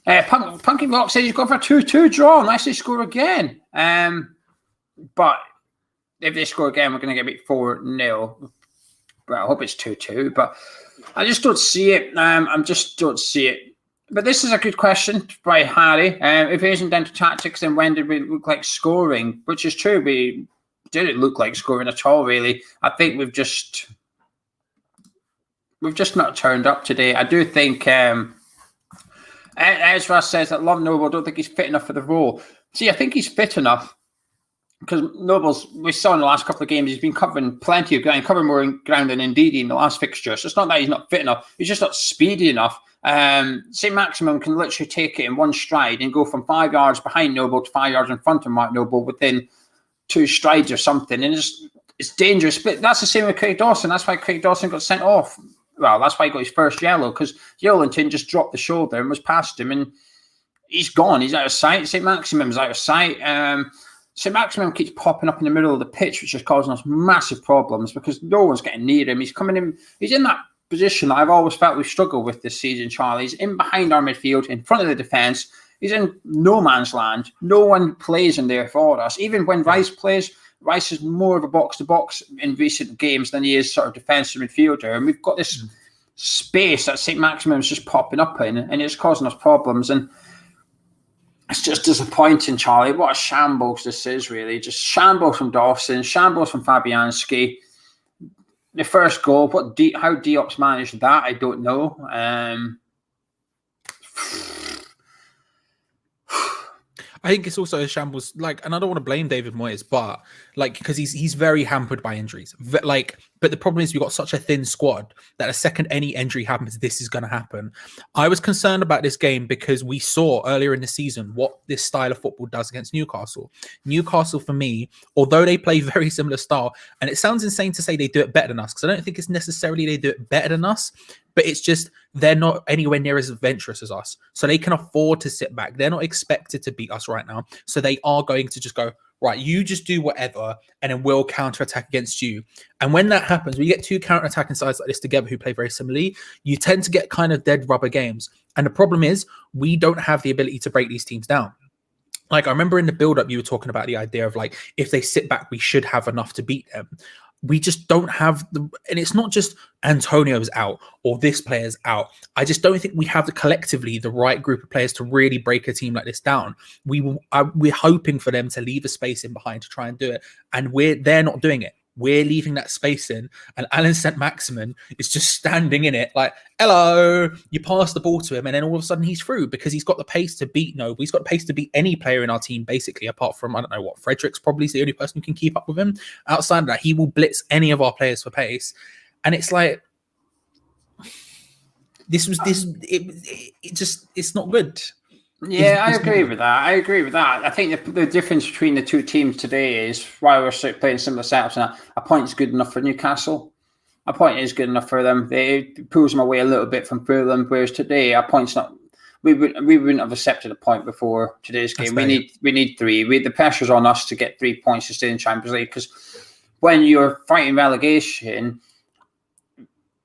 Punky Rock says he's gone for a 2-2 draw. Nice to score again. But if they score again, we're going to get beat 4-0. Well, I hope it's 2-2. But I just don't see it. I just don't see it. But this is a good question by Harry. If it isn't down to tactics, then when did we look like scoring? Which is true. We didn't look like scoring at all, really. I think we've just not turned up today. I do think Ezra says that Love Noble, don't think he's fit enough for the role. See, I think he's fit enough because Noble's, we saw in the last couple of games, he's been covering plenty of ground, covering more ground than Ndidi in the last fixture. So it's not that he's not fit enough. He's just not speedy enough. St. Maximum can literally take it in one stride and go from 5 yards behind Noble to 5 yards in front of Mark Noble within 2 strides or something. And it's dangerous. But that's the same with Craig Dawson. That's why Craig Dawson got sent off. Well, that's why he got his first yellow, because Yolentin just dropped the shoulder and was past him, and he's gone. He's out of sight. St. Maximum's out of sight. St. Maximum keeps popping up in the middle of the pitch, which is causing us massive problems because no one's getting near him. He's coming in. He's in that position that I've always felt we've struggled with this season, Charlie. He's in behind our midfield, in front of the defence. He's in no man's land. No one plays in there for us. Even when Rice plays, Rice is more of a box-to-box in recent games than he is sort of defensive midfielder. And we've got this space that St. Maximum is just popping up in, and it's causing us problems. And it's just disappointing, Charlie. What a shambles this is, really. Just shambles from Dawson, shambles from Fabianski. The first goal, how Diop's managed that, I don't know. I think it's also a shambles, and I don't want to blame David Moyes, but because he's very hampered by injuries. But the problem is we've got such a thin squad that the second any injury happens, this is going to happen. I was concerned about this game because we saw earlier in the season what this style of football does against Newcastle. Newcastle, for me, although they play very similar style, and it sounds insane to say they do it better than us, because I don't think it's necessarily they do it better than us, but it's just they're not anywhere near as adventurous as us. So they can afford to sit back. They're not expected to beat us right now. So they are going to just go, right, you just do whatever, and then we'll counterattack against you. And when that happens, when you get two counterattacking sides like this together who play very similarly, you tend to get kind of dead rubber games. And the problem is we don't have the ability to break these teams down. I remember in the build-up, you were talking about the idea of if they sit back, we should have enough to beat them. we just don't have and it's not just Antonio's out or this player's out. I just don't think we have collectively the right group of players to really break a team like this down. We're hoping for them to leave a space in behind to try and do it, and they're not doing it. We're leaving that space in, and Alan St-Maximin is just standing in it like, hello, you pass the ball to him, and then all of a sudden he's through because he's got the pace to beat Noble. He's got the pace to beat any player in our team, basically, apart from, I don't know what, Frederick's probably the only person who can keep up with him. Outside of that, he will blitz any of our players for pace. And it's like, it's not good. Yeah, I agree with that. I think the difference between the two teams today is why we're playing similar setups. And a point is good enough for Newcastle. A point is good enough for them. It pulls them away a little bit from Fulham. Whereas today, a point's not. We wouldn't have accepted a point before today's game. We need 3. The pressure's on us to get 3 points to stay in Champions League, because when you're fighting relegation,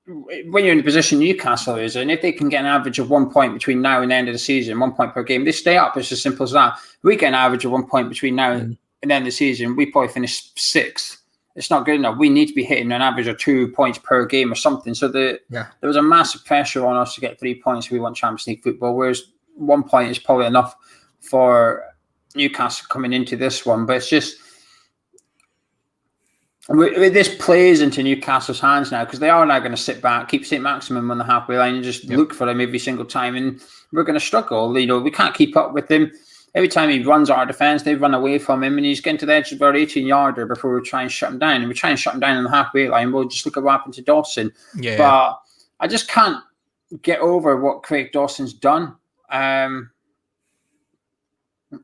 when you're in the position Newcastle is, and if they can get an average of 1 point between now and the end of the season, 1 point per game, they stay up. It's as simple as that. We get an average of 1 point between now and the end of the season, we probably finish 6th. It's not good enough. We need to be hitting an average of 2 points per game or something. So there was a massive pressure on us to get 3 points if we want Champions League football, whereas 1 point is probably enough for Newcastle coming into this one. But it's just, this plays into Newcastle's hands now, because they are now going to sit back, keep St-Maximin on the halfway line and just look for him every single time, and we're going to struggle. We can't keep up with him. Every time he runs our defence, they run away from him, and he's getting to the edge of our 18-yarder before we try and shut him down. And we try and shut him down on the halfway line. We'll just look at what happened to Dawson. Yeah. But I just can't get over what Craig Dawson's done.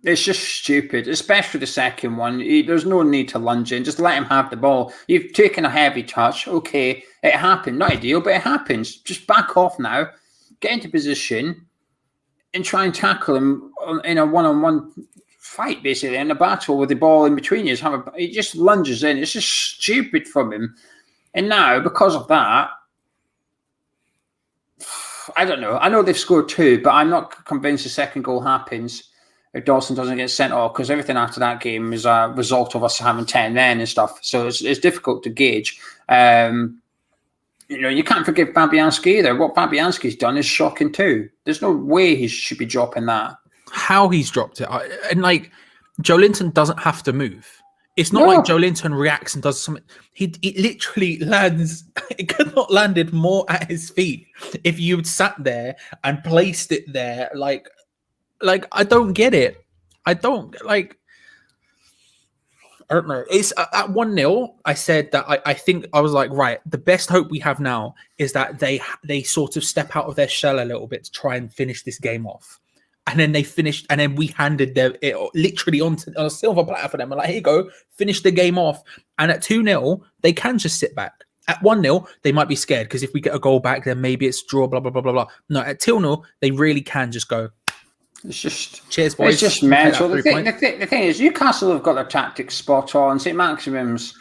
It's just stupid, especially the second one. There's no need to lunge in. Just let him have the ball. You've taken a heavy touch. Okay, it happened. Not ideal, but it happens. Just back off now. Get into position and try and tackle him in a one-on-one fight, basically, in a battle with the ball in between you. He just lunges in. It's just stupid from him. And now, because of that, I don't know. I know they've scored 2, but I'm not convinced the second goal happens if Dawson doesn't get sent off, because everything after that game is a result of us having 10 men and stuff. So it's difficult to gauge. You can't forgive Fabianski either. What Fabianski's done is shocking too. There's no way he should be dropping that. How he's dropped it. And Joe Linton doesn't have to move. It's not like Joe Linton reacts and does something. It literally lands. It could not landed more at his feet if you'd sat there and placed it there. Like I don't get it. I don't know. It's at 1-0. I said that I think I was like, right, the best hope we have now is that they sort of step out of their shell a little bit to try and finish this game off. And then they finished, and then we handed them it literally on a silver platter for them. We're like, here you go, finish the game off. And at 2-0, they can just sit back. At 1-0, they might be scared because if we get a goal back, then maybe it's draw, blah, blah, blah, blah, blah. No, at 2-0, they really can just go, it's just, cheers, boys. It's just mental. The thing is, Newcastle have got their tactics spot on. St-Maximin's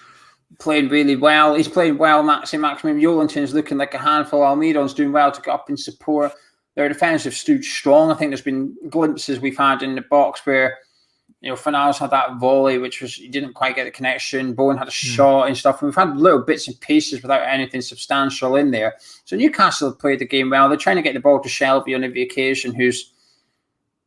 playing really well. He's playing well. St-Maximin, Jolinton's looking like a handful. Almiron's doing well to get up and support. Their defence have stood strong. I think there's been glimpses we've had in the box where, Fornals had that volley, which was, he didn't quite get the connection. Bowen had a shot and stuff. And we've had little bits and pieces without anything substantial in there. So Newcastle have played the game well. They're trying to get the ball to Shelby on every occasion, who's,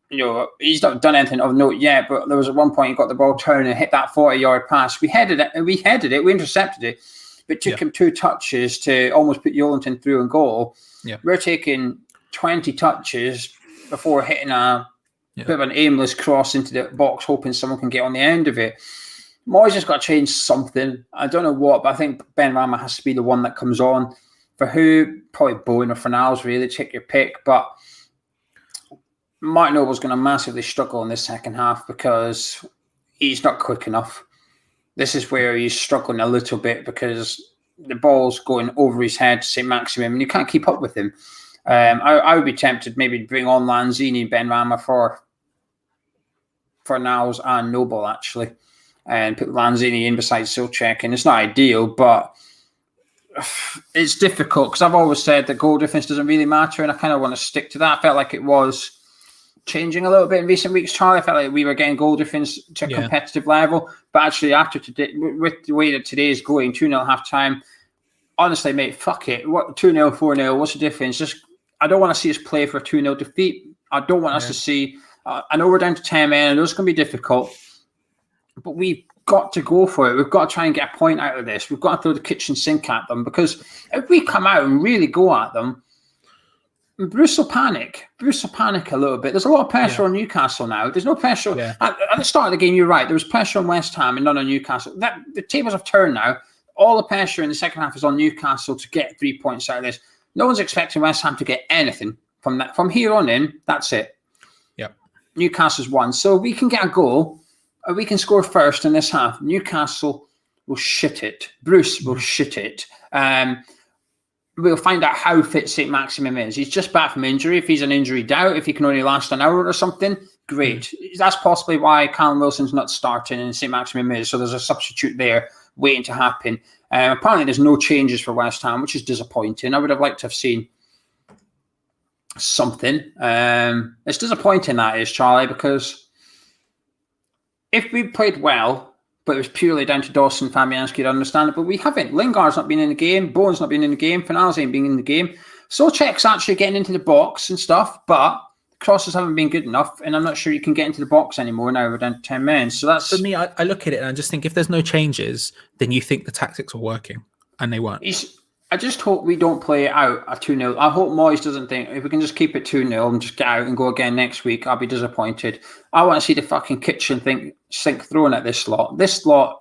he's not done anything of note yet, but there was at one point he got the ball turned and hit that 40-yard pass. We headed it, we intercepted it, but it took him 2 touches to almost put Jolinton through and goal. Yeah. We're taking 20 touches before hitting a bit of an aimless cross into the box, hoping someone can get on the end of it. Moyes has got to change something. I don't know what, but I think Ben Rama has to be the one that comes on. For who? Probably Bowen or Fornals, really. Take your pick, but Martin Noble's going to massively struggle in this second half because he's not quick enough. This is where he's struggling a little bit because the ball's going over his head to St-Maximin and you can't keep up with him. I would be tempted maybe to bring on Lanzini and Ben Rama for Niles and Noble, actually, and put Lanzini in beside Silchek. And it's not ideal, but it's difficult because I've always said that goal difference doesn't really matter, and I kind of want to stick to that. I felt like it was changing a little bit in recent weeks, Charlie. I felt like we were getting goal difference to a competitive level, but actually after today, with the way that today is going, 2-0 half time, honestly, mate, fuck it. What 2-0, 4-0, what's the difference? Just I don't want to see us play for a 2-0 defeat. I don't want us to see. I know we're down to 10 men, and it's going to be difficult, but we've got to go for it. We've got to try and get a point out of this. We've got to throw the kitchen sink at them, because if we come out and really go at them, Bruce will panic. Bruce will panic a little bit. There's a lot of pressure on Newcastle now. There's no pressure. At the start of the game, you're right. There was pressure on West Ham and none on Newcastle. The tables have turned now. All the pressure in the second half is on Newcastle to get 3 points out of this. No one's expecting West Ham to get anything from that. From here on in, that's it. Yep. Newcastle's won. So we can get a goal, or we can score first in this half. Newcastle will shit it. Bruce will shit it. We'll find out how fit St. Maximum is. He's just back from injury. If he's an injury doubt, if he can only last an hour or something, great. That's possibly why Callum Wilson's not starting and St. Maximum is. So there's a substitute there waiting to happen. Apparently there's no changes for West Ham, which is disappointing. I would have liked to have seen something. It's disappointing, that is, Charlie, because if we played well, but it was purely down to Dawson, Fabianski, to understand it. But we haven't. Lingard's not been in the game. Bowen's not been in the game. Fanals ain't been in the game. Socek's actually getting into the box and stuff, but the crosses haven't been good enough, and I'm not sure you can get into the box anymore now. We're down to 10 men. So that's... For me, I look at it and I just think if there's no changes, then you think the tactics are working, and they weren't. I just hope we don't play it out at 2-0. I hope Moyes doesn't think, if we can just keep it 2-0 and just get out and go again next week, I'll be disappointed. I want to see the fucking kitchen sink thrown at this lot. This lot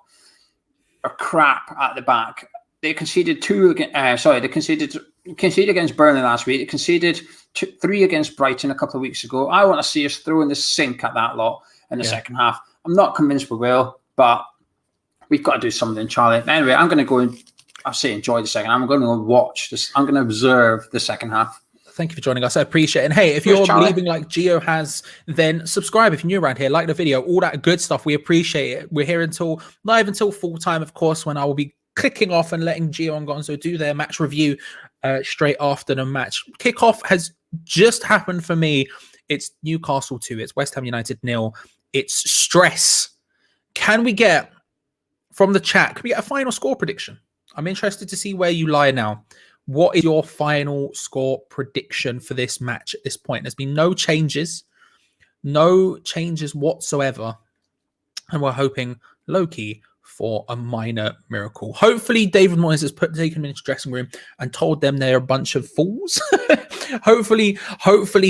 are crap at the back. They conceded they conceded against Burnley last week. They conceded 3 against Brighton a couple of weeks ago. I want to see us throw in the sink at that lot in the second half. I'm not convinced we will, but we've got to do something, Charlie. Anyway, I'm going to go and I say enjoy the second. I'm going to watch this. I'm going to observe the second half. Thank you for joining us. I appreciate it. And hey, if you're leaving like Geo has, then subscribe if you're new around here. Like the video, all that good stuff. We appreciate it. We're here live until full time, of course, when I will be clicking off and letting Geo and Gonzo do their match review straight after the match. Kickoff has just happened for me. It's Newcastle 2. It's West Ham United 0. It's stress. Can we get, from the chat, can we get a final score prediction? I'm interested to see where you lie now. What is your final score prediction for this match at this point? There's been no changes whatsoever. And we're hoping, low-key, for a minor miracle. Hopefully, David Moyes has taken them into the dressing room and told them they're a bunch of fools. hopefully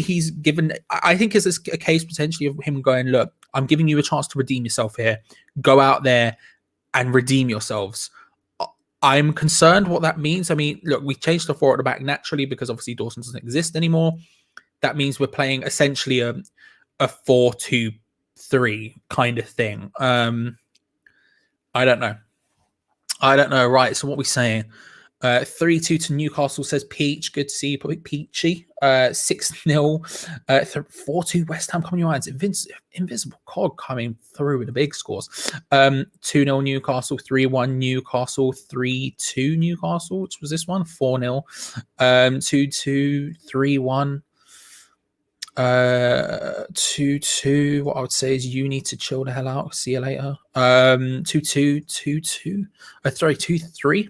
he's given... I think it's a case potentially of him going, look, I'm giving you a chance to redeem yourself here. Go out there and redeem yourselves. I'm concerned what that means. I mean, look, we changed the 4 at the back naturally because obviously Dawson doesn't exist anymore. That means we're playing essentially a 4-2-3 kind of thing. I don't know. Right. So what are we saying? 3-2 to Newcastle, says Peach. Good to see you, probably Peachy. 6-0. 4-2 West Ham coming your hands. Invisible Cog coming through with the big scores. 2-0 Newcastle. 3-1 Newcastle. 3-2 Newcastle, which was this one. 4-0. 2-2. 3-1. 2-2. What I would say is you need to chill the hell out. See you later. 2-2. 2-2. Sorry, 2-3.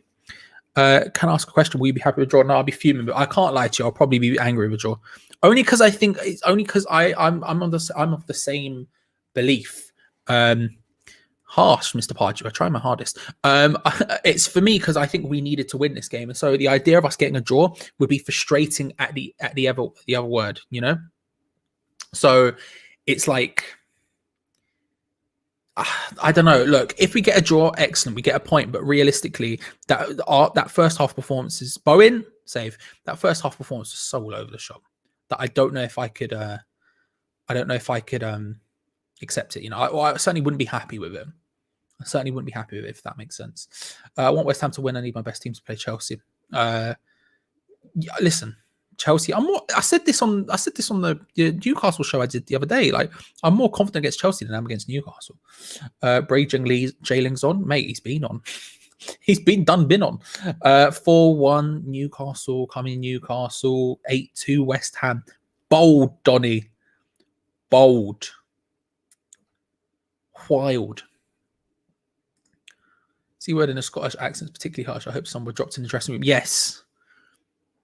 Can I ask a question? Will you be happy with a draw? No, I'll be fuming, but I can't lie to you. I'll probably be angry with a draw. Only because I think it's only because I'm of the same belief. Harsh, Mr. Pardew. I try my hardest. It's for me because I think we needed to win this game, and so the idea of us getting a draw would be frustrating at the other word, you know. So it's like, I don't know. Look, if we get a draw, excellent. We get a point, but realistically, that first half performance is Bowen save. That first half performance was so all over the shop that I don't know if I could. Accept it. You know, I certainly wouldn't be happy with it. If that makes sense. I want West Ham to win. I need my best team to play Chelsea. Listen. Chelsea. I said this on the Newcastle show I did the other day. Like, I'm more confident against Chelsea than I'm against Newcastle. Brayden Jailing's on, mate. He's been on. He's been on. 4-1 Newcastle coming. Newcastle 8-2 West Ham. Bold Donny. bold. Wild. See word in a Scottish accent is particularly harsh. I hope someone dropped in the dressing room. Yes.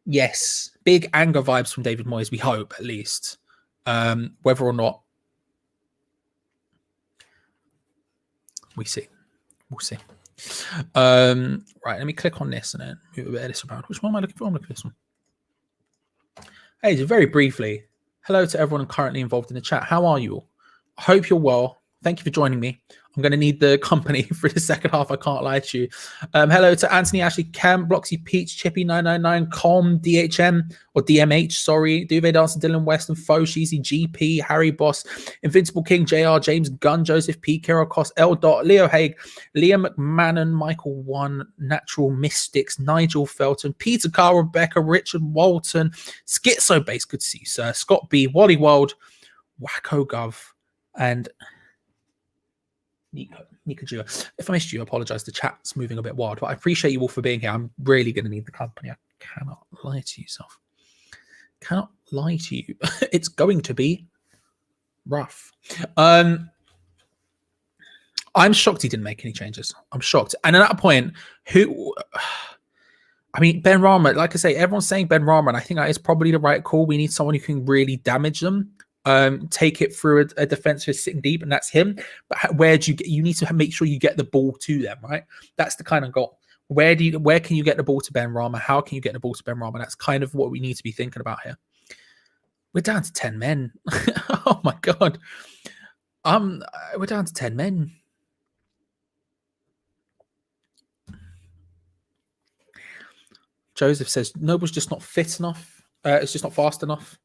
Yes. Big anger vibes from David Moyes, we hope, at least. Whether or not, we see. We'll see. Right, let me click on this and then move a bit of this around. Which one am I looking for? I'm looking for this one. Hey, just very briefly, hello to everyone currently involved in the chat. How are you all? I hope you're well. Thank you for joining me. I'm going to need the company for the second half. I can't lie to you. Hello to Anthony, Ashley, Cam, Bloxy, Peach, Chippy, 999, Com, DHM, or DMH, sorry, Duvet Dancer, Dylan Weston, Fo, Sheezy, GP, Harry Boss, Invincible King, JR, James Gunn, Joseph P, Kira Koss, L. Dot, Leo Haig, Liam McMahon, Michael One, Natural Mystics, Nigel Felton, Peter Carr, Rebecca, Richard Walton, Schizo Base, good to see you, sir, Scott B, Wally World, Wacko Gov, and Nico Geo. If I missed you, I apologize. The chat's moving a bit wild, but I appreciate you all for being here. I'm really going to need the company. I cannot lie to you, self. Cannot lie to you. It's going to be rough. I'm shocked he didn't make any changes. I'm shocked. And at that point, Ben Rama, like I say, everyone's saying Ben Rama, and I think that is probably the right call. We need someone who can really damage them. Take it through a defense who's sitting deep, and that's him. But where do you get? You need to make sure you get the ball to them, right? That's the kind of goal. Where can you get the ball to Ben Rama? How can you get the ball to Ben Rama? That's kind of what we need to be thinking about here. We're down to 10 men. Oh my god. We're down to 10 men. Joseph says Noble's just not fit enough. It's just not fast enough.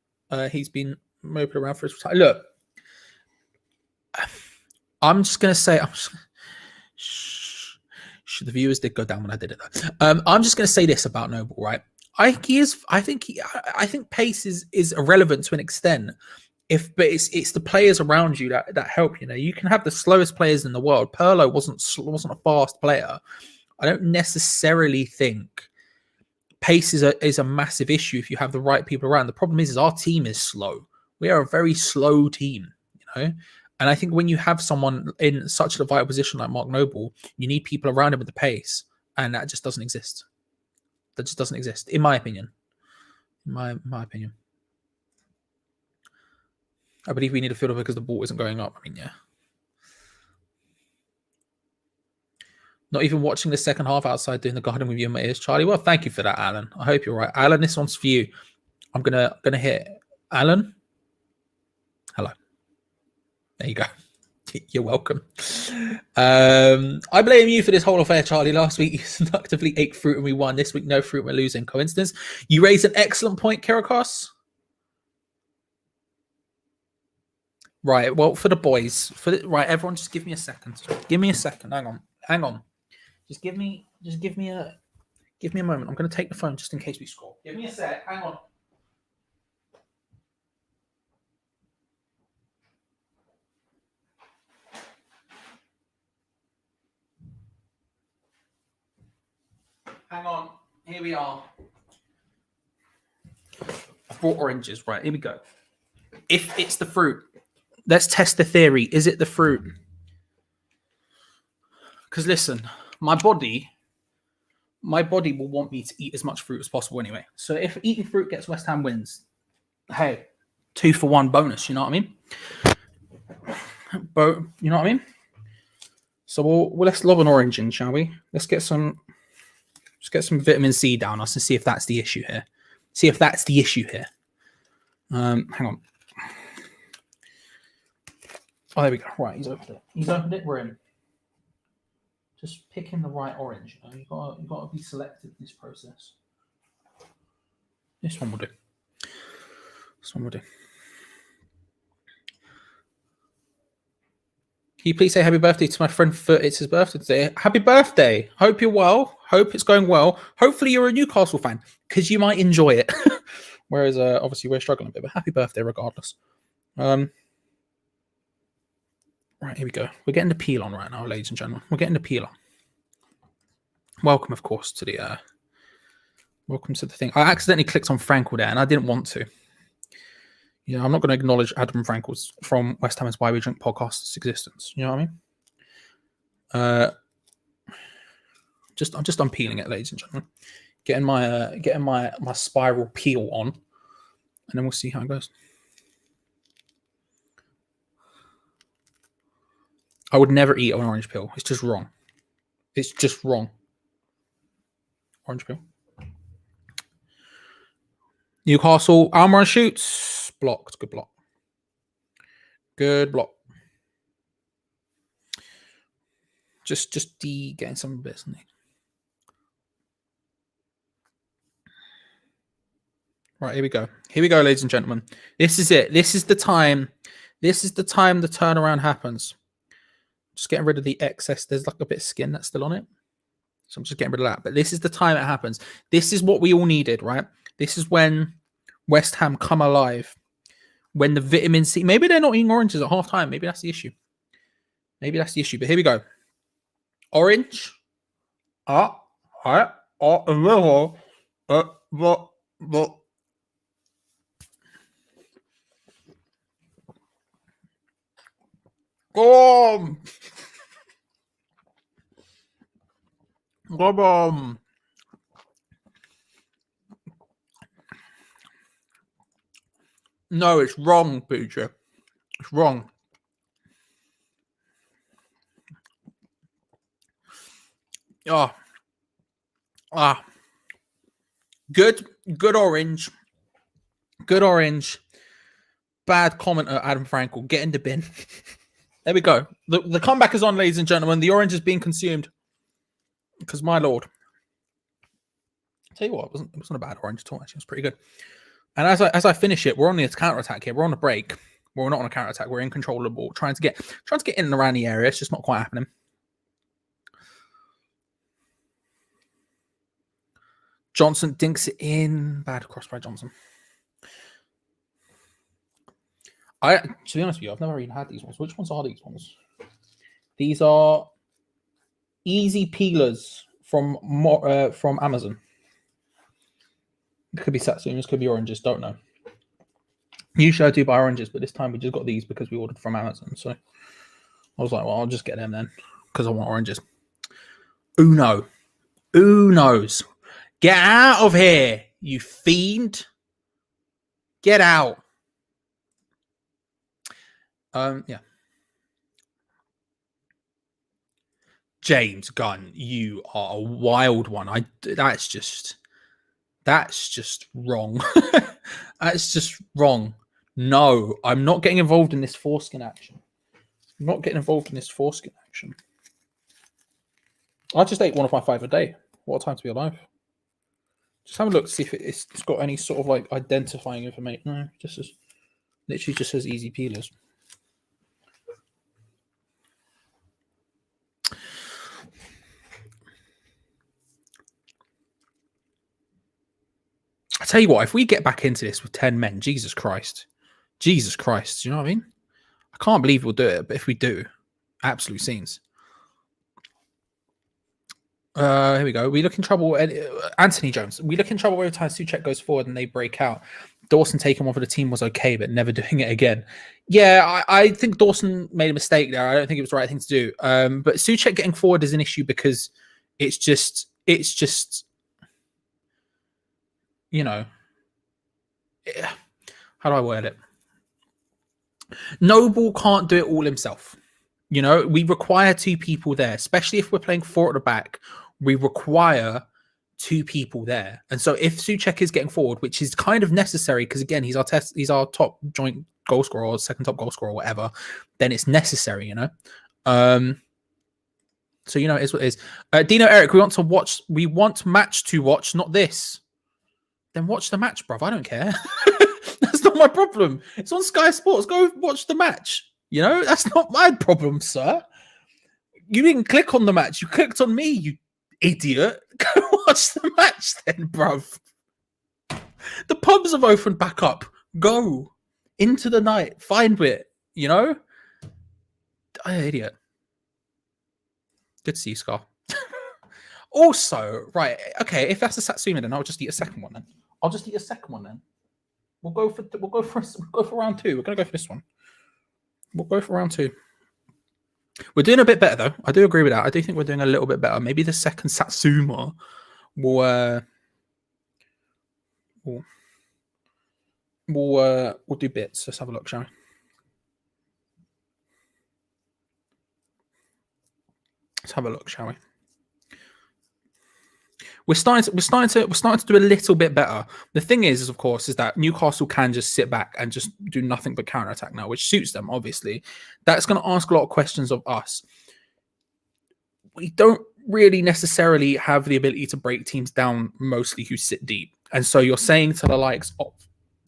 He's been moping around for his time. Look, I'm just going to say, the viewers did go down when I did it. I'm just going to say this about Noble, right? I think pace is irrelevant to an extent. But it's the players around you that help. You know, you can have the slowest players in the world. Perlo wasn't a fast player. I don't necessarily think pace is a massive issue if you have the right people around. The problem is our team is slow. We are a very slow team, you know. And I think when you have someone in such a vital position like Mark Noble, you need people around him with the pace, and that just doesn't exist. That just doesn't exist, in my opinion. In my opinion. I believe we need a fielder because the ball isn't going up. I mean, yeah. Not even watching the second half outside doing the garden with you in my ears, Charlie. Well, thank you for that, Alan. I hope you're right. Alan, this one's for you. I'm gonna hit Alan. Hello. There you go. You're welcome. I blame you for this whole affair, Charlie. Last week you seductively ate fruit and we won. This week, no fruit, we're losing. Coincidence? You raised an excellent point, Kirakos. Right. Well, for the boys, right, everyone, just give me a second. Give me a second. Hang on. Just give me a moment. I'm going to take the phone just in case we score. Give me a sec. Hang on. Hang on. Here we are. I brought oranges. Right. Here we go. If it's the fruit, let's test the theory. Is it the fruit? Because listen, my body will want me to eat as much fruit as possible anyway. So if eating fruit gets West Ham wins, hey, 2-for-1 bonus. You know what I mean? You know what I mean? So let's lob an orange in, shall we? Let's get some vitamin C down us and see if that's the issue here. Hang on. Oh, there we go. Right, he's opened it. We're in. Just picking the right orange. You know? You got to be selective in this process. This one will do. Can you please say happy birthday to my friend Foot? It's his birthday today. Happy birthday. Hope you're well. Hope it's going well. Hopefully you're a Newcastle fan because you might enjoy it. Whereas obviously we're struggling a bit, but happy birthday regardless. Right, here we go. We're getting the peel on right now, ladies and gentlemen. We're getting the peel on. Welcome, of course, to the thing. I accidentally clicked on Frankel there, and I didn't want to. You know, I'm not going to acknowledge Adam Frankel's from West Ham's Why We Drink podcast's existence. You know what I mean? I'm just unpeeling it, ladies and gentlemen. Getting my spiral peel on, and then we'll see how it goes. I would never eat an orange peel. It's just wrong. It's just wrong. Orange peel. Newcastle, Almiron shoots. Blocked. Good block. Good block. Just getting some bits. Right, here we go. Here we go, ladies and gentlemen. This is it. This is the time. This is the time the turnaround happens. Just getting rid of the excess. There's like a bit of skin that's still on it. So I'm just getting rid of that. But this is the time it happens. This is what we all needed, right? This is when West Ham come alive. When the vitamin C... Maybe they're not eating oranges at half time. Maybe that's the issue. Maybe that's the issue. But here we go. Orange. But. Go on. No, it's wrong, Pooja. It's wrong. Good orange. Good orange. Bad commenter, Adam Frankel. Get in the bin. There we go. The comeback is on, ladies and gentlemen. The orange is being consumed. Because, my lord. I'll tell you what, it wasn't a bad orange at all, actually. It was pretty good. And as I finish it, we're on the counter-attack here. We're on a break. Well, we're not on a counter-attack. We're in control of the ball. Trying to get in and around the area. It's just not quite happening. Johnson dinks it in. Bad cross by Johnson. To be honest with you, I've never even had these ones. Which ones are these ones? These are easy peelers from Amazon. It could be Satsumas, could be oranges, don't know. Usually I do buy oranges, but this time we just got these because we ordered from Amazon. So I was like, well, I'll just get them then because I want oranges. Uno. Unos. Get out of here, you fiend. Get out. Yeah. James Gunn, you are a wild one. That's just wrong. That's just wrong. No, I'm not getting involved in this foreskin action. I'm not getting involved in this foreskin action. I just ate one of my 5 a day. What a time to be alive. Just have a look to see if it's got any sort of like identifying information. No, literally just says easy peelers. I tell you what, if we get back into this with 10 men, Jesus Christ, you know what I mean? I can't believe we'll do it, but if we do, absolute scenes. Here we go. We look in trouble. Anthony Jones. We look in trouble every time Souček goes forward and they break out. Dawson taking one for the team was okay, but never doing it again. Yeah, I think Dawson made a mistake there. I don't think it was the right thing to do. But Souček getting forward is an issue because it's just, you know, how do I word it? Noble can't do it all himself. You know, we require 2 people there, especially if we're playing 4 at the back. We require 2 people there. And so if Souček is getting forward, which is kind of necessary, because again, he's our top joint goal scorer or second top goal scorer or whatever, then it's necessary, you know. So, you know, it is what it is. Dino Eric, we want match to watch, not this. Then watch the match, bruv. I don't care. That's not my problem. It's on Sky Sports. Go watch the match. You know, that's not my problem, sir. You didn't click on the match. You clicked on me, you idiot. Go watch the match then, bruv. The pubs have opened back up. Go into the night. Find it. You know? Idiot. Good to see you, Scar. Also, right, okay, if that's a Satsuma, then I'll just eat a second one then. We'll go for round 2. We're gonna go for this one. We'll go for round 2. We're doing a bit better though. I do agree with that. I do think we're doing a little bit better. Maybe the second Satsuma will we'll do bits. Let's have a look, shall we? Let's have a look, shall we? We're starting to do a little bit better. The thing is of course, is that Newcastle can just sit back and just do nothing but counter attack now, which suits them. Obviously, that's going to ask a lot of questions of us. We don't really necessarily have the ability to break teams down, mostly who sit deep. And so you're saying to the likes of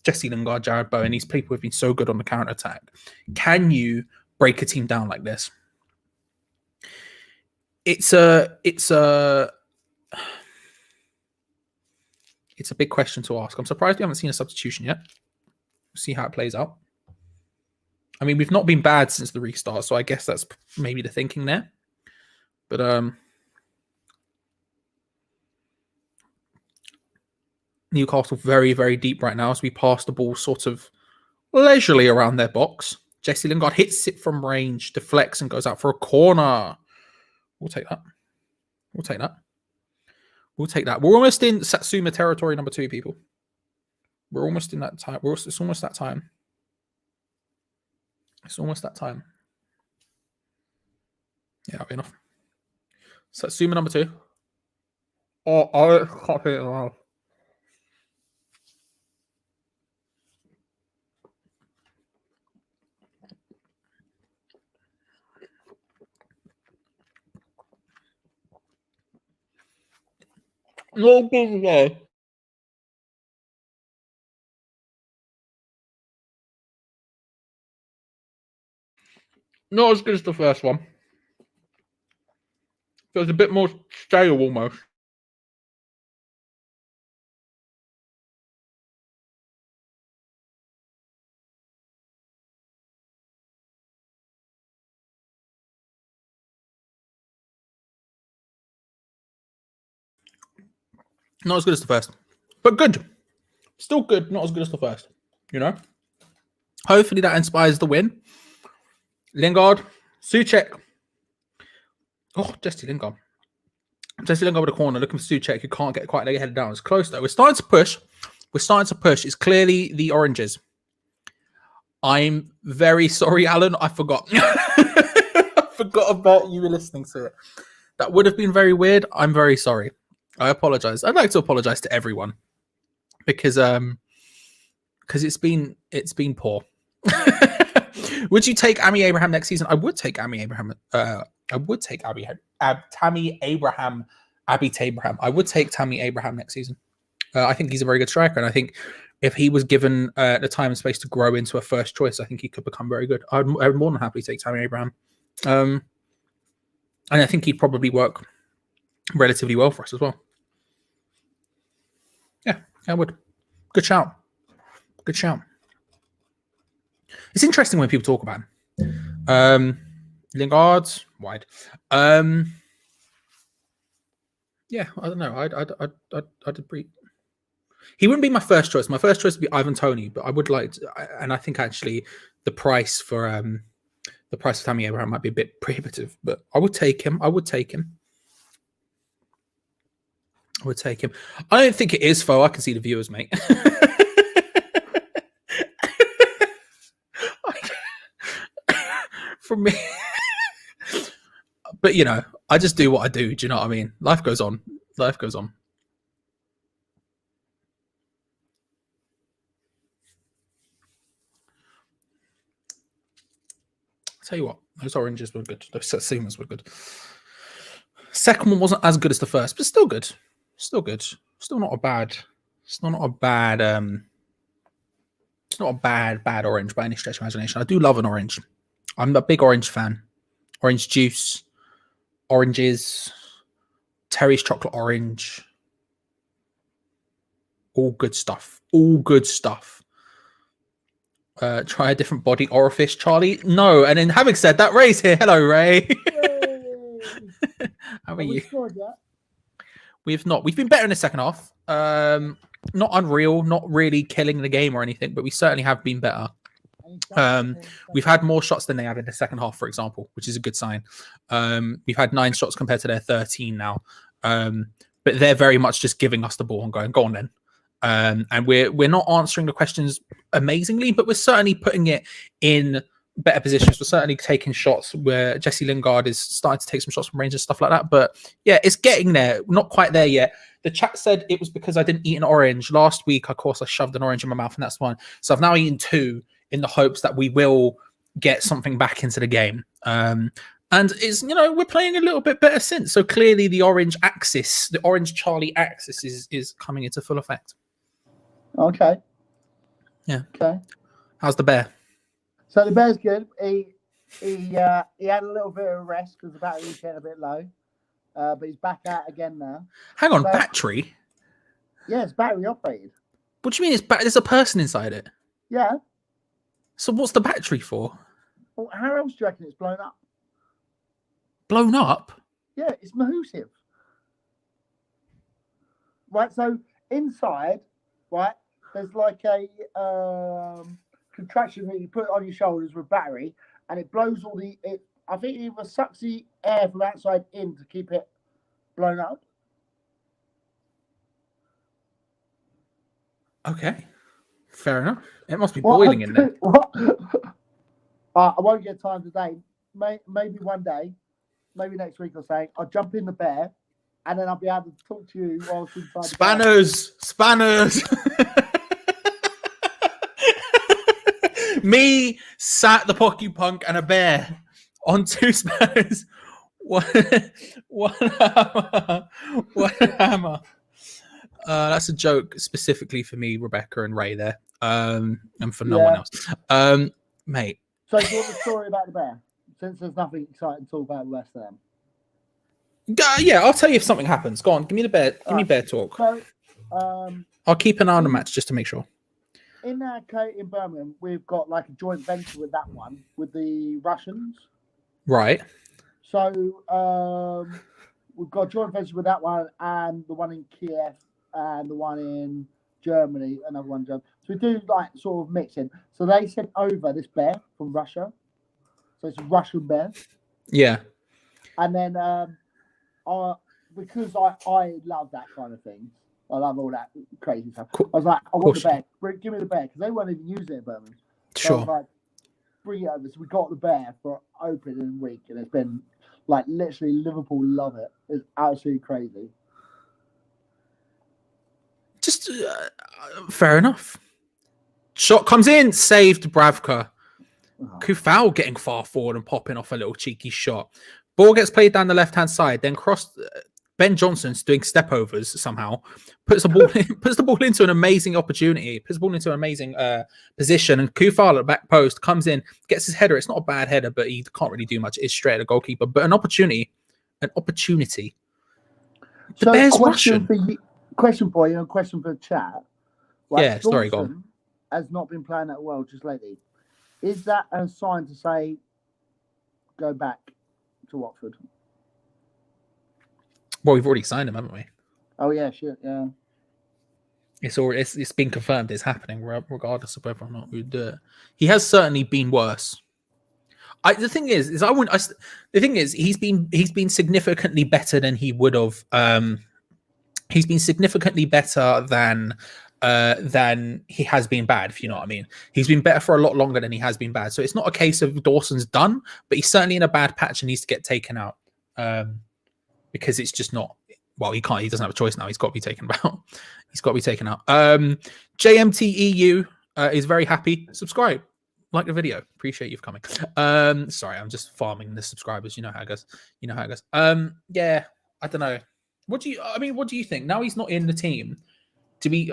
Jesse Lingard, Jared Bowen, these people have been so good on the counter attack. Can you break a team down like this? It's a big question to ask. I'm surprised we haven't seen a substitution yet. We'll see how it plays out. I mean, we've not been bad since the restart, so I guess that's maybe the thinking there. But Newcastle very, very deep right now as we pass the ball sort of leisurely around their box. Jesse Lingard hits it from range, deflects and goes out for a corner. We'll take that. We'll take that. We'll take that. We're almost in Satsuma territory number 2, people. We're almost in that time. It's almost that time. It's almost that time. Yeah, that'll be enough. Satsuma number 2. Oh, I can't hit it now. No good today. Not as good as the first one. Feels a bit more stale almost. Not as good as the first, but good. Still good, not as good as the first. You know? Hopefully that inspires the win. Lingard, Souček. Oh, Jesse Lingard. Jesse Lingard with a corner, looking for Souček, who can't get quite their head down. It's close though. We're starting to push. We're starting to push. It's clearly the oranges. I'm very sorry, Alan. I forgot. I forgot about you listening to it. That would have been very weird. I'm very sorry. I apologize. I'd like to apologize to everyone because it's been poor. Would you take Tammy Abraham next season? I would take Tammy Abraham. Tammy Abraham, Abby Tabraham. I would take Tammy Abraham next season. I think he's a very good striker, and I think if he was given the time and space to grow into a first choice, I think he could become very good. I would more than happily take Tammy Abraham, and I think he'd probably work relatively well for us as well. Yeah, I would. Good shout. Good shout. It's interesting when people talk about him. Lingard, wide. Yeah, I don't know. I'd agree. He wouldn't be my first choice. My first choice would be Ivan Toney, but I would like to, and I think actually the price for Tammy Abraham might be a bit prohibitive, but I would take him. I would take him. I don't think it is, Fo. I can see the viewers, mate. From me. But, you know, I just do what I do. Do you know what I mean? Life goes on. Life goes on. I'll tell you what. Those oranges were good. Those Satsumas were good. Second one wasn't as good as the first, but still good. Still good. Still not a bad. Still not a bad. It's not a bad orange by any stretch of imagination. I do love an orange. I'm a big orange fan. Orange juice, oranges, Terry's chocolate orange. All good stuff. All good stuff. Try a different body orifice, Charlie. No. And then having said that, Ray's here. Hello, Ray. How are you? We've not. We've been better in the second half. not unreal, not really killing the game or anything, but we certainly have been better. We've had more shots than they have in the second half, for example, which is a good sign. We've had 9 shots compared to their 13 now. But they're very much just giving us the ball and going, go on then. And we're not answering the questions amazingly, but we're certainly putting it in better positions. We're certainly taking shots where Jesse Lingard is starting to take some shots from range and stuff like that. But yeah, it's getting there. We're not quite there yet. The chat said it was because I didn't eat an orange. Last week, of course, I shoved an orange in my mouth, and that's one. So I've now eaten 2 in the hopes that we will get something back into the game. And it's, we're playing a little bit better since. So clearly the orange axis, the orange Charlie axis is coming into full effect. Okay. Yeah. Okay. How's the bear? So the bear's good. He had a little bit of a rest because the battery was getting a bit low. But he's back out again now. Hang on, So- battery? Yeah, it's battery operated. What do you mean there's a person inside it? Yeah. So what's the battery for? Well, how else do you reckon it's blown up? Blown up? Yeah, it's massive. Right, so inside, right, there's like a contraction that you put on your shoulders with battery, and it blows I think it either sucks the air from outside in to keep it blown up. Okay. Fair enough. It must be boiling in there. What? I won't get time today. Maybe one day, maybe next week or something, I'll jump in the bear, and then I'll be able to talk to you whilst inside the bear. Spanners. Me, sat the Pocky Punk, and a bear on 2 spanners. One hammer. One hammer. That's a joke specifically for me, Rebecca and Ray there. And for no one else. Mate. So do you want the story about the bear? Since there's nothing exciting to talk about the rest of them. Yeah, I'll tell you if something happens. Go on, give me the bear. Give me bear talk. So, I'll keep an eye on the match just to make sure. In in Birmingham, we've got like a joint venture with that one, with the Russians. Right. So we've got a joint venture with that one and the one in Kiev and the one in Germany, another one in Germany. So we do like sort of mixing. So they sent over this bear from Russia. So it's a Russian bear. Yeah. And then because I love that kind of thing. I love all that crazy stuff. Cool. I was like, I want the bear. Give me the bear, because they weren't even using it at Birmingham. So I was like, bring it over. So we got the bear for opening week, and it's been like literally Liverpool love it. It's absolutely crazy. Just fair enough. Shot comes in, saved Bravka. Kufau getting far forward and popping off a little cheeky shot. Ball gets played down the left-hand side, then crossed. Ben Johnson's doing step overs somehow, puts the ball into an amazing opportunity, puts the ball into an amazing position, and Kufal at the back post comes in, gets his header. It's not a bad header, but he can't really do much. It's straight at the goalkeeper, but an opportunity. The So Bears Russian. Question for you, and question for the chat. Right, Yeah, sorry, go on. Dawson has not been playing that well just lately. Is that a sign to say go back to Watford? Well, we've already signed him, haven't we? Oh yeah, shit, yeah. It's been confirmed it's happening, regardless of whether or not we do it. He has certainly been worse. The thing is he's been significantly better than he would have. He's been significantly better than he has been bad, if you know what I mean. He's been better for a lot longer than he has been bad. So it's not a case of Dawson's done, but he's certainly in a bad patch and needs to get taken out. Because it's just not, well, he doesn't have a choice now. He's got to be taken out. JMTEU is very happy. Subscribe, like the video. Appreciate you coming. Sorry, I'm just farming the subscribers. You know how it goes. Yeah, I don't know. What do you think? Now he's not in the team.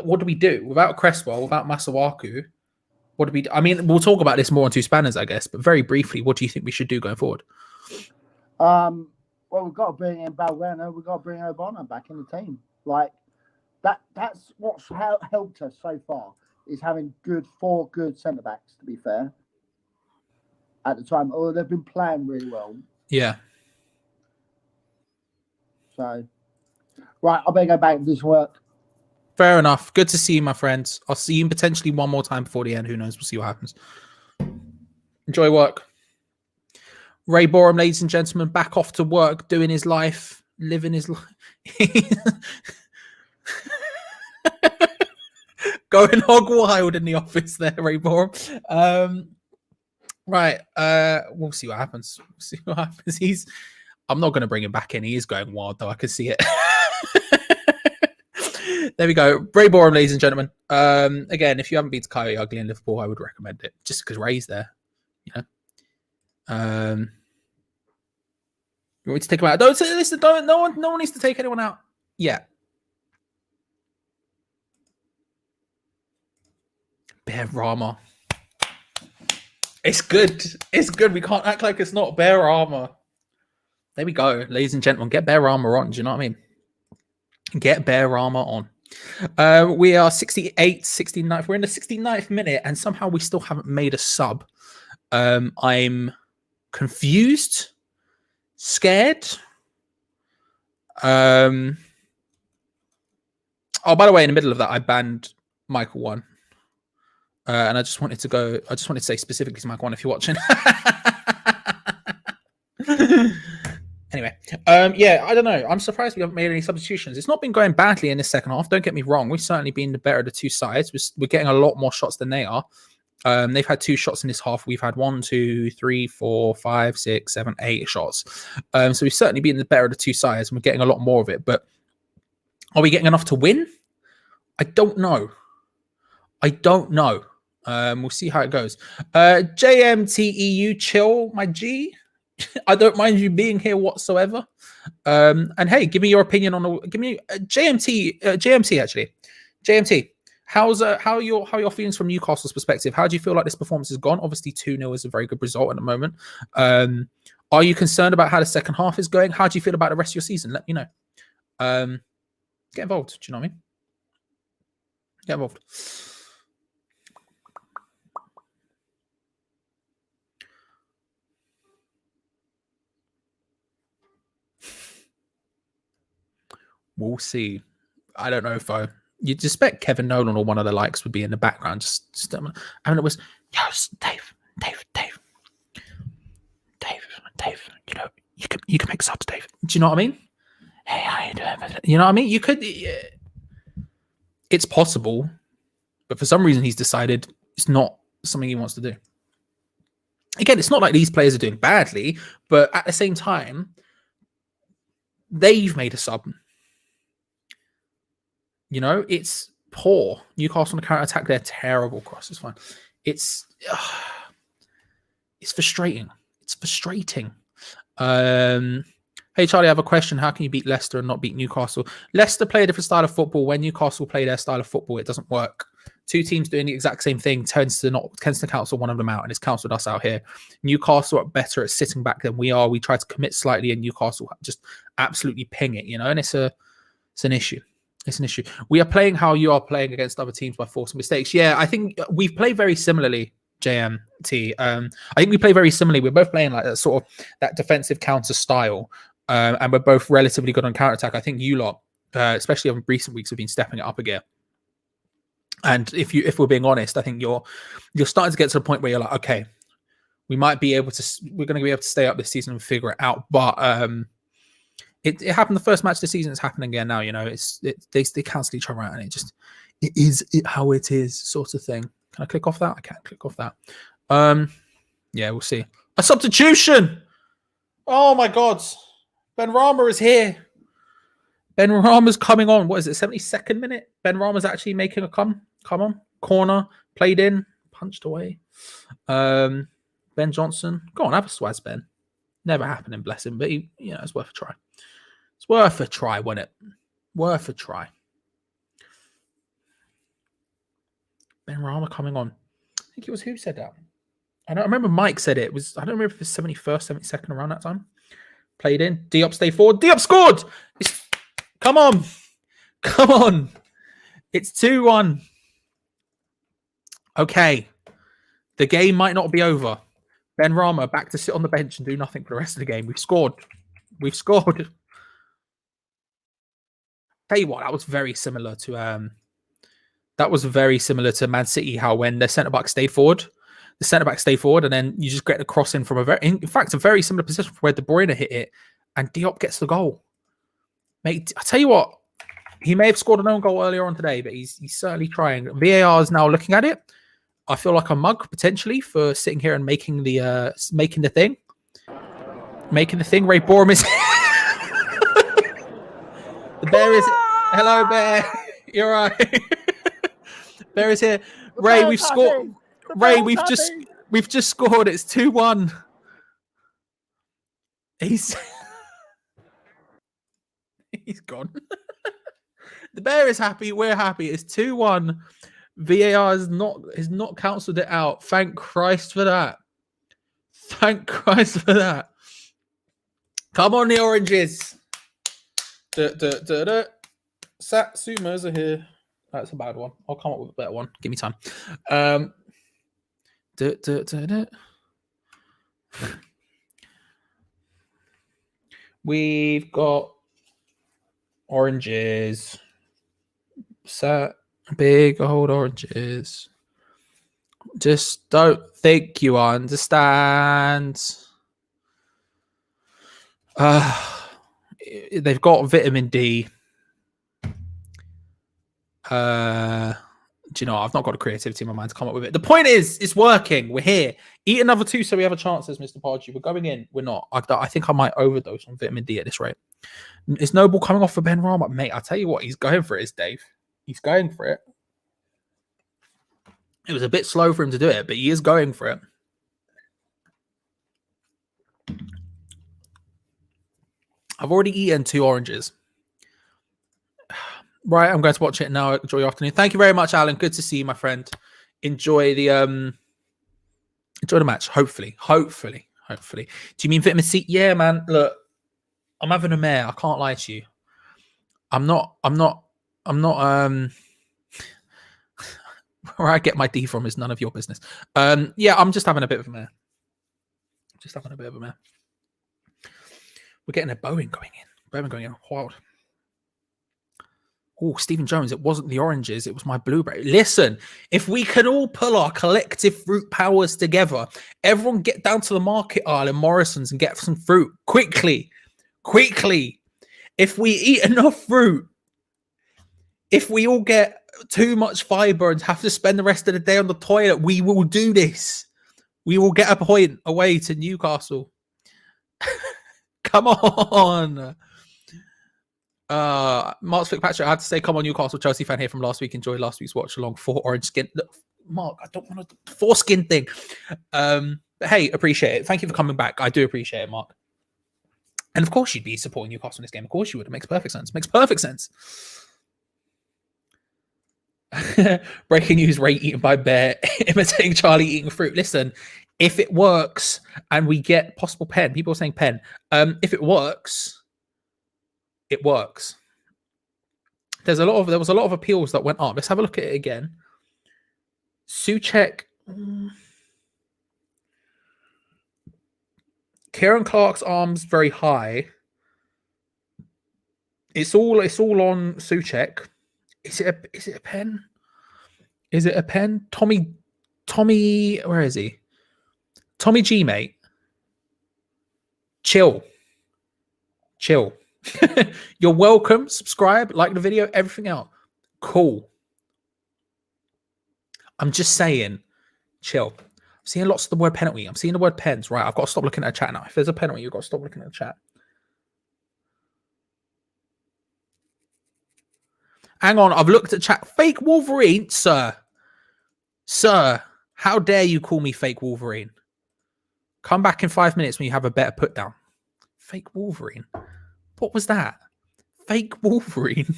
What do we do? Without Cresswell, without Masuwaku, what do we do? I mean, we'll talk about this more on 2 Spanners, I guess, but very briefly, what do you think we should do going forward? Well, we've got to bring in Balbuena. We've got to bring O'Connor back in the team. Like that's what's helped us so far, is having 4 good centre backs. To be fair, at the time, they've been playing really well. Yeah. So, right, I better go back and do some work. Fair enough. Good to see you, my friends. I'll see you potentially one more time before the end. Who knows? We'll see what happens. Enjoy work. Ray Borum, ladies and gentlemen, back off to work, doing his life, living his life. Going hog wild in the office there, Ray Borum. Right. We'll see what happens. We'll see what happens. I'm not going to bring him back in. He is going wild, though. I can see it. There we go. Ray Borum, ladies and gentlemen. Again, if you haven't been to Coyote Ugly in Liverpool, I would recommend it. Just because Ray's there. You know. You want me to take him out? Don't listen. Don't. No one needs to take anyone out. Yeah. Bear Rama. It's good. It's good. We can't act like it's not Bear Rama. There we go, ladies and gentlemen. Get Bear Rama on. Do you know what I mean? Get Bear Rama on. We are 68, 69th. We're in the 69th minute, and somehow we still haven't made a sub. I'm confused, scared. Oh, by the way, in the middle of that, I banned Michael 1. And I just wanted to say specifically to Michael 1 if you're watching. Anyway, yeah, I don't know. I'm surprised we haven't made any substitutions. It's not been going badly in the second half. Don't get me wrong. We've certainly been the better of the two sides. We're getting a lot more shots than they are. They've had 2 shots in this half. We've had 1, 2, 3, 4, 5, 6, 7, 8 shots. So we've certainly been the better of the two sides, and we're getting a lot more of it. But are we getting enough to win? I don't know. We'll see how it goes. JMTEU, chill, my G. I don't mind you being here whatsoever. And hey, give me your opinion on JMT actually. JMT, how are your feelings from Newcastle's perspective? How do you feel like this performance has gone? Obviously 2-0 is a very good result at the moment. Are you concerned about how the second half is going? How do you feel about the rest of your season? Let me know. Get involved. Do you know what I mean? Get involved. We'll see. I don't know if you'd expect Kevin Nolan or one of the likes would be in the background. Just I mean, it was, yo, Dave. You know, you can make subs, Dave. Do you know what I mean? Hey, how you doing? You know what I mean? You could. It's possible, but for some reason he's decided it's not something he wants to do. Again, it's not like these players are doing badly, but at the same time, they've made a sub. You know, it's poor. Newcastle on the counter attack, they're terrible. Cross is fine. It's frustrating. It's frustrating. Hey Charlie, I have a question. How can you beat Leicester and not beat Newcastle? Leicester play a different style of football. When Newcastle play their style of football, it doesn't work. 2 teams doing the exact same thing tends to cancel one of them out, and it's cancelled us out here. Newcastle are better at sitting back than we are. We try to commit slightly, and Newcastle just absolutely ping it, you know, and it's an issue. It's an issue. We are playing how you are playing against other teams by forcing mistakes. Yeah, I think we've played very similarly, JMT. I think we play very similarly. We're both playing like that sort of that defensive counter style, and we're both relatively good on counter attack. I think you lot, especially in recent weeks, have been stepping it up again. And if we're being honest, I think you're starting to get to the point where you're like, okay, we're going to be able to stay up this season and figure it out. But it happened the first match of the season. It's happening again now. You know, they cancel each other out, and it is how it is, sort of thing. Can I click off that? I can't click off that. Yeah, we'll see. A substitution. Oh my God, Ben Rama is here. Ben Rama's coming on. What is it? 72nd minute. Ben Rama's actually making a come on. Corner played in, punched away. Ben Johnson. Go on, have a swaz, Ben. Never happening, bless him, but it's worth a try. It's worth a try, wasn't it? Worth a try. Ben Rama coming on. I think it was who said that? I remember Mike said it. I don't remember if it was 71st, 72nd around that time. Played in. Diop stay forward. Diop scored! Come on. Come on. It's 2-1. Okay. The game might not be over. Ben Rama back to sit on the bench and do nothing for the rest of the game. We've scored. Tell you what, that was very similar to That was very similar to Man City, how when their centre-back stayed forward, and then you just get the cross in from in fact, a very similar position from where De Bruyne hit it, and Diop gets the goal. Mate, I tell you what, he may have scored an own goal earlier on today, but he's certainly trying. VAR is now looking at it. I feel like a mug potentially for sitting here and making the thing. Ray Borum is. The bear is. Hello, bear. You're right. Bear is here. Ray, we've scored. Ray, we've just scored. It's 2-1. He's gone. The bear is happy. We're happy. It's 2-1. VAR has not cancelled it out. Thank Christ for that. Thank Christ for that. Come on, the oranges. Satsumas are here. That's a bad one. I'll come up with a better one. Give me time. We've got oranges. Big old oranges. Just don't think you understand. They've got vitamin D. Do you know, I've not got a creativity in my mind to come up with it. The point is, it's working. We're here. Eat another 2 so we have a chance, says Mr. Pardew. We're going in. We're not. I think I might overdose on vitamin D at this rate. Is Noble coming off for Ben Rama? Mate, I'll tell you what, he's going for it, is Dave. He's going for it. It was a bit slow for him to do it, but he is going for it. I've already eaten 2 oranges. Right, I'm going to watch it now. Enjoy your afternoon. Thank you very much, Alan. Good to see you, my friend. Enjoy the match. Hopefully. Do you mean vitamin C? Yeah, man. Look, I'm having a mare. I can't lie to you. I'm not where I get my D from is none of your business. Yeah, I'm just having a bit of a mare. We're getting a Bowen going in. Wild. Oh, Stephen Jones, it wasn't the oranges, it was my blueberry. Listen, if we can all pull our collective fruit powers together, everyone get down to the market aisle in Morrison's and get some fruit quickly. If we eat enough fruit, if we all get too much fiber and have to spend the rest of the day on the toilet, we will do this. We will get a point away to Newcastle. Come on. Mark's Fitzpatrick, I had to say, come on, Newcastle Chelsea fan here from last week. Enjoyed last week's watch along 4 orange skin. Look, Mark, I don't want to foreskin thing. But hey, appreciate it. Thank you for coming back. I do appreciate it, Mark. And of course, you'd be supporting Newcastle in this game. Of course, you would. It makes perfect sense. Breaking news: Ray eaten by bear, imitating Charlie eating fruit. Listen, if it works and we get possible pen, people are saying pen. If it works. It works. There was a lot of appeals that went up. Let's have a look at it again. Souček. Kieran Clark's arms very high. It's all on Souček. Is it a pen? Is it a pen? Tommy, where is he? Tommy G, mate. Chill. You're welcome. Subscribe, like the video, everything else. Cool. I'm just saying, chill. I'm seeing lots of the word penalty. I'm seeing the word pens. Right, I've got to stop looking at the chat now. If there's a penalty, you've got to stop looking at the chat. Hang on, I've looked at chat. Fake Wolverine, sir. Sir, how dare you call me fake Wolverine? Come back in 5 minutes when you have a better put down. Fake Wolverine. What was that? Fake Wolverine.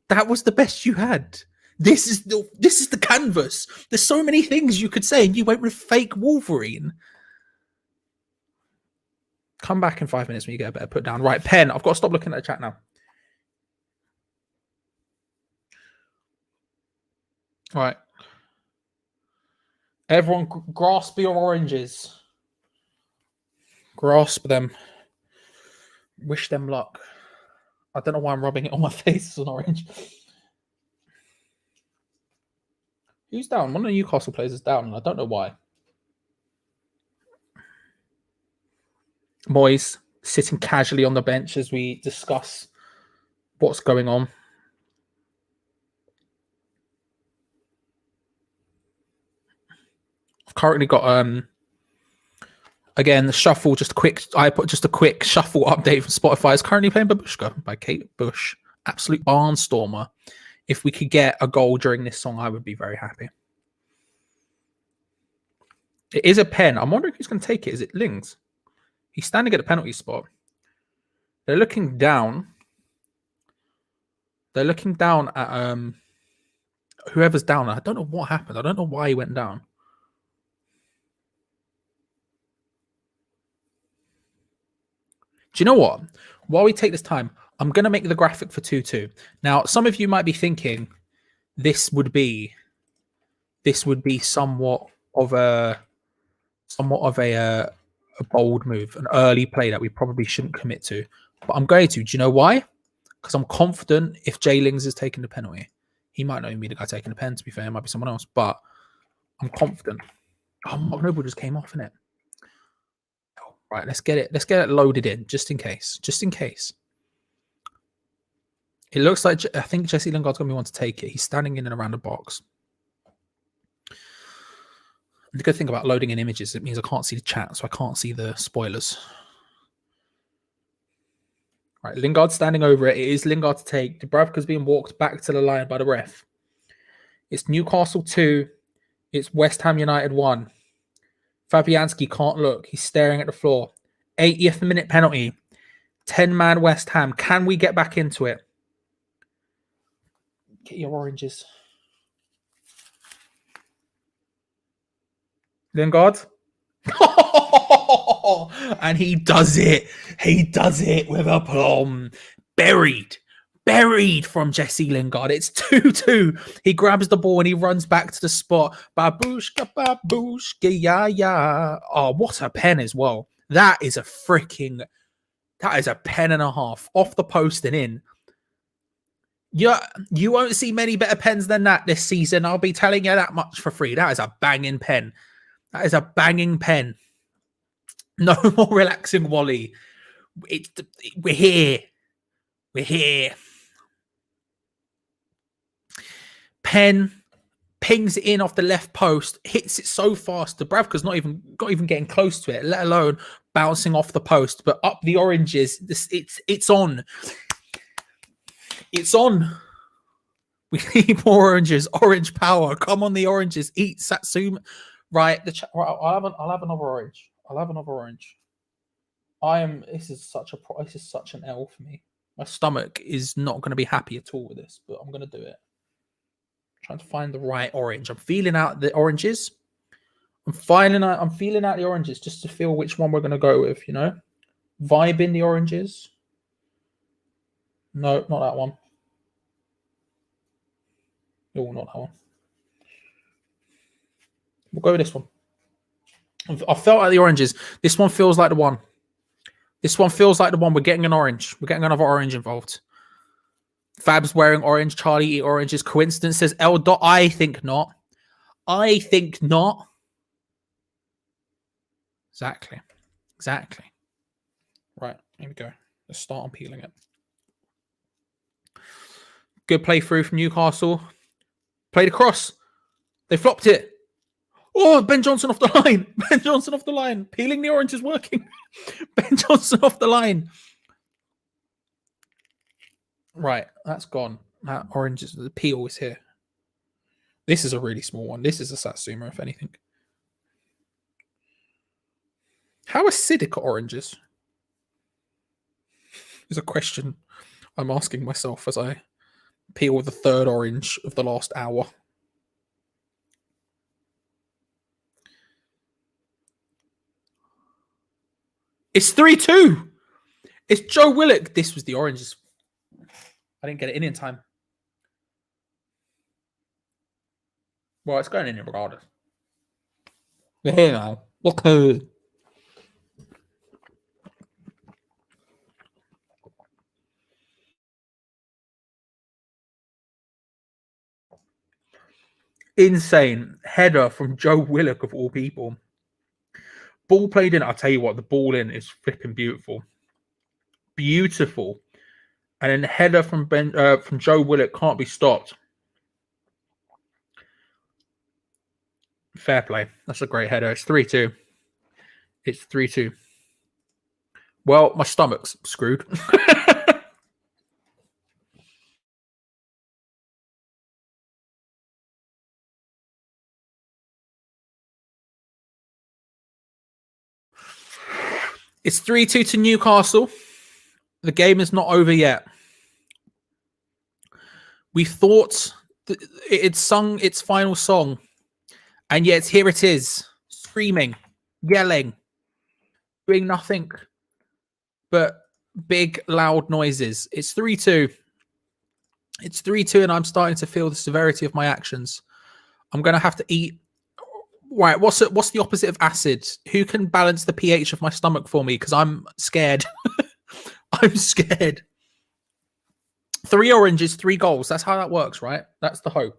That was the best you had. This is the canvas. There's so many things you could say, and you went with fake Wolverine. Come back in 5 minutes when you get a better put down. Right, pen. I've got to stop looking at the chat now. All right. Everyone, grasp your oranges. Grasp them. Wish them luck. I don't know why I'm rubbing it on my face as an orange. Who's down? One of the Newcastle players is down, and I don't know why. Moyes sitting casually on the bench as we discuss what's going on. I've currently got again the shuffle. I put just a quick shuffle update from Spotify. Is currently playing Babushka by Kate Bush. Absolute barnstormer. If we could get a goal during this song, I would be very happy. It is a pen. I'm wondering who's going to take it. Is it Lings? He's standing at the penalty spot. They're looking down. They're looking down at whoever's down. I don't know what happened. I don't know why he went down. Do you know what? While we take this time, I'm going to make the graphic for 2-2. Now, some of you might be thinking this would be somewhat of a bold move, an early play that we probably shouldn't commit to. But I'm going to. Do you know why? Because I'm confident if Jay Lings is taking the penalty, he might not even be the guy taking the pen, to be fair. It might be someone else. But I'm confident. Oh, Mark Noble just came off, innit? Oh, right, let's get it loaded in, just in case. Just in case. It looks like, I think Jesse Lingard's going to be one to take it. He's standing in and around the box. The good thing about loading in images, it means I can't see the chat, so I can't see the spoilers. Right, Lingard standing over it. It is Lingard to take. Dubravka's being walked back to the line by the ref. It's Newcastle 2. It's West Ham United 1. Fabianski can't look. He's staring at the floor. 80th minute penalty. 10-man West Ham. Can we get back into it? Get your oranges. Lingard. And he does it. He does it with a plum. Buried from Jesse Lingard. It's 2-2. He grabs the ball and he runs back to the spot. Babushka, yeah. Oh, what a pen as well. That is a pen and a half. Off the post and in. Yeah, you won't see many better pens than that this season. I'll be telling you that much for free. That is a banging pen. That is a banging pen. No more relaxing, Wally. We're here. We're here. Pen pings it in off the left post, hits it so fast. Dubravka's not even getting close to it, let alone bouncing off the post. But up the oranges, it's on. It's on. We need more oranges. Orange power. Come on, the oranges. Eat Satsuma. Right. I'll have another orange. This is such an L for me. My stomach is not going to be happy at all with this, but I'm going to do it. I'm trying to find the right orange. I'm feeling out the oranges. I'm feeling out the oranges just to feel which one we're going to go with, you know? Vibing the oranges. No, not that one. No, not that one. We'll go with this one. I felt like the oranges. This one feels like the one. We're getting an orange. We're getting another orange involved. Fab's wearing orange. Charlie eat oranges. Coincidence says L. Dot. I think not. Exactly. Right. Here we go. Let's start on peeling it. Good playthrough from Newcastle. Played across. They flopped it. Oh, Ben Johnson off the line. Peeling the orange is working. Ben Johnson off the line. Right, that's gone. That orange is the peel is here. This is a really small one. This is a Satsuma, if anything. How acidic are oranges? Is a question I'm asking myself as I peel the third orange of the last hour. It's 3-2. It's Joe Willock. This was the oranges. I didn't get it in time. Well, it's going in regardless. We're here now. Okay. Insane header from Joe Willock of all people. Ball played in. I'll tell you what, the ball in is flipping beautiful. Beautiful. And then header from Joe Willock can't be stopped. Fair play. That's a great header. It's 3-2. It's 3-2. Well, my stomach's screwed. It's 3-2 to Newcastle. The game is not over yet. We thought it had sung its final song, and yet here it is, screaming, yelling, doing nothing but big, loud noises. It's 3-2. It's 3-2, and I'm starting to feel the severity of my actions. I'm going to have to eat. Right, what's the opposite of acid? Who can balance the pH of my stomach for me? Because I'm scared. I'm scared. 3 oranges, 3 goals. That's how that works, right? That's the hope.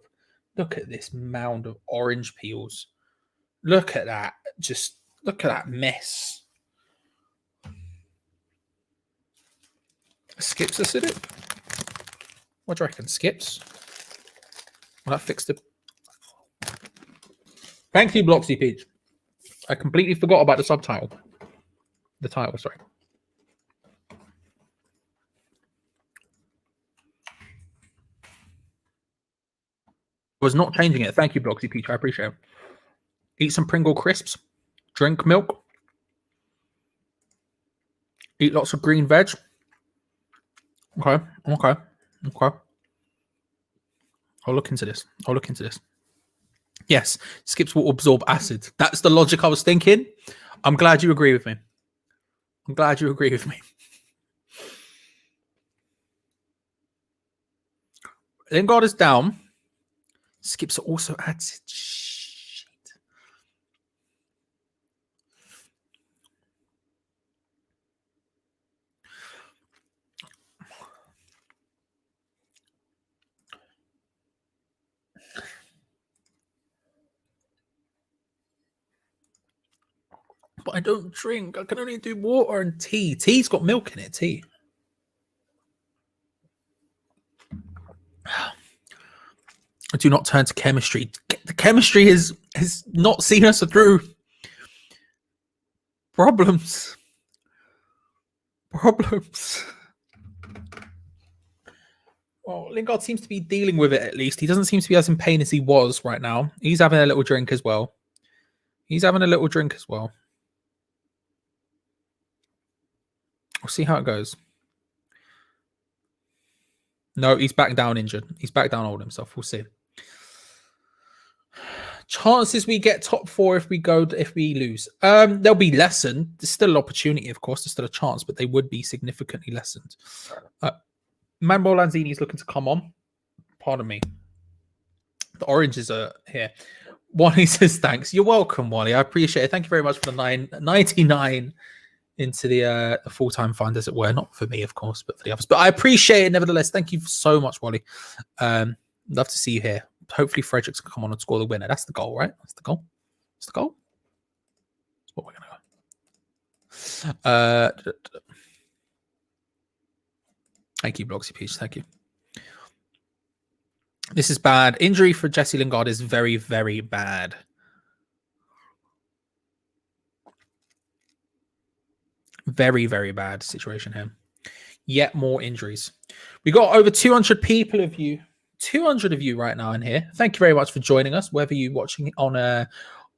Look at this mound of orange peels. Look at that. Just look at that mess. Skips acidic? What do you reckon? Skips? Well, that fixed it. Thank you, Bloxy Peach. I completely forgot about the subtitle. The title, sorry. Was not changing it. Thank you, Bloxy Peach. I appreciate it. Eat some Pringle crisps. Drink milk. Eat lots of green veg. Okay. I'll look into this. Yes, skips will absorb acid. That's the logic I was thinking. I'm glad you agree with me. Lingard is down. Skips also acid. Shit. But I don't drink. I can only do water and tea. Tea's got milk in it. Tea. I do not turn to chemistry. The chemistry has not seen us through. Problems. Well, Lingard seems to be dealing with it at least. He doesn't seem to be as in pain as he was right now. He's having a little drink as well. We'll see how it goes. No, he's back down injured. He's back down old himself. We'll see. Chances we get top 4 if we lose. They'll be lessened. There's still an opportunity, of course. There's still a chance, but they would be significantly lessened. Manuel Lanzini is looking to come on. Pardon me. The oranges are here. Wally says thanks. You're welcome, Wally. I appreciate it. Thank you very much for the 9.99 into the full-time fund, as it were. Not for me, of course, but for the others. But I appreciate it nevertheless. Thank you so much, Wally. Love to see you here. Hopefully Fredericks can come on and score the winner. That's the goal, right? That's the goal. That's what we're going to go. Thank you, Bloxy Peach. Thank you. This is bad. Injury for Jesse Lingard is very, very bad. Very, very bad situation here. Yet more injuries. We got over 200 people of you. 200 of you right now in here. Thank you very much for joining us, whether you're watching it on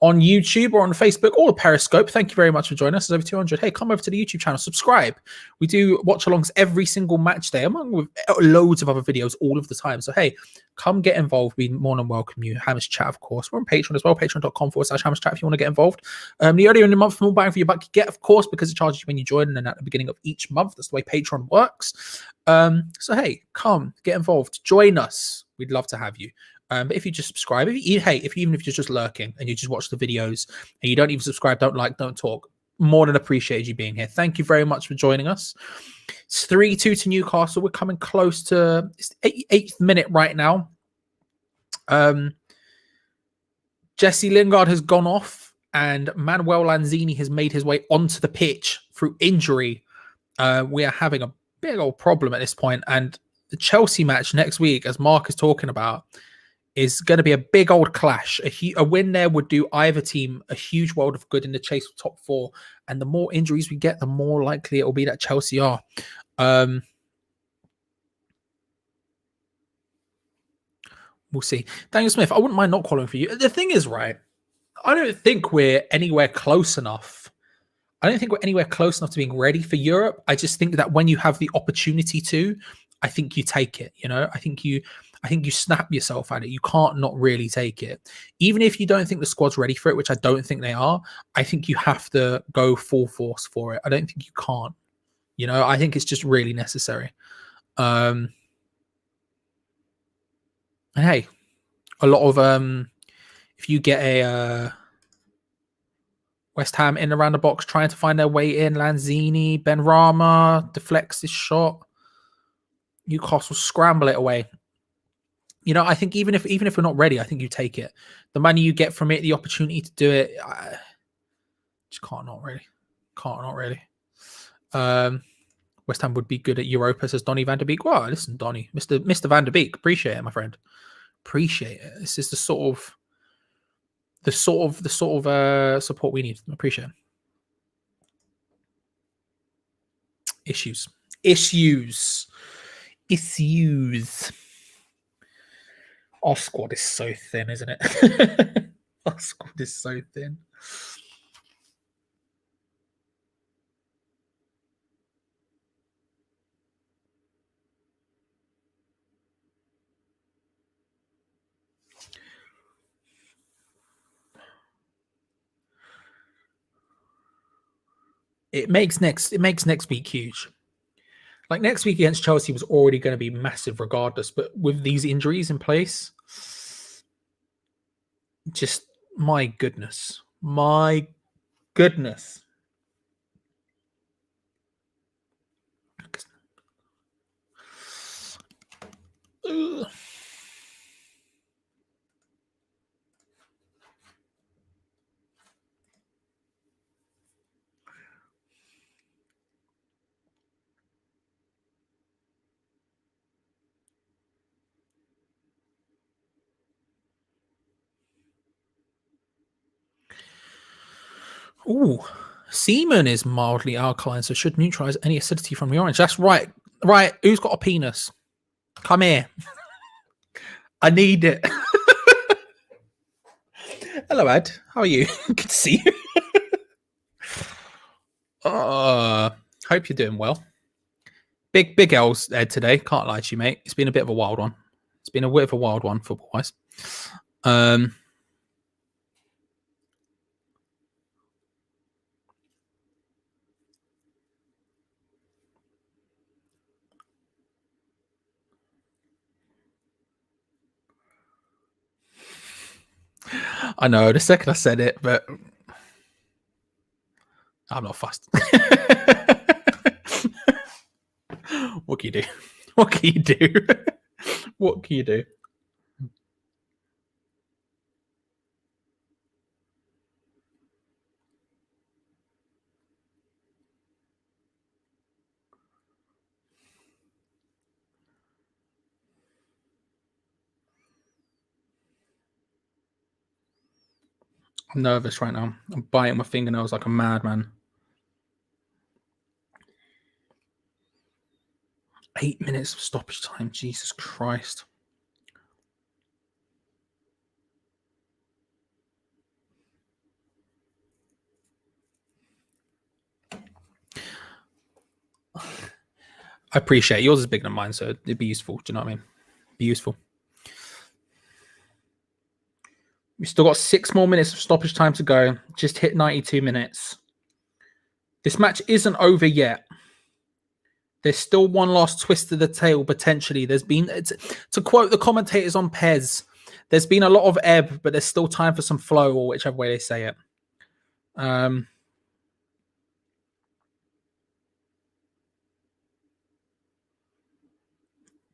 YouTube or on Facebook or Periscope. Thank you very much for joining us. There's over 200. Hey, come over to the YouTube channel, subscribe. We do watch-alongs every single match day, along with loads of other videos all of the time. So, hey, come get involved. We more than welcome you. Hammers Chat, of course. We're on Patreon as well, patreon.com/Hammers Chat if you want to get involved. The earlier in the month, more bang for your buck you get, of course, because it charges you when you join and at the beginning of each month. That's the way Patreon works. So, hey, come get involved. Join us. We'd love to have you. But if you just subscribe, even if you're just lurking and you just watch the videos and you don't even subscribe, don't like, don't talk, more than appreciate you being here. Thank you very much for joining us. It's 3-2 to Newcastle. We're coming close to it's 8th minute right now. Jesse Lingard has gone off, and Manuel Lanzini has made his way onto the pitch through injury. We are having a big old problem at this point, and the Chelsea match next week, as Mark is talking about, is going to be a big old clash. A win there would do either team a huge world of good in the chase for top 4, and the more injuries we get, the more likely it will be that Chelsea are. We'll see. Daniel Smith, I wouldn't mind not qualifying for you. The thing is, right, I don't think we're anywhere close enough. I don't think we're anywhere close enough to being ready for Europe. I just think that when you have the opportunity to, I think you take it. You know, I think you snap yourself at it. You can't not really take it. Even if you don't think the squad's ready for it, which I don't think they are, I think you have to go full force for it. I don't think you can't. You know, I think it's just really necessary. And hey, a lot of if you get a West Ham in around the box trying to find their way in, Lanzini, Benrahma deflects this shot, Newcastle scramble it away. You know, I think even if we're not ready, I think you take it. The money you get from it, the opportunity to do it, I just can't not really. West Ham would be good at Europa, says Donny van der Beek. Well, listen, Donny, Mr. van der Beek, appreciate it, my friend. Appreciate it. This is the sort of support we need. Appreciate it. Issues. Our squad is so thin, isn't it? Our squad is so thin. It makes next week huge. Like next week against Chelsea was already going to be massive regardless, but with these injuries in place, just my goodness. Ugh. Ooh, semen is mildly alkaline, so should neutralize any acidity from the orange. That's right. Right. Who's got a penis? Come here. I need it. Hello, Ed. How are you? Good to see you. Hope you're doing well. Big L's, Ed, today. Can't lie to you, mate. It's been a bit of a wild one. It's been a bit of a wild one, football-wise. I know, the second I said it, but I'm not fussed. What can you do? What can you do? What can you do? I'm nervous right now. I'm biting my fingernails like a madman. 8 minutes of stoppage time. Jesus Christ. I appreciate it. Yours is bigger than mine, so it'd be useful. Do you know what I mean? Be useful. We've still got 6 more minutes of stoppage time to go. Just hit 92 minutes. This match isn't over yet. There's still one last twist of the tail, potentially. There's been, to quote the commentators on Pez, there's been a lot of ebb, but there's still time for some flow, or whichever way they say it.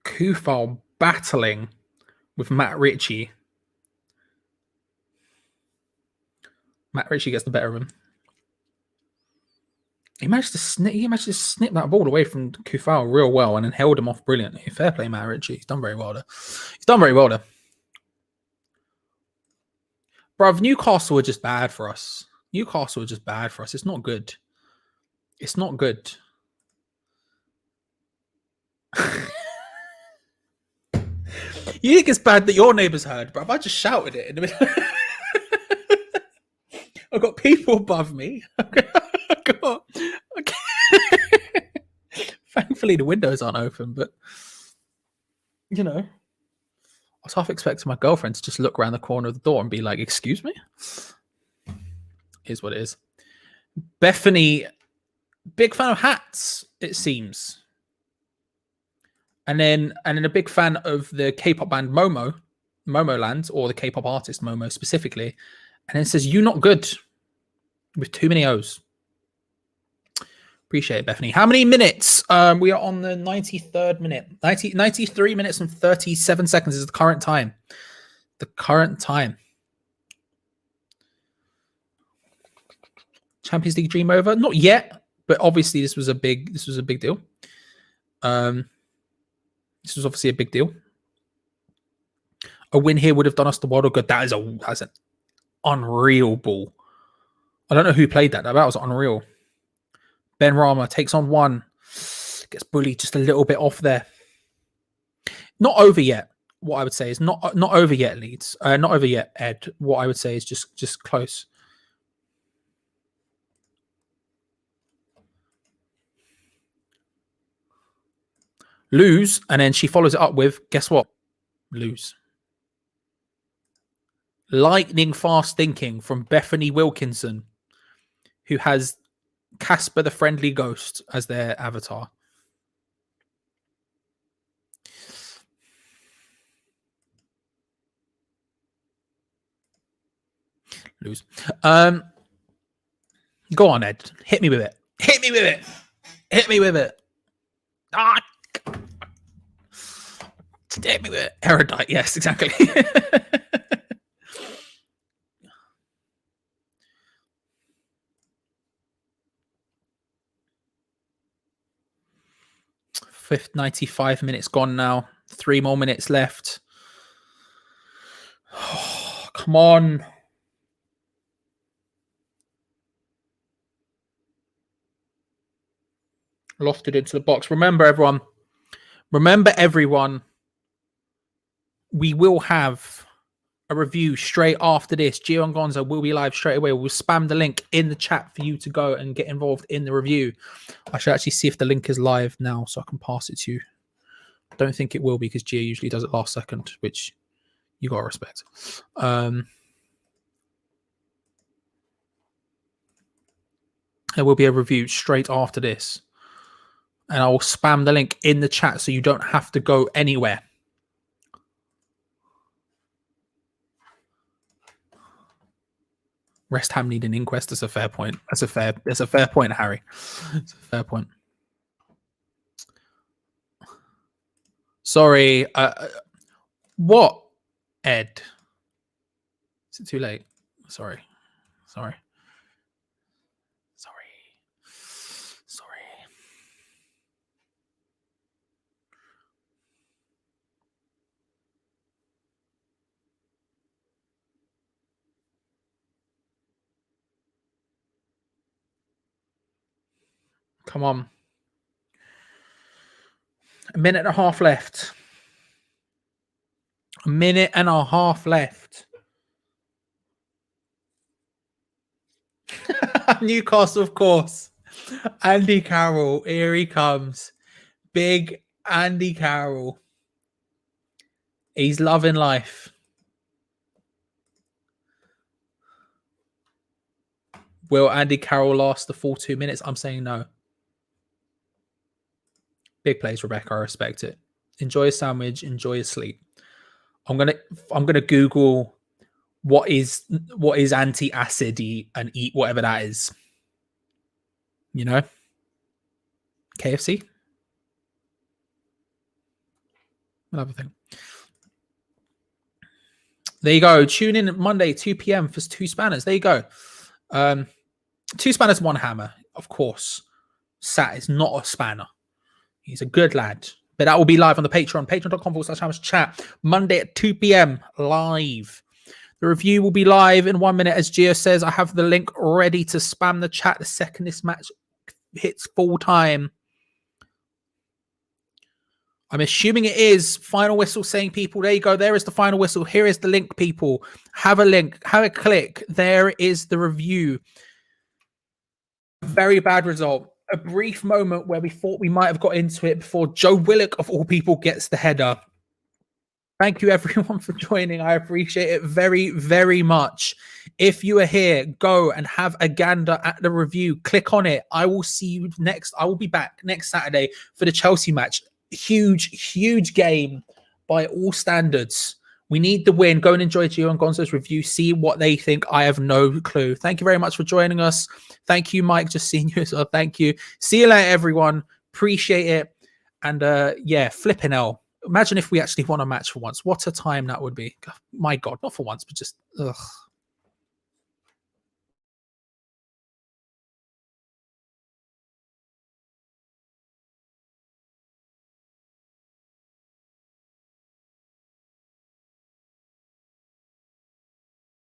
Kufal battling with Matt Ritchie. Matt Ritchie gets the better of him. He managed to snip that ball away from Kufau real well and then held him off brilliantly. Fair play, Matt Ritchie. He's done very well there. Bruv, Newcastle are just bad for us. It's not good. You think it's bad that your neighbours heard, bruv? I just shouted it in the middle. I've got people above me. Thankfully, the windows aren't open, but you know, I was half expecting my girlfriend to just look around the corner of the door and be like, "Excuse me." Here's what it is. Bethany, big fan of hats, it seems. And then a big fan of the K-pop band Momoland, or the K-pop artist Momo specifically. And then it says, "You not good," with too many O's. Appreciate it, Bethany. How many minutes? We are on the 93rd minute. 93 minutes and 37 seconds is the current time. Champions League dream over? Not yet, but obviously this was a big deal. This was obviously a big deal. A win here would have done us the world of good. That's an unreal ball. I don't know who played that. That was unreal. Ben Rama takes on one. Gets bullied just a little bit off there. Not over yet. What I would say is not over yet, Leeds. Not over yet, Ed. What I would say is just close. Lose, and then she follows it up with, guess what? Lose. Lightning fast thinking from Bethany Wilkinson, who has Casper the Friendly Ghost as their avatar. Lose. Go on, Ed. Hit me with it. Ah! Hit me with it. Erudite. Yes, exactly. Fifth 95 minutes gone now. 3 more minutes left. Oh, come on. Lofted into the box. Remember, everyone. We will have a review straight after this. Geo Gonzo will be live straight away. We'll spam the link in the chat for you to go and get involved in the review. I should actually see if the link is live now so I can pass it to you. I don't think it will be because Geo usually does it last second, which you got to respect. There will be a review straight after this. And I will spam the link in the chat so you don't have to go anywhere. West Ham need an inquest. That's a fair point. That's a fair point, Harry. It's a fair point. Sorry. What, Ed? Is it too late? Sorry. Come on. A minute and a half left. Newcastle, of course. Andy Carroll. Here he comes. Big Andy Carroll. He's loving life. Will Andy Carroll last the full 2 minutes? I'm saying no. Big plays, Rebecca. I respect it. Enjoy a sandwich. Enjoy your sleep. I'm gonna Google what is anti-acidy and eat whatever that is. You know, KFC. Another thing. There you go. Tune in Monday 2 p.m. for 2 spanners. There you go. Two spanners, one hammer. Of course, Sat is not a spanner. He's a good lad. But that will be live on the Patreon. Patreon.com/HammersChat. Monday at 2 p.m. live. The review will be live in 1 minute. As Geo says, I have the link ready to spam the chat the second this match hits full time. I'm assuming it is. Final whistle saying, people, there you go. There is the final whistle. Here is the link, people. Have a link. Have a click. There is the review. Very bad result. A brief moment where we thought we might have got into it before Joe Willock, of all people, gets the header. Thank you, everyone, for joining. I appreciate it very, very much. If you are here, go and have a gander at the review. Click on it. I will see you next. I will be back next Saturday for the Chelsea match. Huge game by all standards. We need the win. Go and enjoy Geo Gonzo's review. See what they think. I have no clue. Thank you very much for joining us. Thank you, Mike. Just seeing you as well. Thank you. See you later, everyone. Appreciate it. And yeah, flipping hell. Imagine if we actually won a match for once. What a time that would be. My God, not for once, but just ugh.